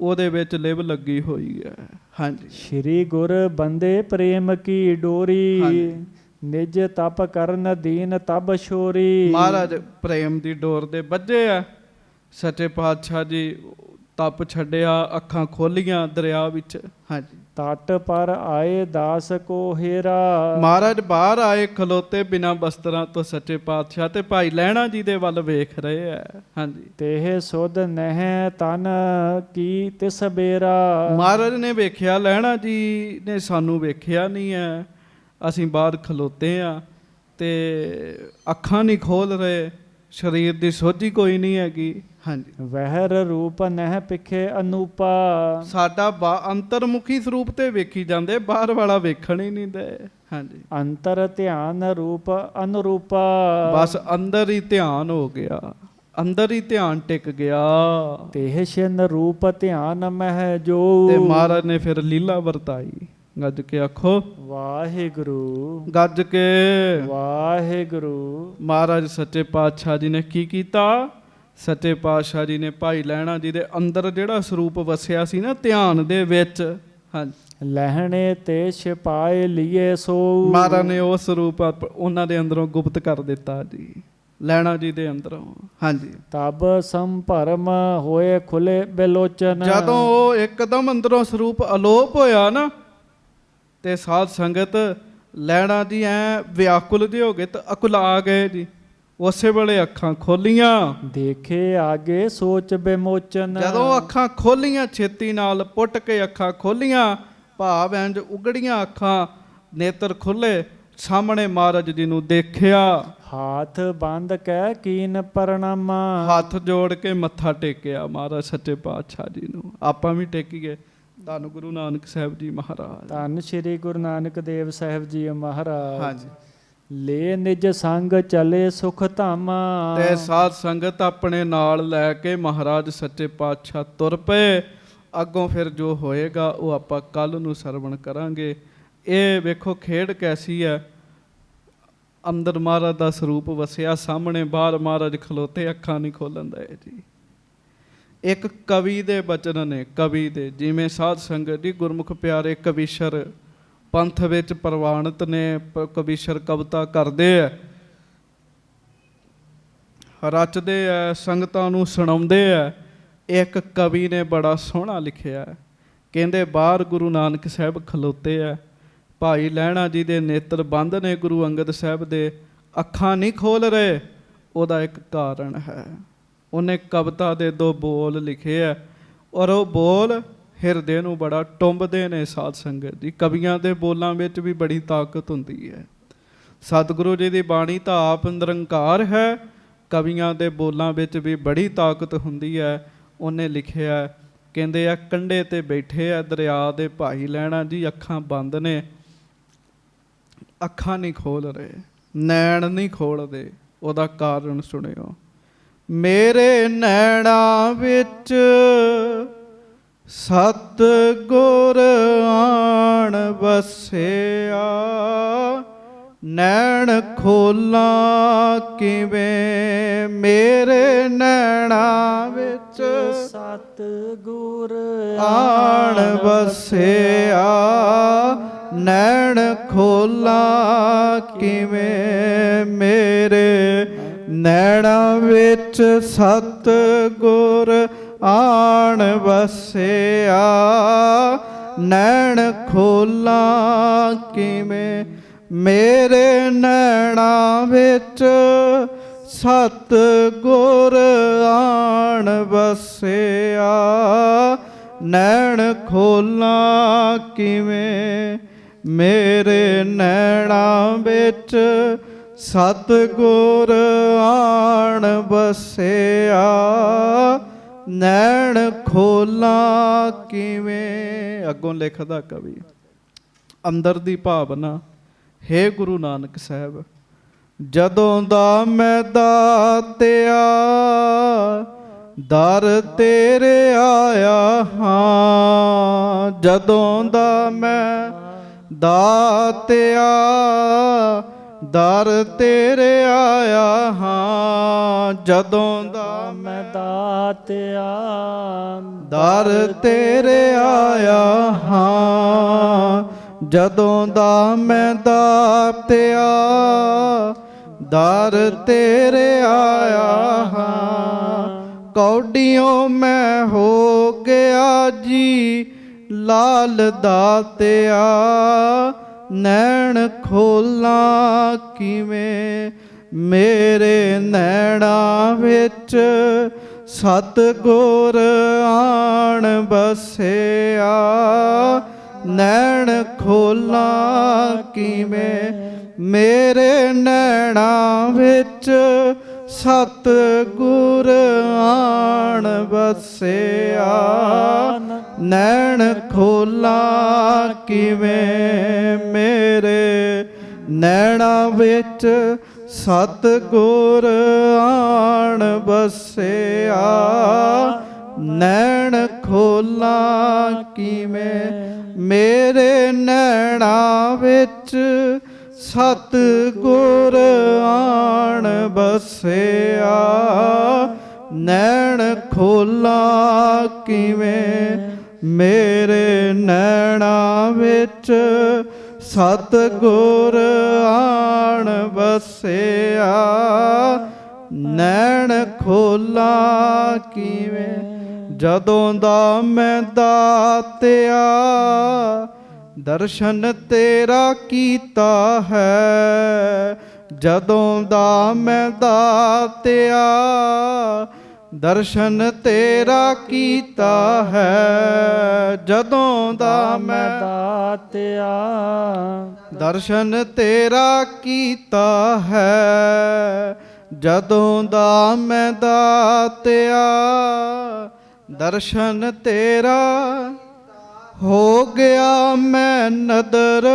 ਉਹਦੇ ਵਿੱਚ ਲਿਵ ਲੱਗੀ ਹੋਈ ਹੈ। ਹਾਂਜੀ।
ਸ਼੍ਰੀ ਗੁਰ ਬੰਦੇ ਪ੍ਰੇਮ ਕੀ ਡੋਰੀ।
ਹਾਂਜੀ।
ਨਿਜ ਤਪ ਕਰਨ ਦੀਨ ਤਬ ਛੋਰੀ।
ਮਹਾਰਾਜ ਪ੍ਰੇਮ ਦੀ ਡੋਰ ਦੇ ਬੱਝੇ ਆ। ਸੱਚੇ ਪਾਤਸ਼ਾਹ ਜੀ ਤਪ ਛੱਡਿਆ, ਅੱਖਾਂ ਖੋਲੀਆਂ ਦਰਿਆ ਵਿੱਚ। ਹਾਂਜੀ।
ਤਟ ਪਰ ਆਏ ਦਾਸ ਕੋ ਹੇਰਾ।
ਮਹਾਰਾਜ ਬਾਹਰ ਆਏ ਖਲੋਤੇ ਬਿਨਾਂ ਬਸਤਰਾਂ ਤੋਂ ਸੱਚੇ ਪਾਤਸ਼ਾਹ ਤੇ ਭਾਈ ਲਹਿਣਾ ਜੀ ਦੇ ਵੱਲ ਵੇਖ ਰਹੇ ਆ। ਹਾਂਜੀ।
ਤੇਹ ਸੁਧ ਨਹਿ ਤਨ ਕੀ ਤਿਸ ਬੇਰਾ।
ਮਹਾਰਾਜ ਨੇ ਵੇਖਿਆ, ਲਹਿਣਾ ਜੀ ਨੇ ਸਾਨੂੰ ਵੇਖਿਆ ਨਹੀਂ ਹੈ। ਅਸੀਂ ਬਾਹਰ ਖਲੋਤੇ ਆ ਤੇ ਅੱਖਾਂ ਨਹੀਂ ਖੋਲ ਰਹੇ, ਸਰੀਰ ਦੀ ਸੋਝੀ ਕੋਈ ਨਹੀਂ ਹੈਗੀ। ਹਾਂਜੀ।
ਵਹਿਰ ਰੂਪ ਨਹਿ ਪਿਖੇ ਅਨੂਪਾ।
ਸਾਡਾ ਅੰਤਰਮੁਖੀ ਸਰੂਪ ਤੇ ਵੇਖੀ ਜਾਂਦੇ, ਬਾਹਰ ਵਾਲਾ ਵੇਖਣ ਹੀ ਨਹੀਂ ਦੇ। ਹਾਂਜੀ।
ਅੰਤਰ ਧਿਆਨ ਰੂਪ ਅਨੁਰੂਪਾ।
ਬਸ ਅੰਦਰ ਹੀ ਧਿਆਨ ਹੋ ਗਿਆ, ਅੰਦਰ ਹੀ ਧਿਆਨ ਟਿਕ ਗਿਆ।
ਤੇਹ ਛਿਨ ਰੂਪ ਧਿਆਨ ਮਹਿ ਜੋ।
ਤੇ ਮਹਾਰਾਜ ਨੇ ਫਿਰ ਲੀਲਾ ਵਰਤਾਈ। ਗੱਜ ਕੇ ਆਖੋ
ਵਾਹਿਗੁਰੂ।
ਗੱਜ ਕੇ
ਵਾਹਿਗੁਰੂ।
ਮਹਾਰਾਜ ਸੱਚੇ ਪਾਤਸ਼ਾਹ ਜੀ ਨੇ ਕੀ ਕੀਤਾ? ਸੱਚੇ ਪਾਤਸ਼ਾਹ ਜੀ ਨੇ ਭਾਈ ਲਹਿਣਾ ਜੀ ਦੇ ਅੰਦਰ ਜਿਹੜਾ ਸਰੂਪ ਵਸਿਆ ਸੀ ਨਾ ਧਿਆਨ ਦੇ ਵਿੱਚ, ਹਾਂਜੀ,
ਲਹਿਣੇ ਤੇ ਛਿਪਾਏ ਲਿਏ ਸੋ।
ਮਹਾਰਾਜ ਨੇ ਉਹ ਸਰੂਪ ਉਹਨਾਂ ਦੇ ਅੰਦਰੋਂ ਗੁਪਤ ਕਰ ਦਿੱਤਾ ਜੀ, ਲਹਿਣਾ ਜੀ ਦੇ ਅੰਦਰੋਂ। ਹਾਂਜੀ।
ਤਬ ਸੰਭਰਮ ਹੋਏ ਖੁੱਲੇ ਬਿਲੋਚਨ।
ਜਦੋਂ ਉਹ ਇੱਕਦਮ ਅੰਦਰੋਂ ਸਰੂਪ ਅਲੋਪ ਹੋਇਆ ਨਾ ਤੇ ਸਾਧ ਸੰਗਤ ਲਹਿਣਾ ਜੀ ਐ ਵਿਆਕੁਲ ਜਿਹੇ ਹੋ ਗਏ ਤੇ ਅਕੁਲਾ ਗਏ ਜੀ। ਉਸੇ ਵੇਲੇ ਅੱਖਾਂ ਖੋਲੀਆਂ,
ਦੇਖੇ ਆਗੇ ਸੋਚ ਬਿਮੋਚਨ।
ਜਦੋਂ ਅੱਖਾਂ ਖੋਲੀਆਂ ਛੇਤੀ ਨਾਲ ਪੁੱਟ ਕੇ ਅੱਖਾਂ ਖੋਲੀਆਂ, ਭਾਵ ਇੰਜ ਉਗੜੀਆਂ ਅੱਖਾਂ, ਨੇਤਰ ਖੁੱਲੇ, ਸਾਹਮਣੇ ਮਹਾਰਾਜ ਜੀ ਨੂੰ ਦੇਖਿਆ।
ਹਾਥ ਬੰਦ ਕਹਿ ਕੀਨ ਪ੍ਰਣਾਮਾ।
ਹੱਥ ਜੋੜ ਕੇ ਮੱਥਾ ਟੇਕਿਆ ਮਹਾਰਾਜ ਸੱਚੇ ਪਾਤਸ਼ਾਹ ਜੀ ਨੂੰ। ਆਪਾਂ ਵੀ ਟੇਕੀਏ। ਧੰਨ ਗੁਰੂ ਨਾਨਕ ਸਾਹਿਬ ਜੀ ਮਹਾਰਾਜ।
ਧੰਨ ਸ਼੍ਰੀ ਗੁਰੂ ਨਾਨਕ ਦੇਵ ਸਾਹਿਬ ਜੀ ਮਹਾਰਾਜ।
ਹਾਂਜੀ।
ਲੈ ਨਿਜ ਸੰਗ ਚਲੇ ਸੁਖ ਧਾਮਾ।
ਤੇ ਸਾਧ ਸੰਗਤ ਆਪਣੇ ਨਾਲ ਲੈ ਕੇ ਮਹਾਰਾਜ ਸੱਚੇ ਪਾਤਸ਼ਾਹ ਤੁਰ ਪਏ। ਅੱਗੋਂ ਫਿਰ ਜੋ ਹੋਏਗਾ ਉਹ ਆਪਾਂ ਕੱਲ ਨੂੰ ਸਰਵਣ ਕਰਾਂਗੇ। ਇਹ ਵੇਖੋ ਖੇਡ ਕੈਸੀ ਹੈ। ਅੰਦਰ ਮਹਾਰਾਜ ਦਾ ਸਰੂਪ ਵਸਿਆ, ਸਾਹਮਣੇ ਬਾਹਰ ਮਹਾਰਾਜ ਖਲੋਤੇ, ਅੱਖਾਂ ਨਹੀਂ ਖੋਲਣ ਦੇ ਜੀ। ਇੱਕ ਕਵੀ ਦੇ ਬਚਨ ਨੇ, ਕਵੀ ਦੇ, ਜਿਵੇਂ ਸਾਧ ਸੰਗਤ ਜੀ ਗੁਰਮੁਖ ਪਿਆਰੇ ਕਵੀਸ਼ਰ ਪੰਥ ਵਿੱਚ ਪ੍ਰਵਾਨਿਤ ਨੇ, ਕਵੀਸ਼ਰ ਕਵਿਤਾ ਕਰਦੇ ਆ, ਰਚਦੇ ਆ, ਸੰਗਤਾਂ ਨੂੰ ਸੁਣਾਉਂਦੇ ਆ। ਇੱਕ ਕਵੀ ਨੇ ਬੜਾ ਸੋਹਣਾ ਲਿਖਿਆ, ਕਹਿੰਦੇ ਬਾਹਰ ਗੁਰੂ ਨਾਨਕ ਸਾਹਿਬ ਖਲੋਤੇ ਆ, ਭਾਈ ਲਹਿਣਾ ਜੀ ਦੇ ਨੇਤਰ ਬੰਦ ਨੇ, ਗੁਰੂ ਅੰਗਦ ਸਾਹਿਬ ਦੇ ਅੱਖਾਂ ਨਹੀਂ ਖੋਲ ਰਹੇ। ਉਹਦਾ ਇੱਕ ਕਾਰਨ ਹੈ। ਉਹਨੇ ਕਵਿਤਾ ਦੇ 2 ਬੋਲ ਲਿਖੇ ਆ ਔਰ ਉਹ ਬੋਲ ਹਿਰਦੇ ਨੂੰ ਬੜਾ ਟੁੰਬਦੇ ਨੇ। ਸਾਧ ਸੰਗਤ ਜੀ ਕਵੀਆਂ ਦੇ ਬੋਲਾਂ ਵਿੱਚ ਵੀ ਬੜੀ ਤਾਕਤ ਹੁੰਦੀ ਹੈ। ਸਤਿਗੁਰੂ ਜੀ ਦੀ ਬਾਣੀ ਤਾਂ ਆਪ ਨਿਰੰਕਾਰ ਹੈ, ਕਵੀਆਂ ਦੇ ਬੋਲਾਂ ਵਿੱਚ ਵੀ ਬੜੀ ਤਾਕਤ ਹੁੰਦੀ ਹੈ। ਉਹਨੇ ਲਿਖਿਆ, ਕਹਿੰਦੇ ਆ ਕੰਢੇ ਤੇ ਬੈਠੇ ਆ ਦਰਿਆ ਦੇ ਭਾਈ ਲਹਿਣਾ ਜੀ, ਅੱਖਾਂ ਬੰਦ ਨੇ, ਅੱਖਾਂ ਨਹੀਂ ਖੋਲ ਰਹੇ, ਨੈਣ ਨਹੀਂ ਖੋਲਦੇ। ਉਹਦਾ ਕਾਰਨ ਸੁਣਿਓ। ਮੇਰੇ ਨੈਣਾਂ ਵਿੱਚ ਸਤਿਗੁਰ ਆਣ ਵਸਿਆ, ਨੈਣ ਖੋਲਾਂ ਕਿਵੇਂ ਮੇਰੇ ਨੈਣਾਂ ਵਿੱਚ
ਸਤਿਗੁਰ
ਆਣ ਵਸਿਆ, ਨੈਣ ਖੋਲਾਂ ਕਿਵੇਂ ਮੇਰੇ ਨੈਣਾਂ ਵਿੱਚ ਸਤਿਗੁਰ ਆਣ ਵਸਿਆ, ਨੈਣ ਖੋਲਾਂ ਕਿਵੇਂ ਮੇਰੇ ਨੈਣਾਂ ਵਿੱਚ ਸਤਿਗੁਰ ਆਣ ਵਸਿਆ, ਨੈਣ ਖੋਲਾਂ ਕਿਵੇਂ ਮੇਰੇ ਨੈਣਾਂ ਵਿੱਚ ਸਤਿਗੁਰ ਆਣ ਵਸਿਆ, ਨੈਣ ਖੋਲਾਂ ਕਿਵੇਂ। ਅੱਗੋਂ ਲਿਖਦਾ ਕਵੀ ਅੰਦਰ ਦੀ ਭਾਵਨਾ, ਹੇ ਗੁਰੂ ਨਾਨਕ ਸਾਹਿਬ, ਜਦੋਂ ਦਾ ਮੈਂ ਦਾਤਿਆ ਦਰ ਤੇਰੇ ਆਇਆ ਹਾਂ, ਜਦੋਂ ਦਾ ਮੈਂ ਦਾਤਿਆ ਦਰ ਤੇਰੇ ਆਇਆ ਹਾਂ, ਜਦੋਂ ਦਾ
ਮੈਂ ਦਾਤਿਆ
ਦਰ ਤੇਰੇ ਆਇਆ ਹਾਂ, ਜਦੋਂ ਦਾ ਮੈਂ ਦਾਤਿਆ ਦਰ ਤੇਰੇ ਆਇਆ ਹਾਂ, ਕੌਡੀਓਂ ਮੈਂ ਹੋ ਗਿਆ ਜੀ ਲਾਲ ਦਾਤਿਆ, ਨੈਣ ਖੋਲਾਂ ਕਿਵੇਂ। ਮੇਰੇ ਨੈਣਾਂ ਵਿੱਚ ਸਤਿਗੁਰ ਆਣ ਬਸਿਆ, ਨੈਣ ਖੋਲਾਂ ਕਿਵੇਂ। ਮੇਰੇ ਨੈਣਾਂ ਵਿੱਚ ਸਤਿਗੁਰ ਆਣ ਬਸਿਆ, ਨੈਣ ਖੋਲਾਂ ਕਿਵੇਂ। ਮੇਰੇ ਨੈਣਾਂ ਵਿੱਚ ਸਤਿਗੁਰ ਆਣ ਬਸਿਆ, ਨੈਣ ਖੋਲਾਂ ਕਿਵੇਂ। ਮੇਰੇ ਨੈਣਾਂ ਵਿੱਚ ਸਤਿਗੁਰ ਆਣ ਬਸਿਆ, ਨੈਣ ਖੋਲਾਂ ਕਿਵੇਂ। ਮੇਰੇ ਨੈਣਾਂ ਵਿੱਚ ਸਤਿਗੁਰ ਆਣ ਬਸਿਆ, ਨੈਣ ਖੋਲਾਂ ਕਿਵੇਂ। ਜਦੋਂ ਦਾ ਮੈਂ ਦਾਤਿਆ ਦਰਸ਼ਨ ਤੇਰਾ ਕੀਤਾ ਹੈ, ਜਦੋਂ ਦਾ ਮੈਂ ਦਾਤਿਆ ਦਰਸ਼ਨ ਤੇਰਾ ਕੀਤਾ ਹੈ, ਜਦੋਂ ਦਾ ਮੈਂ
ਦਾਤਿਆ
ਦਰਸ਼ਨ ਤੇਰਾ ਕੀਤਾ ਹੈ, ਜਦੋਂ ਦਾ ਮੈਂ ਦਾਤਿਆ ਦਰਸ਼ਨ ਤੇਰਾ ਹੋ ਗਿਆ ਮੈਂ ਨਦਰ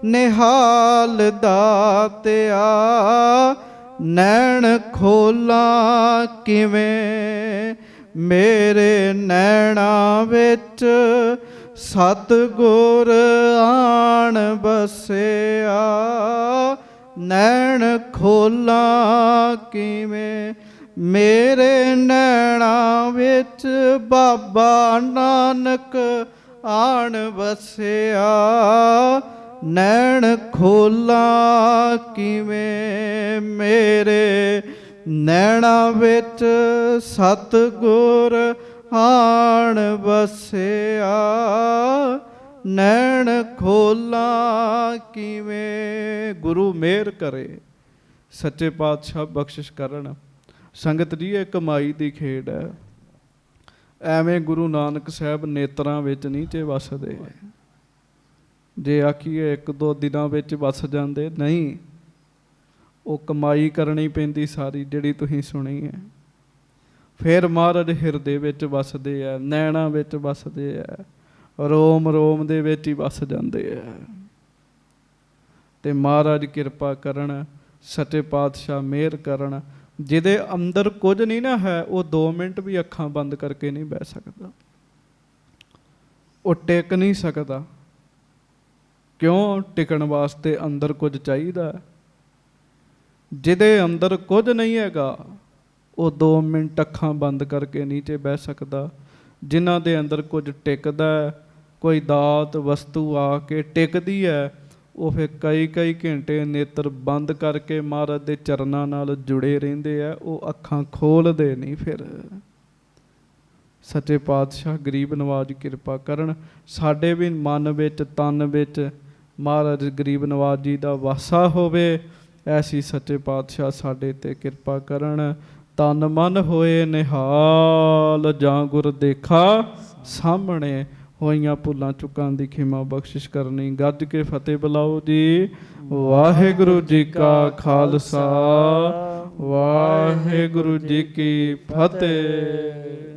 ਨਿਹਾਲ ਦਾਤਿਆ, ਨੈਣ ਖੋਲਾਂ ਕਿਵੇਂ। ਮੇਰੇ ਨੈਣਾਂ ਵਿੱਚ ਸਤਿਗੁਰ ਆਣ ਬਸਿਆ, ਨੈਣ ਖੋਲਾਂ ਕਿਵੇਂ। ਮੇਰੇ ਨੈਣਾਂ ਵਿੱਚ ਬਾਬਾ ਨਾਨਕ ਆਣ ਬਸਿਆ, ਨੈਣ ਖੋਲਾਂ ਕਿਵੇਂ। ਮੇਰੇ ਨੈਣਾਂ ਵਿੱਚ ਸਤਿਗੁਰ ਆਣ ਬਸਿਆ, ਨੈਣ ਖੋਲਾਂ ਕਿਵੇਂ। ਗੁਰੂ ਮਿਹਰ ਕਰੇ, ਸੱਚੇ ਪਾਤਸ਼ਾਹ ਬਖਸ਼ਿਸ਼ ਕਰਨ। ਸੰਗਤ ਜੀ, ਇਹ ਕਮਾਈ ਦੀ ਖੇਡ ਹੈ। ਐਵੇਂ ਗੁਰੂ ਨਾਨਕ ਸਾਹਿਬ ਨੇਤਰਾਂ ਵਿੱਚ ਨਹੀਂ ਜੇ ਵਸਦੇ। ਜੇ ਆਖੀਏ ਇੱਕ ਦੋ ਦਿਨਾਂ ਵਿੱਚ ਵਸ ਜਾਂਦੇ, ਨਹੀਂ, ਉਹ ਕਮਾਈ ਕਰਨੀ ਪੈਂਦੀ ਸਾਰੀ ਜਿਹੜੀ ਤੁਸੀਂ ਸੁਣੀ ਹੈ। ਫਿਰ ਮਹਾਰਾਜ ਹਿਰਦੇ ਵਿੱਚ ਵਸਦੇ ਆ, ਨੈਣਾਂ ਵਿੱਚ ਵਸਦੇ ਆ, ਰੋਮ ਰੋਮ ਦੇ ਵਿੱਚ ਹੀ ਵਸ ਜਾਂਦੇ ਆ। ਤੇ ਮਹਾਰਾਜ ਕਿਰਪਾ ਕਰਨ, ਸੱਚੇ ਪਾਤਸ਼ਾਹ ਮਿਹਰ ਕਰਨ। ਜਿਹਦੇ ਅੰਦਰ ਕੁਝ ਨਹੀਂ ਨਾ ਹੈ, ਉਹ 2 ਮਿੰਟ ਵੀ ਅੱਖਾਂ ਬੰਦ ਕਰਕੇ ਨਹੀਂ ਬਹਿ ਸਕਦਾ, ਉਹ ਟਿਕ ਨਹੀਂ ਸਕਦਾ। ਕਿਉਂ? ਟਿਕਣ ਵਾਸਤੇ ਅੰਦਰ ਕੁਝ ਚਾਹੀਦਾ। ਜਿਹਦੇ ਅੰਦਰ ਕੁਝ ਨਹੀਂ ਹੈਗਾ, ਉਹ 2 ਮਿੰਟ ਅੱਖਾਂ ਬੰਦ ਕਰਕੇ ਨੀਚੇ ਬਹਿ ਸਕਦਾ। ਜਿਨ੍ਹਾਂ ਦੇ ਅੰਦਰ ਕੁਝ ਟਿਕਦਾ, ਕੋਈ ਦਾਤ ਵਸਤੂ ਆ ਕੇ ਟਿਕਦੀ ਹੈ, ਉਹ ਫਿਰ ਕਈ ਘੰਟੇ ਨੇਤਰ ਬੰਦ ਕਰਕੇ ਮਹਾਰਾਜ ਦੇ ਚਰਨਾਂ ਨਾਲ ਜੁੜੇ ਰਹਿੰਦੇ ਆ, ਉਹ ਅੱਖਾਂ ਖੋਲ੍ਹਦੇ ਨਹੀਂ। ਫਿਰ ਸੱਚੇ ਪਾਤਸ਼ਾਹ ਗਰੀਬ ਨਵਾਜ ਕਿਰਪਾ ਕਰਨ, ਸਾਡੇ ਵੀ ਮਨ ਵਿੱਚ ਤਨ ਵਿੱਚ ਮਹਾਰਾਜ ਗਰੀਬ ਨਵਾਜ ਜੀ ਦਾ ਵਾਸਾ ਹੋਵੇ। ਐਸੀ ਸੱਚੇ ਪਾਤਸ਼ਾਹ ਸਾਡੇ ਤੇ ਕਿਰਪਾ ਕਰਨ। ਤਨ ਮਨ ਹੋਏ ਨਿਹਾਲ, ਜਾਂ ਗੁਰ ਦੇਖਾ ਸਾਹਮਣੇ। ਹੋਈਆਂ ਭੁੱਲਾਂ ਚੁੱਕਾਂ ਦੀ ਖਿਮਾ ਬਖਸ਼ਿਸ਼ ਕਰਨੀ। ਗੱਜ ਕੇ ਫਤਿਹ ਬੁਲਾਓ ਜੀ। ਵਾਹਿਗੁਰੂ ਜੀ ਕਾ ਖਾਲਸਾ, ਵਾਹਿਗੁਰੂ ਜੀ ਕੀ ਫਤਿਹ।